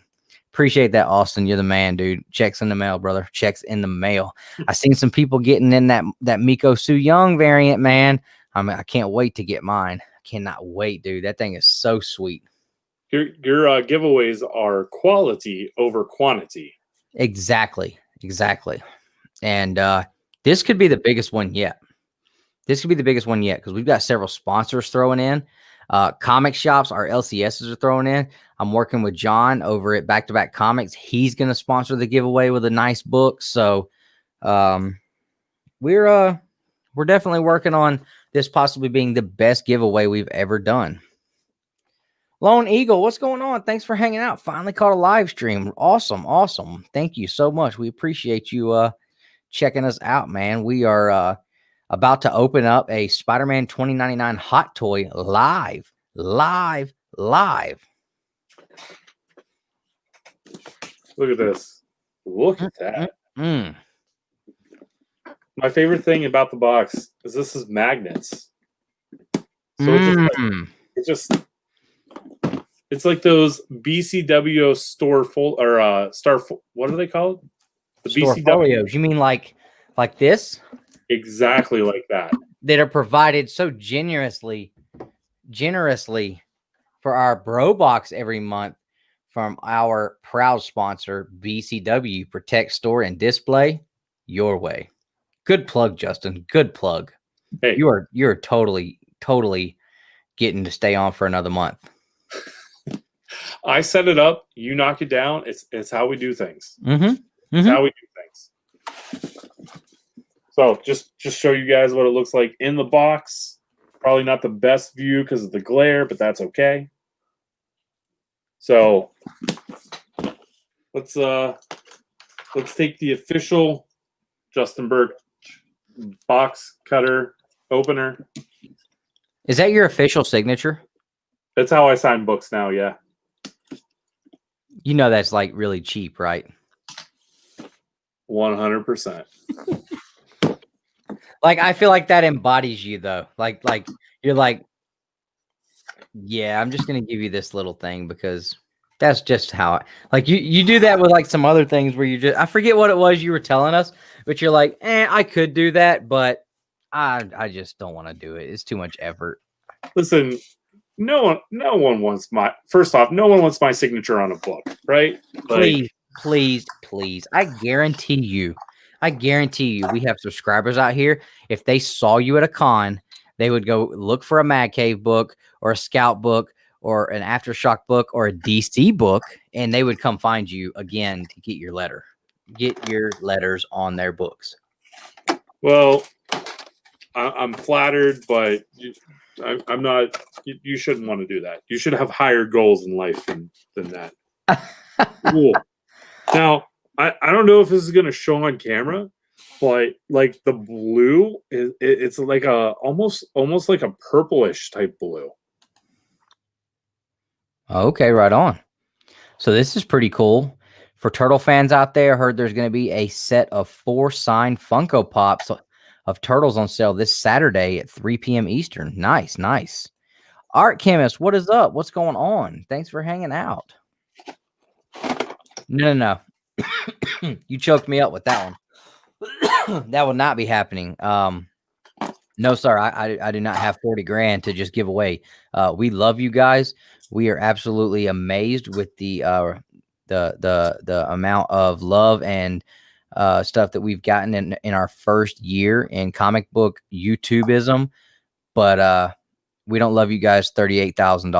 Appreciate that, Austin. You're the man, dude. Checks in the mail, brother. Checks in the mail. I seen some people getting in that Miko Sue Young variant, man. I mean, I can't wait to get mine. I cannot wait, dude. That thing is so sweet. Your giveaways are quality over quantity. Exactly. And this could be the biggest one yet. This could be the biggest one yet because we've got several sponsors throwing in. Comic shops, our LCSs are throwing in. I'm working with John over at Back to Back Comics. He's going to sponsor the giveaway with a nice book. So we're definitely working on this possibly being the best giveaway we've ever done. Lone Eagle, what's going on? Thanks for hanging out. Finally caught a live stream. Awesome. Thank you so much. We appreciate you checking us out, man. We are about to open up a Spider-Man 2099 hot toy live. Look at this. Look at that. My favorite thing about the box is this is magnets. So it's like those BCW store what are they called? The BCW folios. You mean like this? Exactly like that. That are provided so generously for our bro box every month from our proud sponsor BCW Protect Store and Display. Your way. Good plug, Justin. Good plug. Hey, you're totally getting to stay on for another month. I set it up. You knock it down. It's how we do things. It's how we do things. So just show you guys what it looks like in the box. Probably not the best view because of the glare, but that's okay. So let's take the official Justin Birch box cutter opener. Is that your official signature? That's how I sign books now, yeah. You know that's like really cheap, right? 100%. Like, I feel like that embodies you, though. Like you're like, yeah, I'm just gonna give you this little thing because that's just how you do that with like some other things where you just, I forget what it was you were telling us, but you're like, I could do that, but I just don't want to do it. It's too much effort. Listen, no one wants my, first off, no one wants my signature on a book, right? Please. I guarantee you, we have subscribers out here. If they saw you at a con, they would go look for a Mad Cave book or a Scout book or an Aftershock book or a DC book, and they would come find you again to get your letter. Get your letters on their books. Well, I'm flattered, but I'm not. You shouldn't want to do that. You should have higher goals in life than that. Cool. Now, I don't know if this is going to show on camera, but like the blue, it's like a almost like a purplish type blue. Okay, right on. So this is pretty cool. For Turtle fans out there, I heard there's going to be a set of 4 signed Funko Pops of Turtles on sale this Saturday at 3 p.m. Eastern. Nice. Art Chemist, what is up? What's going on? Thanks for hanging out. No. You choked me up with that one. That will not be happening. No, sir. I do not have 40 grand to just give away. We love you guys. We are absolutely amazed with the amount of love and stuff that we've gotten in our first year in comic book YouTubeism, but we don't love you guys $38,000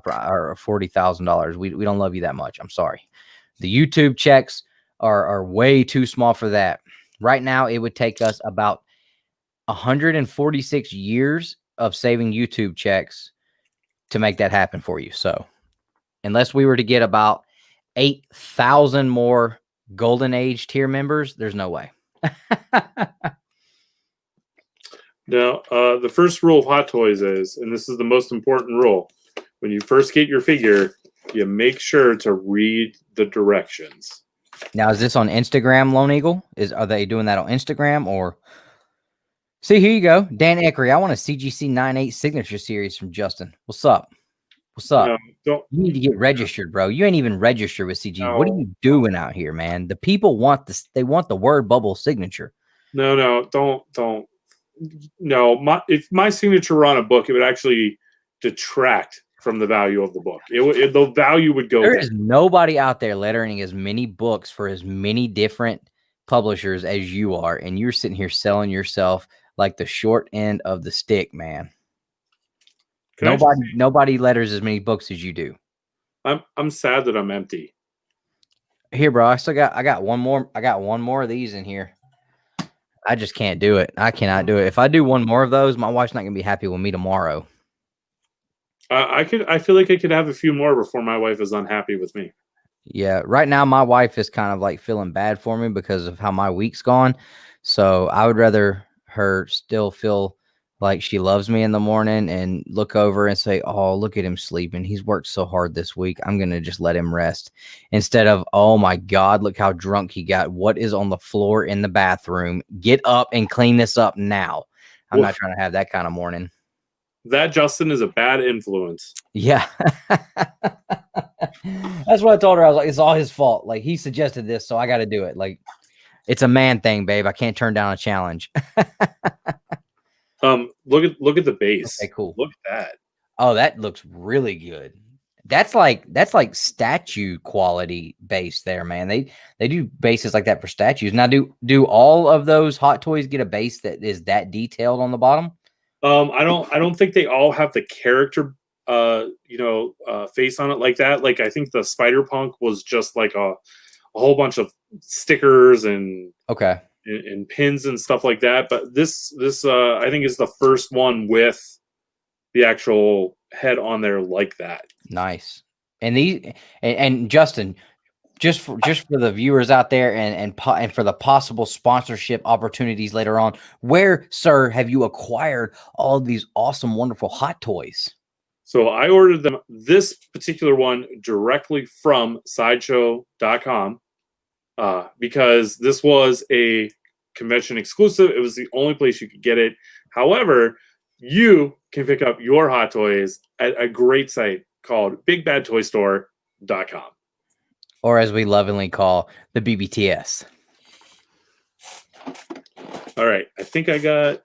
or $40,000. We don't love you that much. I'm sorry. The YouTube checks are way too small for that. Right now, it would take us about 146 years of saving YouTube checks to make that happen for you. So unless we were to get about 8,000 more Golden Age tier members, there's no way. Now, the first rule of Hot Toys is, and this is the most important rule, when you first get your figure, you make sure to read the directions. Now, is this on Instagram, Lone Eagle? Are they doing that on Instagram or? See, here you go. Dan Eckery, I want a CGC 98 signature series from Justin. What's up? What's up? You need to get registered, bro. You ain't even registered with CG. No. What are you doing out here, man? The people want this. They want the word bubble signature. No, don't. No, if my signature were on a book, it would actually detract from the value of the book. The value would go. There is nobody out there lettering as many books for as many different publishers as you are, and you're sitting here selling yourself like the short end of the stick, man. Nobody letters as many books as you do. I'm sad that I'm empty. Here, bro. I got one more. I got one more of these in here. I just can't do it. I cannot do it. If I do one more of those, my wife's not gonna be happy with me tomorrow. I feel like I could have a few more before my wife is unhappy with me. Yeah, right now my wife is kind of like feeling bad for me because of how my week's gone. So I would rather her still feel like she loves me in the morning and look over and say, "Oh, look at him sleeping. He's worked so hard this week. I'm going to just let him rest." Instead of, "Oh my God, look how drunk he got. What is on the floor in the bathroom? Get up and clean this up now." I'm not trying to have that kind of morning. That Justin is a bad influence. Yeah. That's what I told her. I was like, it's all his fault. Like, he suggested this, so I got to do it. Like, it's a man thing, babe. I can't turn down a challenge. Look at the base. Okay, cool. Look at that. Oh, that looks really good. That's like statue quality base there, man. They do bases like that for statues. Now, do all of those Hot Toys get a base that is that detailed on the bottom? I don't think they all have the character face on it like that. Like, I think the Spider Punk was just like a whole bunch of stickers and and pins and stuff like that. But this I think is the first one with the actual head on there like that. Nice. And Justin, just for the viewers out there and for the possible sponsorship opportunities later on, where, sir, have you acquired all of these awesome, wonderful Hot Toys? So I ordered them, this particular one, directly from sideshow.com because this was a convention exclusive. It was the only place you could get it. However, you can pick up your Hot Toys at a great site called bigbadtoystore.com. Or as we lovingly call the BBTS. All right. I think I got...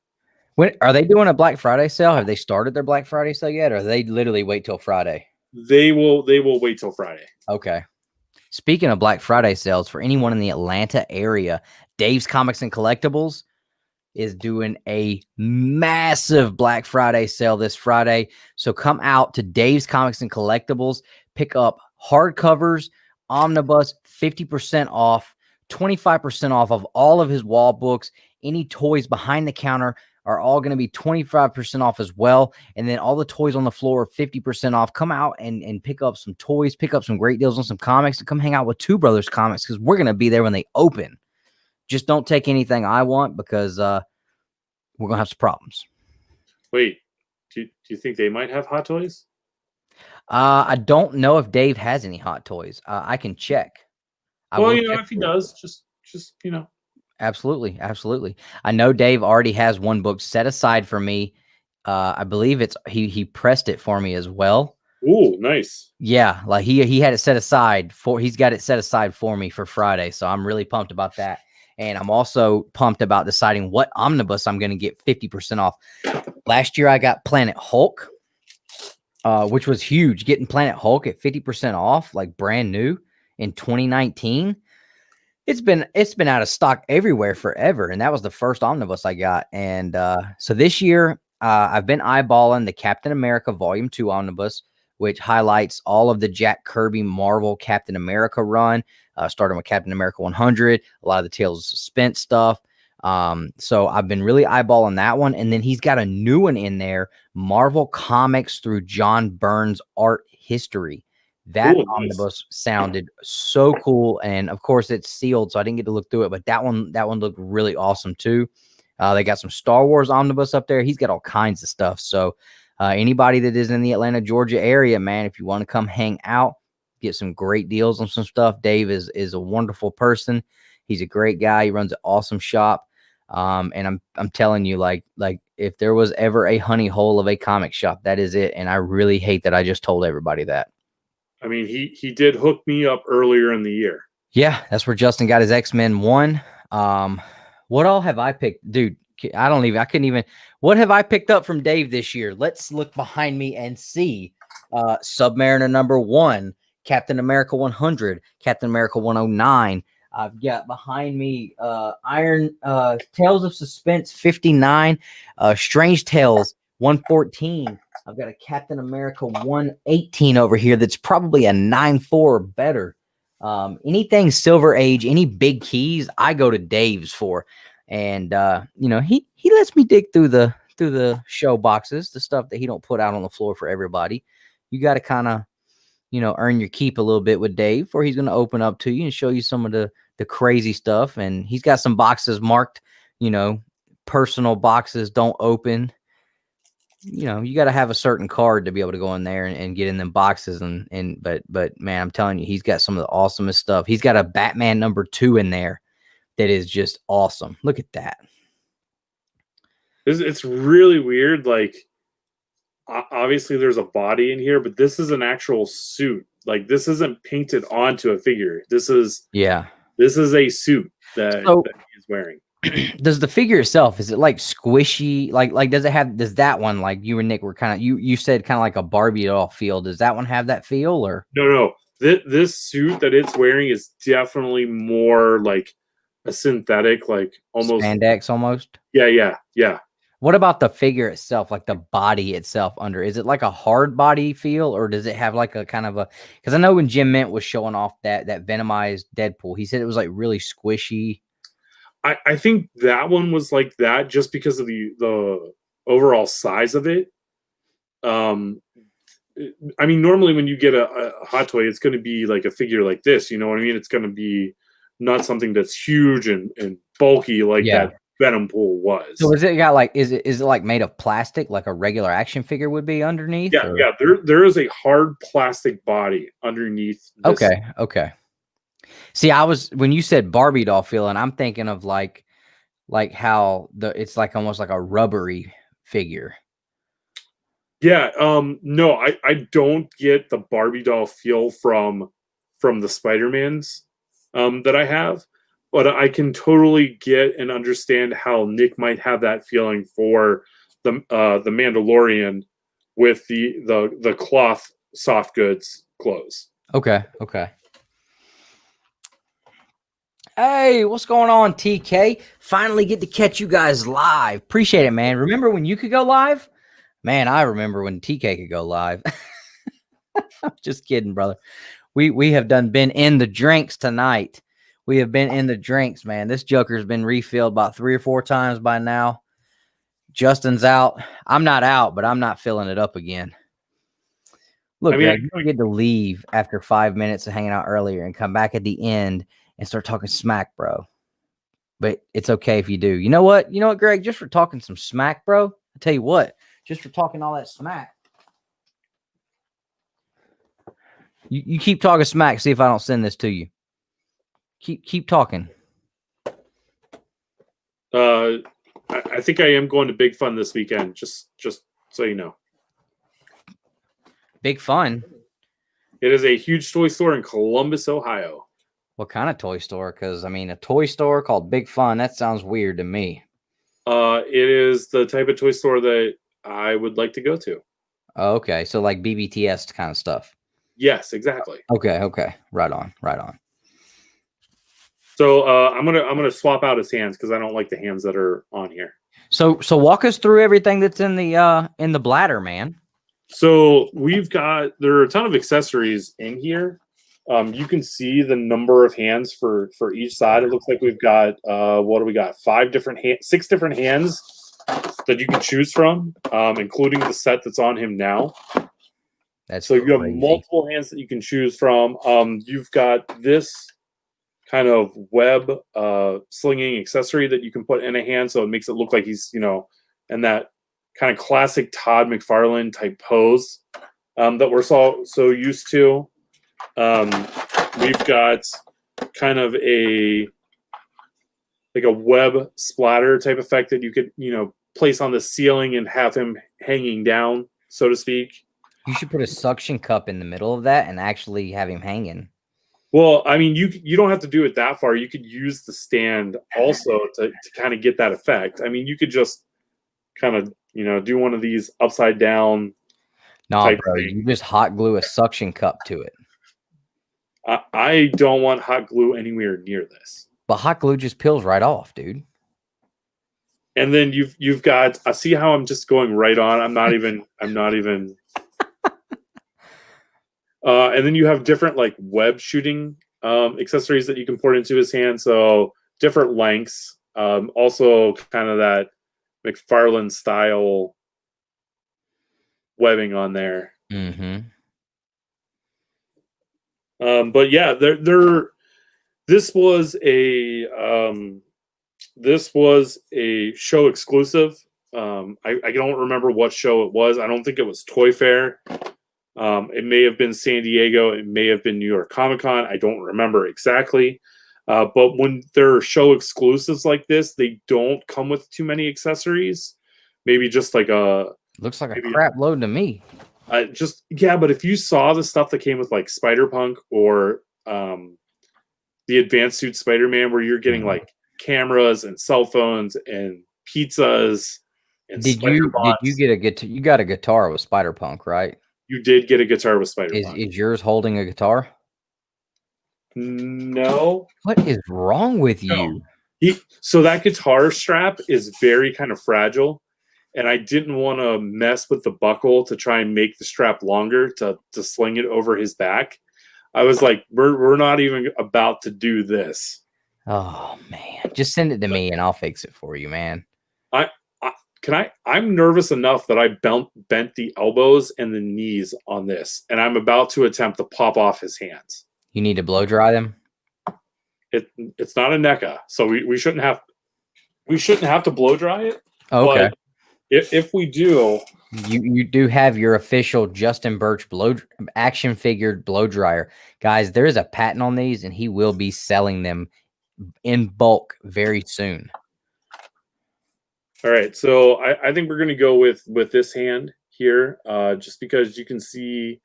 When are they doing a Black Friday sale? Have they started their Black Friday sale yet? Or they literally wait till Friday? They will wait till Friday. Okay. Speaking of Black Friday sales, for anyone in the Atlanta area, Dave's Comics and Collectibles is doing a massive Black Friday sale this Friday. So come out to Dave's Comics and Collectibles, pick up hardcovers, omnibus, 50% off, 25% off of all of his wall books. Any toys behind the counter are all going to be 25% off as well. And then all the toys on the floor are 50% off. Come out and pick up some toys, pick up some great deals on some comics, and come hang out with Two Brothers Comics because we're going to be there when they open. Just don't take anything I want because we're going to have some problems. Wait, do you think they might have Hot Toys? I don't know if Dave has any Hot Toys. I can check. Well, if he does, just Absolutely. I know Dave already has one book set aside for me. I believe it's he pressed it for me as well. Ooh, nice. Yeah, like he had it set aside he's got it set aside for me for Friday, so I'm really pumped about that. And I'm also pumped about deciding what omnibus I'm going to get 50% off. Last year I got Planet Hulk, which was huge. Getting Planet Hulk at 50% off, like brand new in 2019. It's been out of stock everywhere forever, and that was the first omnibus I got. And so this year, I've been eyeballing the Captain America Volume 2 omnibus, which highlights all of the Jack Kirby Marvel Captain America run, starting with Captain America 100, a lot of the Tales of Suspense stuff. So I've been really eyeballing that one, and then he's got a new one in there, Marvel Comics through John Byrne's Art History. That omnibus sounded so cool, and of course it's sealed, so I didn't get to look through it. But that one looked really awesome too. They got some Star Wars omnibus up there. He's got all kinds of stuff. So anybody that is in the Atlanta, Georgia area, man, if you want to come hang out, get some great deals on some stuff. Dave is a wonderful person. He's a great guy. He runs an awesome shop. And I'm telling you, like if there was ever a honey hole of a comic shop, that is it. And I really hate that I just told everybody that. I mean, he did hook me up earlier in the year. Yeah, that's where Justin got his X-Men 1. What all have I picked? Dude, I couldn't even. What have I picked up from Dave this year? Let's look behind me and see. Submariner number 1, Captain America 100, Captain America 109. I've got behind me Tales of Suspense 59, Strange Tales 114. I've got a Captain America 118 over here that's probably a 9.4 or better. Anything Silver Age, any big keys, I go to Dave's for. And he lets me dig through the show boxes, the stuff that he don't put out on the floor for everybody. You got to kind of, earn your keep a little bit with Dave, or he's going to open up to you and show you some of the crazy stuff. And he's got some boxes marked, personal boxes, don't open. You got to have a certain card to be able to go in there and get in them boxes. But man, I'm telling you, he's got some of the awesomest stuff. He's got a Batman number 2 in there that is just awesome. Look at that. It's really weird. Like, obviously there's a body in here, but this is an actual suit. Like, this isn't painted onto a figure. This is a suit that he's wearing. Does the figure itself, is it like squishy? Like does that one, like you and Nick were kind of, you said kind of like a Barbie doll feel. Does that one have that feel, or? No. This suit that it's wearing is definitely more like a synthetic, like almost spandex almost. Yeah. What about the figure itself, like the body itself under? Is it like a hard body feel, or does it have like a kind of a, because I know when Jim Mint was showing off that Venomized Deadpool, he said it was like really squishy. I think that one was like that just because of the overall size of it. I mean, normally when you get a hot toy, it's going to be like a figure like this. You know what I mean? It's going to be not something that's huge and bulky like that Venom pool was. So is it got like, is it like made of plastic, like a regular action figure would be underneath? Yeah. There is a hard plastic body underneath. Okay. See, when you said Barbie doll feeling, I'm thinking of like how it's like almost like a rubbery figure. Yeah. No, I don't get the Barbie doll feel from the Spider-Mans that I have, but I can totally get and understand how Nick might have that feeling for the Mandalorian with the cloth soft goods clothes. Okay. Hey, what's going on, TK? Finally get to catch you guys live. Appreciate it, man. Remember when you could go live? Man, I remember when TK could go live. I'm just kidding, brother. We have been in the drinks tonight. We have been in the drinks, man. This Joker's been refilled about 3 or 4 times by now. Justin's out. I'm not out, but I'm not filling it up again. Look, Greg, you don't get to leave after 5 minutes of hanging out earlier and come back at the end and start talking smack, bro. But it's okay if you do. You know what, Greg? Just for talking some smack, bro. I tell you what, just for talking all that smack. You keep talking smack. See if I don't send this to you. Keep talking. I think I am going to Big Fun this weekend. Just so you know. Big Fun. It is a huge toy store in Columbus, Ohio. What kind of toy store? Because, I mean, a toy store called Big Fun, that sounds weird to me. It is the type of toy store that I would like to go to. Oh, okay. So like BBTS kind of stuff. Yes, exactly. Okay. Right on. So I'm gonna swap out his hands because I don't like the hands that are on here. So walk us through everything that's in the bladder, man. So there are a ton of accessories in here. You can see the number of hands for each side. It looks like we've got what do we got? 6 different hands that you can choose from, including the set that's on him now. That's so you have crazy. multiple hands that you can choose from. You've got this kind of web slinging accessory that you can put in a hand, so it makes it look like he's, in that kind of classic Todd McFarlane type pose that we're so used to. We've got kind of a web splatter type effect that you could, place on the ceiling and have him hanging down, so to speak. You should put a suction cup in the middle of that and actually have him hanging. Well, I mean, you don't have to do it that far. You could use the stand also to kind of get that effect. I mean, you could just kind of, do one of these upside down. Nah, bro, you just hot glue a suction cup to it. I don't want hot glue anywhere near this. But hot glue just peels right off, dude. And then you've got, I see how I'm just going right on. I'm not even. And then you have different like web shooting accessories that you can put into his hand. So different lengths. Also kind of that McFarlane style webbing on there. Mm-hmm. But yeah, this was a show exclusive. I don't remember what show it was. I don't think it was Toy Fair. It may have been San Diego. It may have been New York Comic-Con. I don't remember exactly. But when there are show exclusives like this, they don't come with too many accessories. Maybe just like looks like a crap load to me. But if you saw the stuff that came with like Spider-Punk or the Advanced Suit Spider-Man, where you're getting like cameras and cell phones and pizzas and did you get a guitar? You got a guitar with Spider-Punk, right? You did get a guitar with Spider-Punk. Is yours holding a guitar? No. What is wrong with you? So that guitar strap is very kind of fragile, and I didn't want to mess with the buckle to try and make the strap longer to sling it over his back. I was like, we're not even about to do this. Oh man, just send it to me and I'll fix it for you, man. I'm nervous enough that I bent the elbows and the knees on this, and I'm about to attempt to pop off his hands. You need to blow dry them. It's not a NECA, so we shouldn't have to blow dry it. Okay. But if we do, you do have your official Justin Birch action figured blow dryer, guys. There is a patent on these, and he will be selling them in bulk very soon. All right, so I think we're going to go with this hand here, just because you can see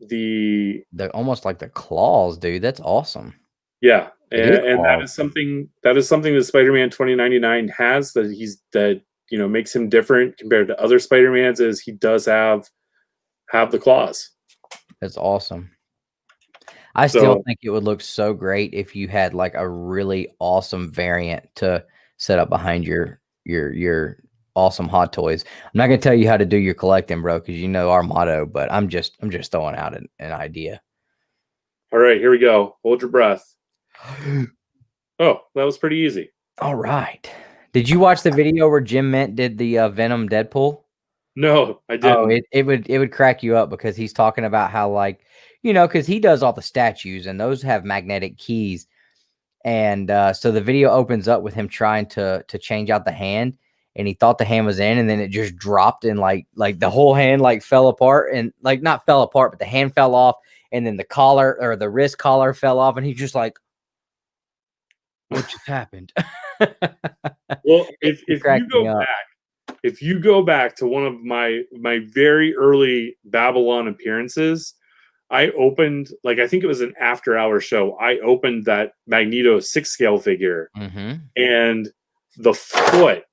the almost like the claws, dude. That's awesome. Yeah, and that is something that Spider-Man 2099 has that makes him different compared to other Spider-Mans, is he does have the claws. That's awesome. I still think it would look so great if you had like a really awesome variant to set up behind your awesome Hot Toys. I'm not gonna tell you how to do your collecting, bro, because you know our motto. But I'm just throwing out an idea. All right, here we go. Hold your breath. Oh, that was pretty easy. All right. Did you watch the video where Jim Mint did the Venom Deadpool? No, I didn't. Oh, it would crack you up because he's talking about how, like, because he does all the statues and those have magnetic keys. And so the video opens up with him trying to change out the hand, and he thought the hand was in, and then it just dropped, and like the whole hand like fell apart, and like not fell apart, but the hand fell off, and then the collar or the wrist collar fell off, and he's just like, what just happened? Well, if you go back to one of my very early Babble-on appearances, I opened, like, I think it was an after-hour show. I opened that Magneto 6-scale figure, and the foot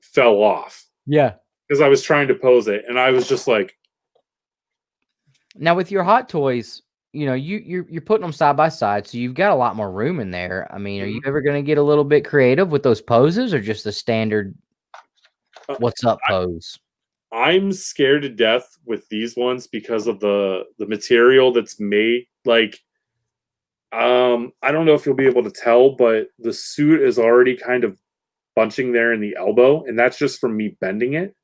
fell off. Yeah, because I was trying to pose it, and I was just like. Now with your Hot Toys, you know, you're putting them side by side, so you've got a lot more room in there. I mean, are you ever going to get a little bit creative with those poses, or just the standard what's up pose? I'm scared to death with these ones because of the material that's made. Like, I don't know if you'll be able to tell, but the suit is already kind of bunching there in the elbow, and that's just from me bending it.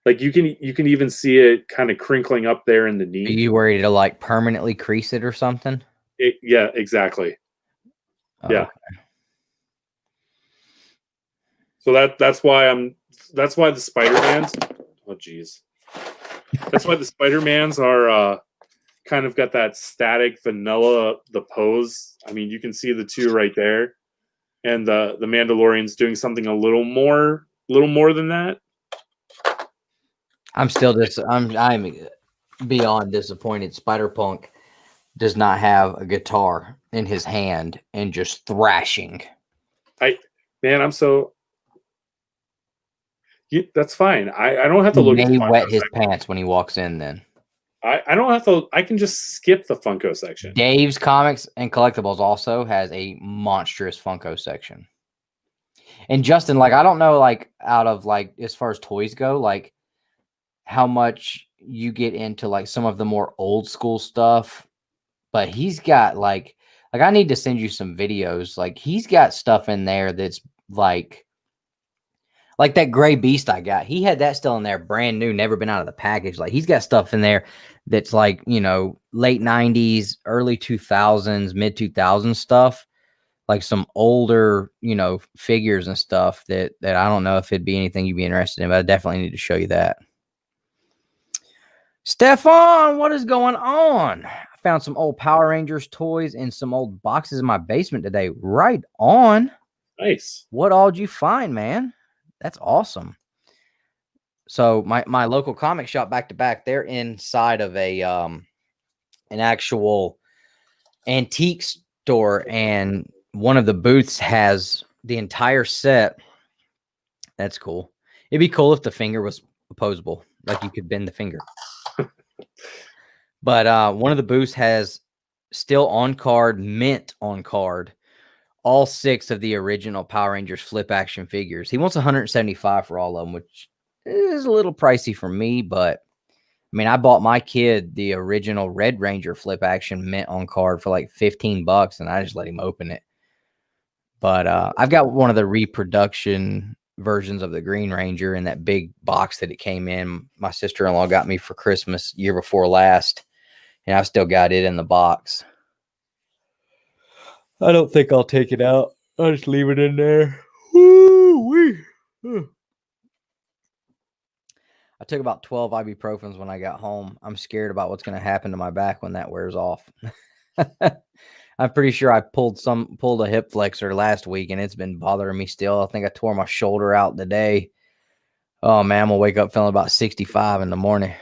Like you can even see it kind of crinkling up there in the knee. Are you worried to like permanently crease it or something? Yeah, exactly. Oh, yeah. Okay. So that's why the Spider-Mans. Oh geez. That's why the Spider-Mans are kind of got that static vanilla the pose. I mean, you can see the two right there, and the Mandalorian's doing something a little more than that. I'm beyond disappointed. Spider-Punk does not have a guitar in his hand and just thrashing. I'm so. That's fine. I don't have to look at He the may Funko wet his section. pants when he walks in. Then I don't have to. I can just skip the Funko section. Dave's Comics and Collectibles also has a monstrous Funko section. And Justin, like, I don't know, like, out of like as far as toys go, like how much you get into like some of the more old school stuff, but he's got like I need to send you some videos. Like he's got stuff in there that's like that gray beast I got. He had that still in there, brand new, never been out of the package. Like he's got stuff in there that's like, you know, late 90s, early 2000s, mid 2000s stuff. Like some older, you know, figures and stuff that I don't know if it'd be anything you'd be interested in, but I definitely need to show you that. Stefan, what is going on? I found some old Power Rangers toys and some old boxes in my basement today. Right on. Nice. What all did you find, man? That's awesome. So my local comic shop back to back, they're inside of a an actual antique store, and one of the booths has the entire set. That's cool. It'd be cool if the finger was opposable, like you could bend the finger. But one of the booths has still on card, mint on card, all 6 of the original Power Rangers flip action figures. He wants $175 for all of them, which is a little pricey for me, but I mean, I bought my kid the original Red Ranger flip action mint on card for like $15, and I just let him open it. But I've got one of the reproduction versions of the Green Ranger in that big box that it came in. My sister-in-law got me for Christmas year before last, and I've still got it in the box. I don't think I'll take it out. I'll just leave it in there. Woo-wee. I took about 12 ibuprofens when I got home. I'm scared about what's going to happen to my back when that wears off. I'm pretty sure I pulled a hip flexor last week, and it's been bothering me still. I think I tore my shoulder out today. Oh, man, I'm going to wake up feeling about 65 in the morning.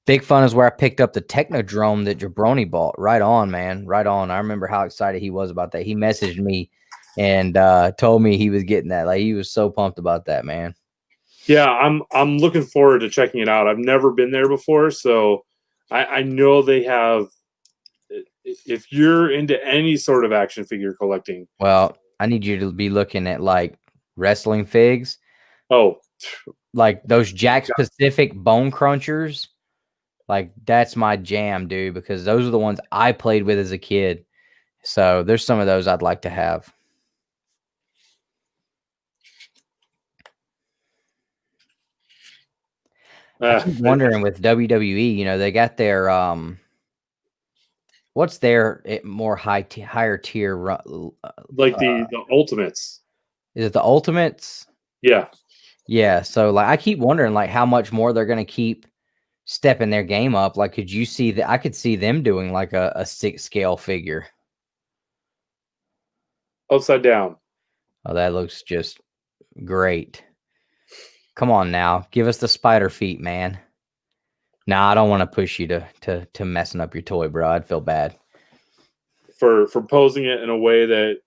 Big Fun is where I picked up the Technodrome that Jabroni bought. Right on, man. Right on. I remember how excited he was about that. He messaged me and told me he was getting that. Like, he was so pumped about that, man. Yeah, I'm looking forward to checking it out. I've never been there before, so I know they have. If you're into any sort of action figure collecting, well, I need you to be looking at like wrestling figs. Oh, like those Jakks Pacific Bone Crunchers. Like that's my jam, dude, because those are the ones I played with as a kid. So there's some of those I'd like to have. I keep wondering with WWE, you know, they got their what's their more higher tier like the Ultimates. Is it the Ultimates? Yeah. Yeah, so like I keep wondering like how much more they're going to keep stepping their game up. Like could you see that? I could see them doing like a 6 scale figure. Upside down. Oh, that looks just great. Come on now, give us the spider feet, man. Nah, I don't want to push you to messing up your toy, bro. I'd feel bad for posing it in a way that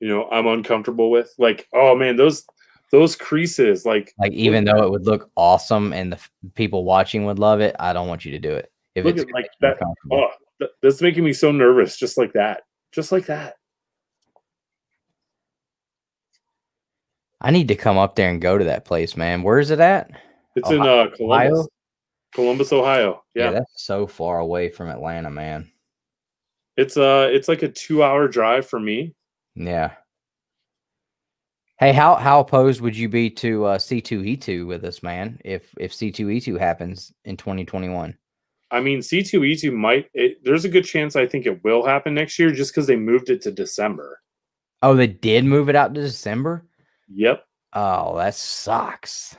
you know I'm uncomfortable with. Like, oh man, those creases, like even though it would look awesome and the people watching would love it, I don't want you to do it. If Look it's at gonna like make you more that. comfortable. Oh, that's making me so nervous. Just like that. Just like that. I need to come up there and go to that place, man. Where is it at? It's Ohio? in Columbus. Columbus, Ohio. Yeah, Yeah. that's so far away from Atlanta, man. It's like a 2-hour drive for me. Yeah. Hey, how opposed would you be to C2E2 with us, man? If C2E2 happens in 2021? I mean, C2E2 might. There's a good chance I think it will happen next year, just because they moved it to December. Oh, they did move it out to December? Yep. Oh, that sucks.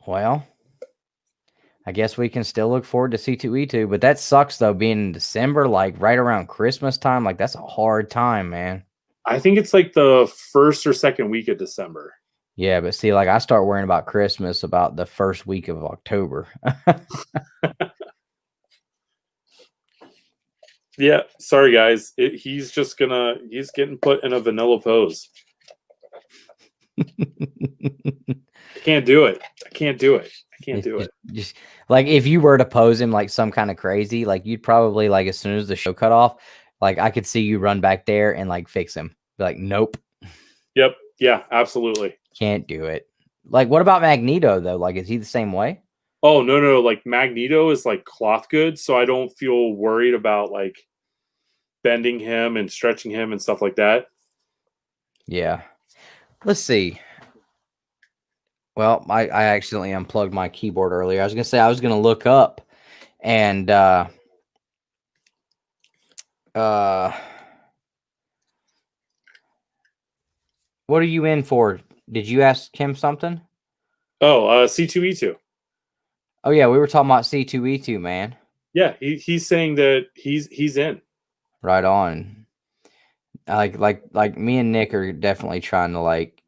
Well, I guess we can still look forward to C2E2, but that sucks though, being in December, like right around Christmas time. Like that's a hard time, man. I think it's like the first or second week of December. Yeah, but see, like I start worrying about Christmas about the first week of October. Yeah, sorry guys. He's getting put in a vanilla pose. I can't do it. I can't do it. I can't do it. Just like if you were to pose him like some kind of crazy, like you'd probably like as soon as the show cut off, like I could see you run back there and like fix him. Be like, nope. Yep. Yeah, absolutely. Can't do it. Like, what about Magneto though? Like, is he the same way? Oh, no. Like Magneto is like cloth goods, so I don't feel worried about like bending him and stretching him and stuff like that. Yeah. Let's see. Well, I accidentally unplugged my keyboard earlier. I was gonna say I was gonna look up and what are you in for? Did you ask him something? Oh, C2E2. Oh yeah, we were talking about C2E2, man. Yeah, he's saying that he's in. Right on. Like me and Nick are definitely trying to like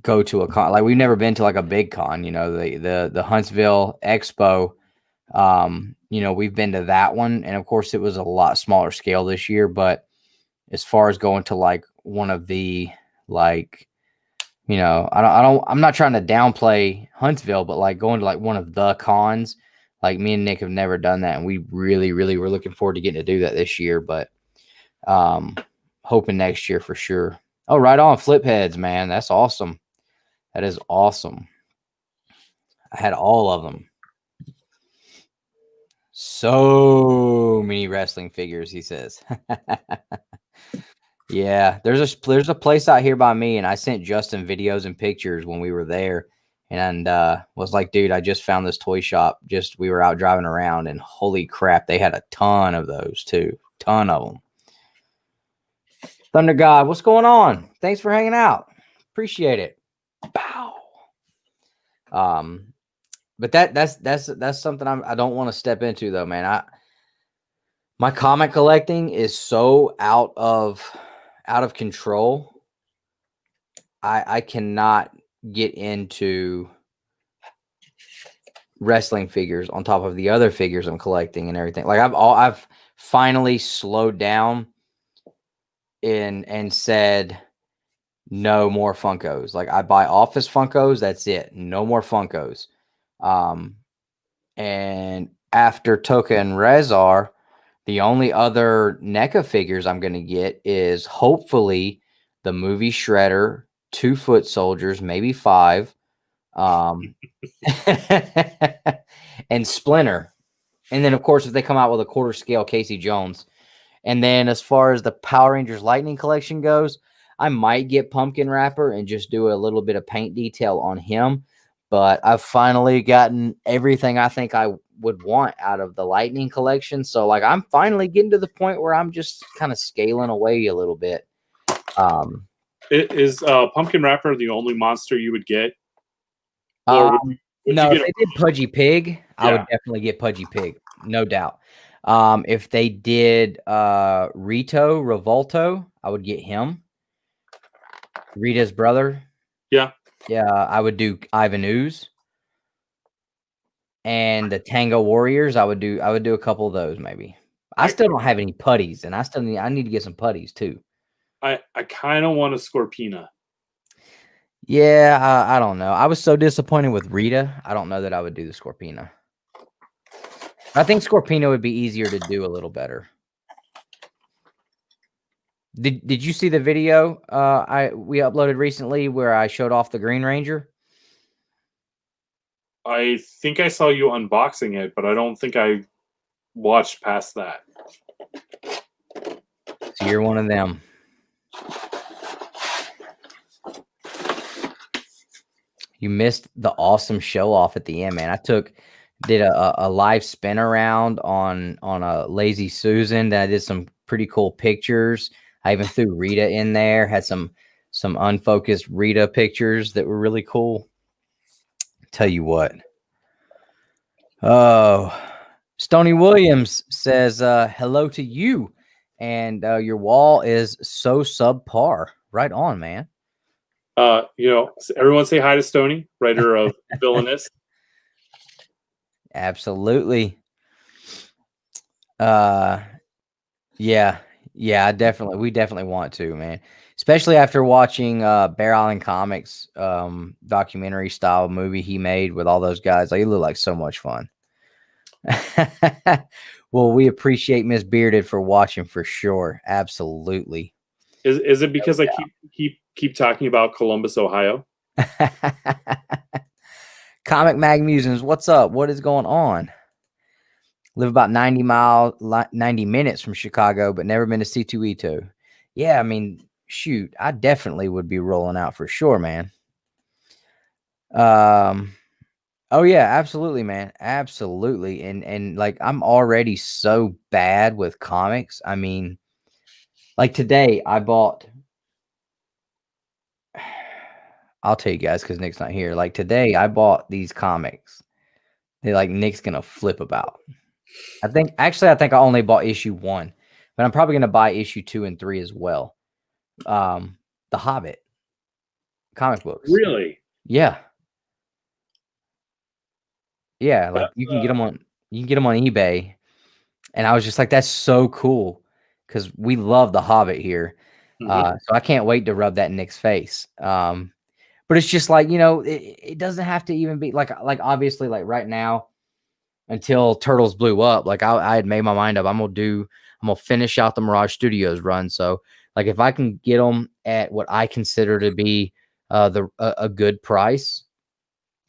go to a con. Like we've never been to like a big con, you know, the Huntsville Expo. You know, we've been to that one, and of course it was a lot smaller scale this year, but as far as going to like one of the like, you know, I'm not trying to downplay Huntsville, but like going to like one of the cons, like me and Nick have never done that, and we really were looking forward to getting to do that this year, but hoping next year for sure. Oh, right on, flip heads, man. That's awesome. That is awesome. I had all of them. So many wrestling figures, he says. Yeah, there's a place out here by me, and I sent Justin videos and pictures when we were there, and was like, dude, I just found this toy shop. Just we were out driving around, and holy crap, they had a ton of those too. Ton of them. Thunder God, what's going on? Thanks for hanging out. Appreciate it. Bow. But that's something I don't want to step into though, man. My comic collecting is so out of control. I cannot get into wrestling figures on top of the other figures I'm collecting and everything. Like I've finally slowed down and said no more Funkos. Like I buy Office Funkos, that's it. No more Funkos. And after Toka and Rezar, the only other NECA figures I'm going to get is hopefully the movie Shredder, 2 foot soldiers, maybe 5, and Splinter. And then, of course, if they come out with a quarter scale Casey Jones. And then as far as the Power Rangers Lightning collection goes, I might get Pumpkin Wrapper and just do a little bit of paint detail on him. But I've finally gotten everything I think I would want out of the Lightning collection. So like I'm finally getting to the point where I'm just kind of scaling away a little bit. Is Pumpkin Wrapper the only monster you would get? Or would no, you if they did Pudgy Pig, Yeah. I would definitely get Pudgy Pig, no doubt. If they did Rito Revolto, I would get him. Rita's brother. Yeah. Yeah, I would do Ivan Ooze. And the Tango Warriors, I would do a couple of those maybe. I still don't have any putties, and I need to get some putties too. I kind of want a Scorpina. Yeah, I don't know. I was so disappointed with Rita. I don't know that I would do the Scorpina. I think Scorpina would be easier to do a little better. Did you see the video we uploaded recently where I showed off the Green Ranger? I think I saw you unboxing it, but I don't think I watched past that. So you're one of them. You missed the awesome show off at the end, man. Did a live spin around on a Lazy Susan. Then I did some pretty cool pictures. I even threw Rita in there. Had some unfocused Rita pictures that were really cool. Tell you what. Oh, Stony Williams says hello to you, and your wall is so subpar. Right on, man. Everyone say hi to Stony, writer of Villainous. Absolutely. Yeah, we definitely want to, man. Especially after watching Bear Island Comics documentary style movie he made with all those guys. Like, it looked like so much fun. Well, we appreciate Miss Bearded for watching for sure. Absolutely. Is it because I keep talking about Columbus, Ohio? Comic Mag Musings, what's up? What is going on? Live about 90 minutes from Chicago, but never been to C2E2. Yeah, I mean, shoot, I definitely would be rolling out for sure, man. Oh yeah, absolutely, man. Absolutely. And like, I'm already so bad with comics. I mean, like today I bought, I'll tell you guys because Nick's not here. Like today I bought these comics. They like Nick's gonna flip about. I think I only bought issue 1, but I'm probably gonna buy issue 2 and 3 as well. The Hobbit comic books. Really? Yeah. Yeah, like you can get them on eBay. And I was just like, that's so cool because we love the Hobbit here. So I can't wait to rub that in Nick's face. But it's just like, it doesn't have to even be like obviously like right now until Turtles blew up, like I had made my mind up. I'm gonna finish out the Mirage Studios run. So like if I can get them at what I consider to be a good price,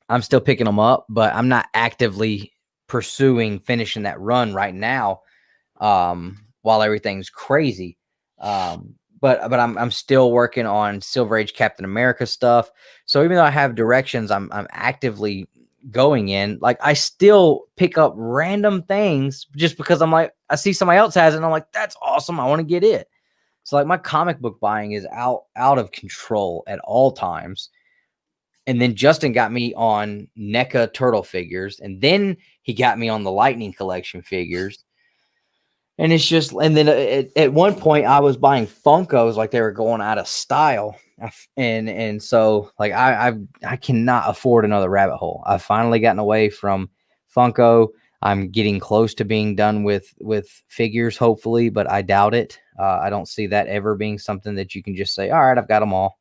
I'm still picking them up, but I'm not actively pursuing finishing that run right now while everything's crazy. But I'm still working on Silver Age Captain America stuff. So even though I have directions I'm actively going in, like I still pick up random things just because I'm like, I see somebody else has it and I'm like, that's awesome, I want to get it. So like my comic book buying is out of control at all times. And then Justin got me on NECA turtle figures, and then he got me on the Lightning Collection figures. And it's just, and then at one point I was buying Funkos like they were going out of style. And so like I cannot afford another rabbit hole. I've finally gotten away from Funko. I'm getting close to being done with figures, hopefully, but I doubt it. I don't see that ever being something that you can just say, all right, I've got them all.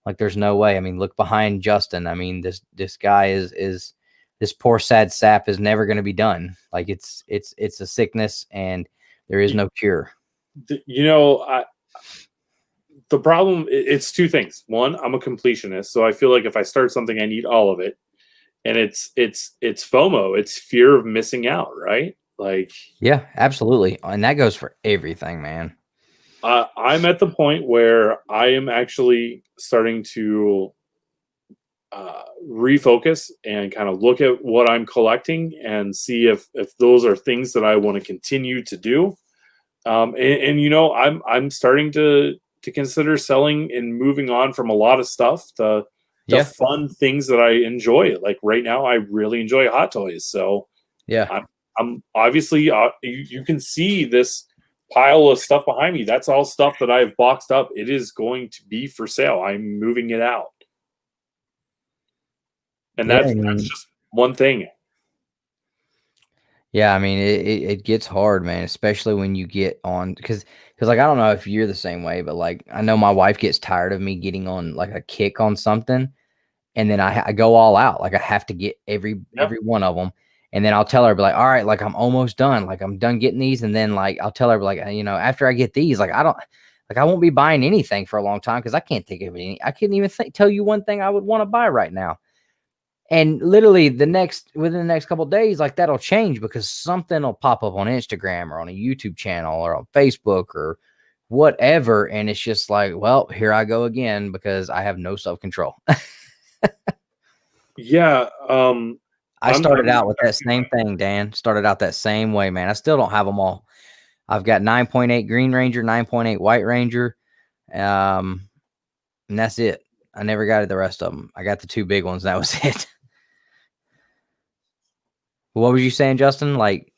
Like there's no way. I mean, look behind Justin. I mean, this guy is this poor sad sap is never going to be done. Like it's a sickness and there is no cure. The problem, it's two things. One, I'm a completionist, so I feel like if I start something, I need all of it. And it's FOMO. It's fear of missing out, right? Like, yeah, absolutely. And that goes for everything, man. I'm at the point where I am actually starting to refocus and kind of look at what I'm collecting and see if those are things that I want to continue to do. I'm starting to consider selling and moving on from a lot of stuff to fun things that I enjoy. Like right now, I really enjoy Hot Toys. So yeah, I'm obviously you can see this pile of stuff behind me. That's all stuff that I've boxed up. It is going to be for sale. I'm moving it out. And that's just one thing. Yeah, I mean, it gets hard, man, especially when you get on, because like, I don't know if you're the same way, but like, I know my wife gets tired of me getting on like a kick on something. and then I go all out. Like I have to get every one of them. And then I'll tell her, be like, all right, like I'm almost done. Like I'm done getting these. And then like I'll tell her, like, after I get these, like I won't be buying anything for a long time because I can't think of any. I couldn't even tell you one thing I would want to buy right now. And literally within the next couple of days, like that'll change because something will pop up on Instagram or on a YouTube channel or on Facebook or whatever. And it's just like, well, here I go again because I have no self-control. Yeah. I started out with that same thing, Dan. Started out that same way, man. I still don't have them all. I've got 9.8 Green Ranger, 9.8 White Ranger. And that's it. I never got the rest of them. I got the 2 big ones. That was it. What was you saying, Justin? Like,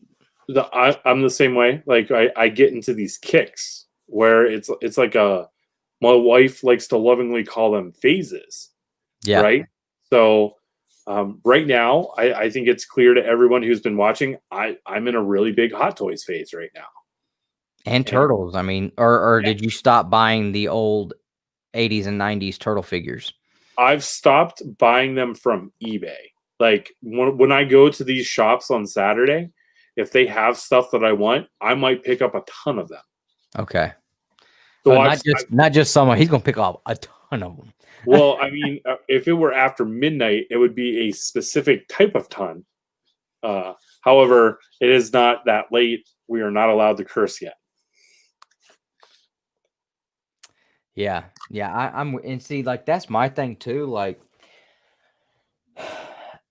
I'm the same way. Like I get into these kicks where it's like my wife likes to lovingly call them phases. Yeah. Right. So right now, I think it's clear to everyone who's been watching, I'm in a really big Hot Toys phase right now. And turtles. I mean, or did you stop buying the old 80s and 90s turtle figures? I've stopped buying them from eBay. Like when I go to these shops on Saturday, if they have stuff that I want, I might pick up a ton of them. Okay. So not just someone. He's gonna pick up a ton of them. Well, I mean, if it were after midnight, it would be a specific type of ton. However, it is not that late. We are not allowed to curse yet. Yeah. I'm and see, like that's my thing too. Like,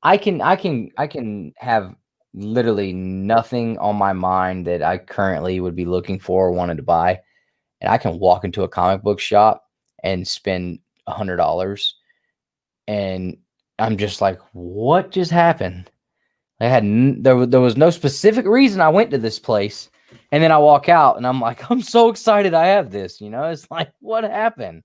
I can have literally nothing on my mind that I currently would be looking for or wanted to buy, and I can walk into a comic book shop and spend $100, and I'm just like, what just happened? There was no specific reason I went to this place, and then I walk out and I'm like, I'm so excited I have this. It's like, what happened?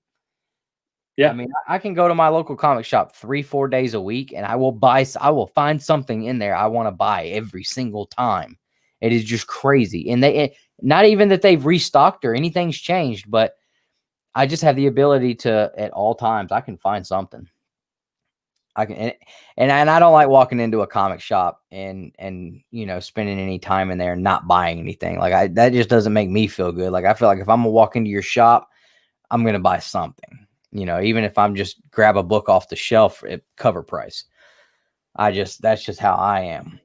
Yeah, I mean, I can go to my local comic shop 3-4 days a week, and I will find something in there I want to buy every single time. It is just crazy, and not even that they've restocked or anything's changed, but I just have the ability to, at all times, I can find something. I can, and I don't like walking into a comic shop and spending any time in there and not buying anything. Like that just doesn't make me feel good. Like I feel like if I'm gonna walk into your shop, I'm gonna buy something. Even if I'm just grab a book off the shelf at cover price. That's just how I am.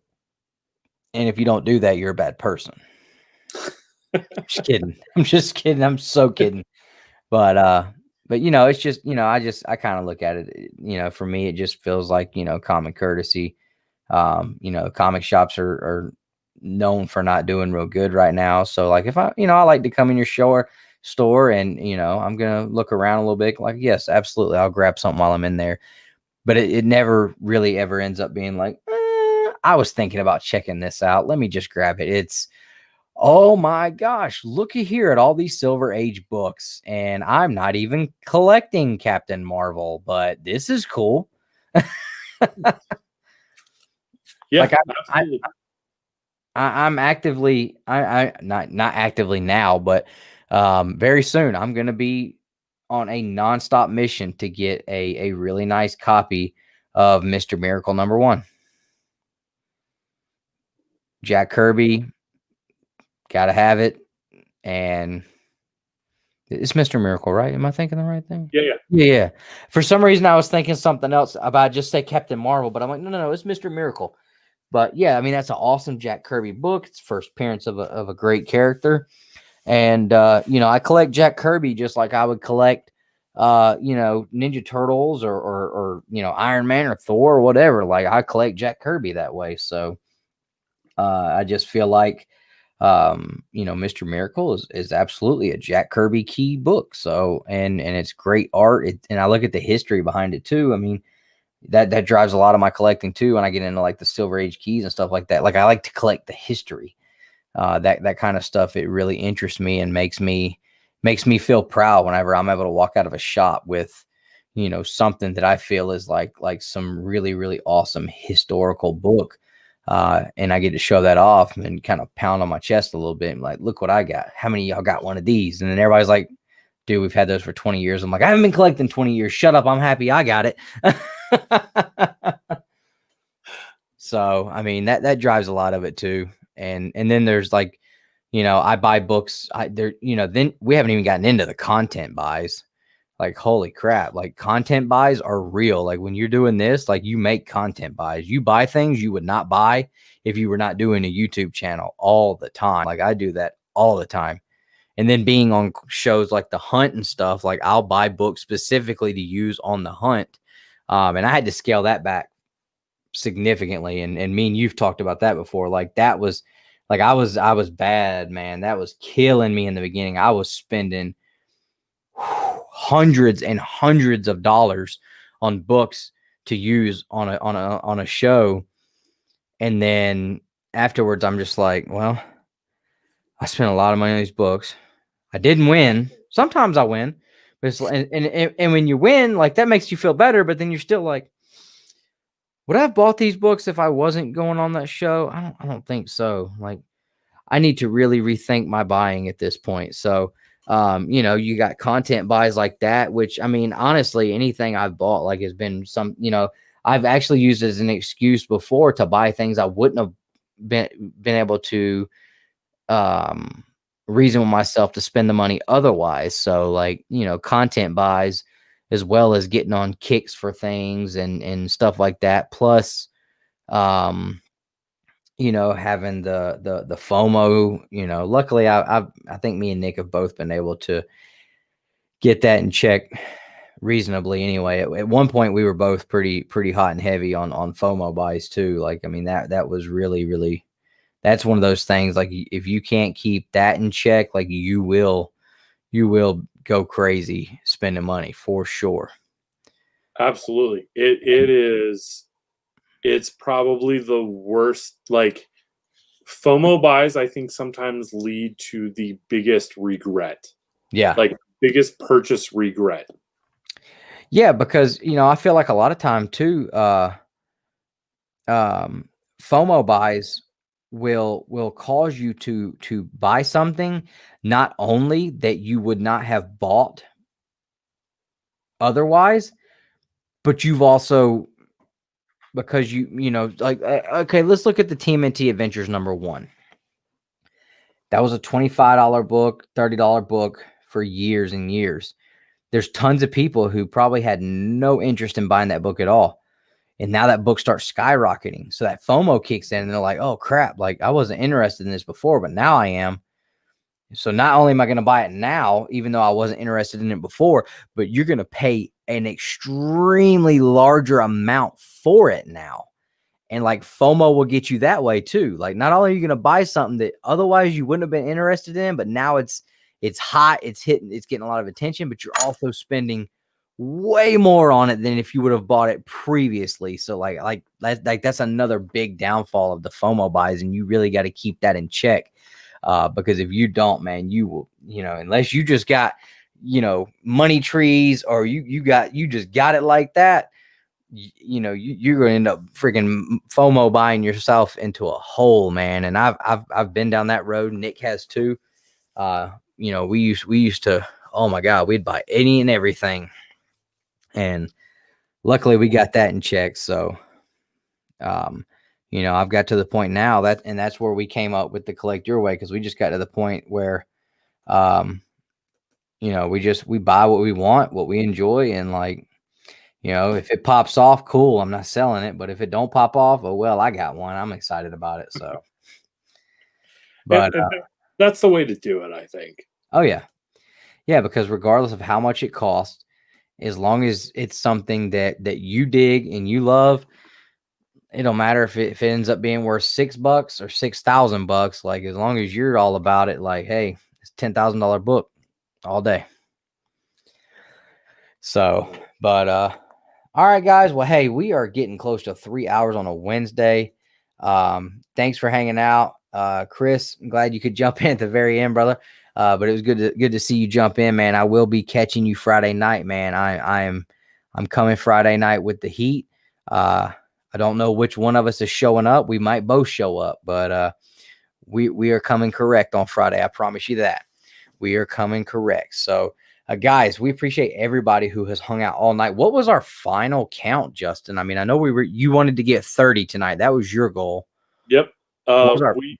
And if you don't do that, you're a bad person. I'm just kidding. I'm so kidding. But it's just, I kind of look at it, for me, it just feels like, common courtesy. Comic shops are known for not doing real good right now. So like if I like to come in your store and, I'm going to look around a little bit, like, yes, absolutely. I'll grab something while I'm in there, but it never really ever ends up being like, I was thinking about checking this out. Let me just grab it. It's, oh my gosh, looky here at all these Silver Age books. And I'm not even collecting Captain Marvel, but this is cool. Yeah, like I'm actively, not actively now, but very soon I'm going to be on a nonstop mission to get a really nice copy of Mr. Miracle #1. Jack Kirby. Gotta have it. And it's Mr. Miracle, right? Am I thinking the right thing? Yeah. For some reason, I was thinking something else about just say Captain Marvel, but I'm like, no, it's Mr. Miracle. But yeah, I mean, that's an awesome Jack Kirby book. It's first appearance of a great character. And, I collect Jack Kirby just like I would collect, Ninja Turtles or Iron Man or Thor or whatever. Like I collect Jack Kirby that way. So I just feel like, Mr. Miracle is absolutely a Jack Kirby key book. So, and it's great art. And I look at the history behind it too. I mean, that drives a lot of my collecting too. When I get into like the Silver Age keys and stuff like that, like I like to collect the history, that kind of stuff. It really interests me and makes me feel proud whenever I'm able to walk out of a shop with, something that I feel is like some really, really awesome historical book. And I get to show that off and kind of pound on my chest a little bit and like, look what I got. How many of y'all got one of these? And then everybody's like, dude, we've had those for 20 years. I'm like, I haven't been collecting 20 years. Shut up. I'm happy I got it. So, I mean, that drives a lot of it too. And then there's like, you know, I buy books. Then we haven't even gotten into the content buys. Like, holy crap, like content buys are real. Like when you're doing this, like you make content buys. You buy things you would not buy if you were not doing a YouTube channel all the time. Like I do that all the time. And then being on shows like The Hunt and stuff, like I'll buy books specifically to use on The Hunt. And I had to scale that back significantly. And me and you've talked about that before. Like that was like, I was bad, man. That was killing me in the beginning. I was spending hundreds and hundreds of dollars on books to use on a show. And then afterwards, I'm just like, well, I spent a lot of money on these books. I didn't win. Sometimes I win, but it's, and when you win, like that makes you feel better. But then you're still like, would I have bought these books if I wasn't going on that show? I don't think so. Like, I need to really rethink my buying at this point. So, you know, you got content buys like that, which I mean, honestly, anything I've bought like has been some, you know, I've actually used as an excuse before to buy things I wouldn't have been able to reason with myself to spend the money otherwise. So like, you know, content buys as well as getting on kicks for things and stuff like that. Plus, you know, having the FOMO, you know, luckily I think me and Nick have both been able to get that in check reasonably anyway. At one point we were both pretty hot and heavy on FOMO buys too. Like, I mean, that was really, that's one of those things, like if you can't keep that in check, like you will go crazy spending money for sure. Absolutely. It's probably the worst. Like FOMO buys, I think sometimes lead to the biggest regret. Yeah. Like biggest purchase regret. Yeah, because, you know, I feel like a lot of time too, FOMO buys will cause you to buy something not only that you would not have bought otherwise, but you've also, because you know, like, okay, let's look at the TMNT Adventures #1. That was a $25 book, $30 book for years and years. There's tons of people who probably had no interest in buying that book at all. And now that book starts skyrocketing. So that FOMO kicks in and they're like, oh crap, like I wasn't interested in this before, but now I am. So not only am I going to buy it now, even though I wasn't interested in it before, but you're going to pay an extremely larger amount for it now. And like FOMO will get you that way too. Like not only are you going to buy something that otherwise you wouldn't have been interested in, but now it's hot, it's getting a lot of attention, but you're also spending way more on it than if you would have bought it previously. So like that's another big downfall of the FOMO buys, and you really got to keep that in check. Because if you don't, man, you will, you know, unless you just got, you know, money trees or you just got it like that, you know, you're going to end up freaking FOMO buying yourself into a hole, man. And I've been down that road. Nick has too. You know, we used to, oh my God, we'd buy any and everything. And luckily we got that in check. So, you know, I've got to the point now that's where we came up with the Collect Your Way. Cause we just got to the point where, you know, we buy what we want, what we enjoy. And like, you know, if it pops off, cool, I'm not selling it. But if it don't pop off, oh, well, I got one. I'm excited about it. So, but and that's the way to do it, I think. Oh yeah. Yeah. Because regardless of how much it costs, as long as it's something that you dig and you love, it don't matter if it ends up being worth $6 or $6,000. Like as long as you're all about it, like, hey, it's $10,000 book all day. So, but all right, guys. Well, hey, we are getting close to 3 hours on a Wednesday. Thanks for hanging out, Chris. I'm glad you could jump in at the very end, brother. But it was good to see you jump in, man. I will be catching you Friday night, man. I'm coming Friday night with the heat. I don't know which one of us is showing up. We might both show up, but we are coming correct on Friday. I promise you that. We are coming correct. So Guys, we appreciate everybody who has hung out all night. What was our final count, Justin? I mean, I know you wanted to get 30 tonight. That was your goal. Yep. What was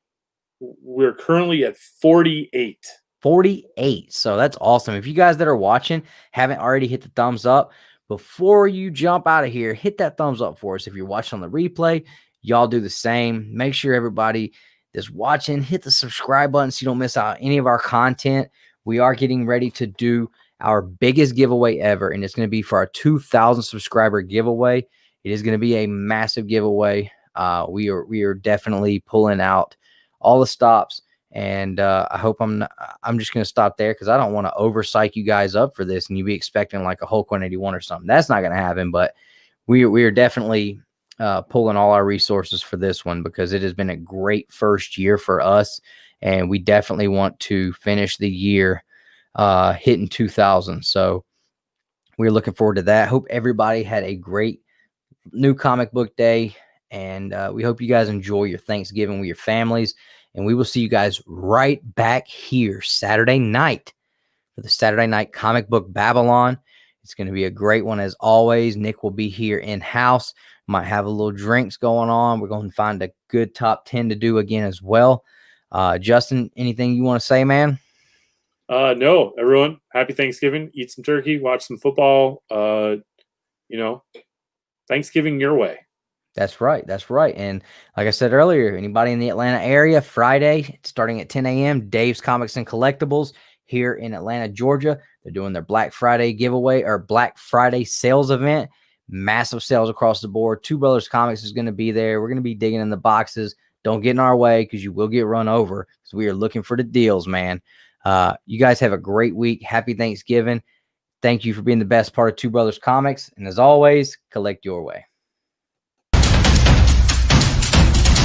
We're currently at 48. 48. So that's awesome. If you guys that are watching haven't already hit the thumbs up, before you jump out of here, hit that thumbs up for us. If you're watching on the replay, y'all do the same. Make sure everybody that's watching, hit the subscribe button so you don't miss out on any of our content. We are getting ready to do our biggest giveaway ever, and it's going to be for our 2,000 subscriber giveaway. It is going to be a massive giveaway. We are definitely pulling out all the stops, and I hope I'm just going to stop there because I don't want to overpsych you guys up for this and you be expecting like a Hulk 181 or something. That's not going to happen, but we are definitely pulling all our resources for this one because it has been a great first year for us, and we definitely want to finish the year hitting 2,000. So we're looking forward to that. Hope everybody had a great new comic book day, and we hope you guys enjoy your Thanksgiving with your families, and we will see you guys right back here Saturday night for the Saturday night Comic Book Babble-on. It's going to be a great one as always. Nick will be here in-house. Might have a little drinks going on. We're going to find a good top 10 to do again as well. Justin, anything you want to say, man? No, everyone. Happy Thanksgiving. Eat some turkey. Watch some football. Thanksgiving your way. That's right. That's right. And like I said earlier, anybody in the Atlanta area, Friday, starting at 10 a.m., Dave's Comics and Collectibles here in Atlanta, Georgia. They're doing their Black Friday giveaway or Black Friday sales event. Massive sales across the board. Two Brothers Comics is going to be there. We're going to be digging in the boxes. Don't get in our way because you will get run over because we are looking for the deals, man. You guys have a great week. Happy Thanksgiving. Thank you for being the best part of Two Brothers Comics. And as always, collect your way.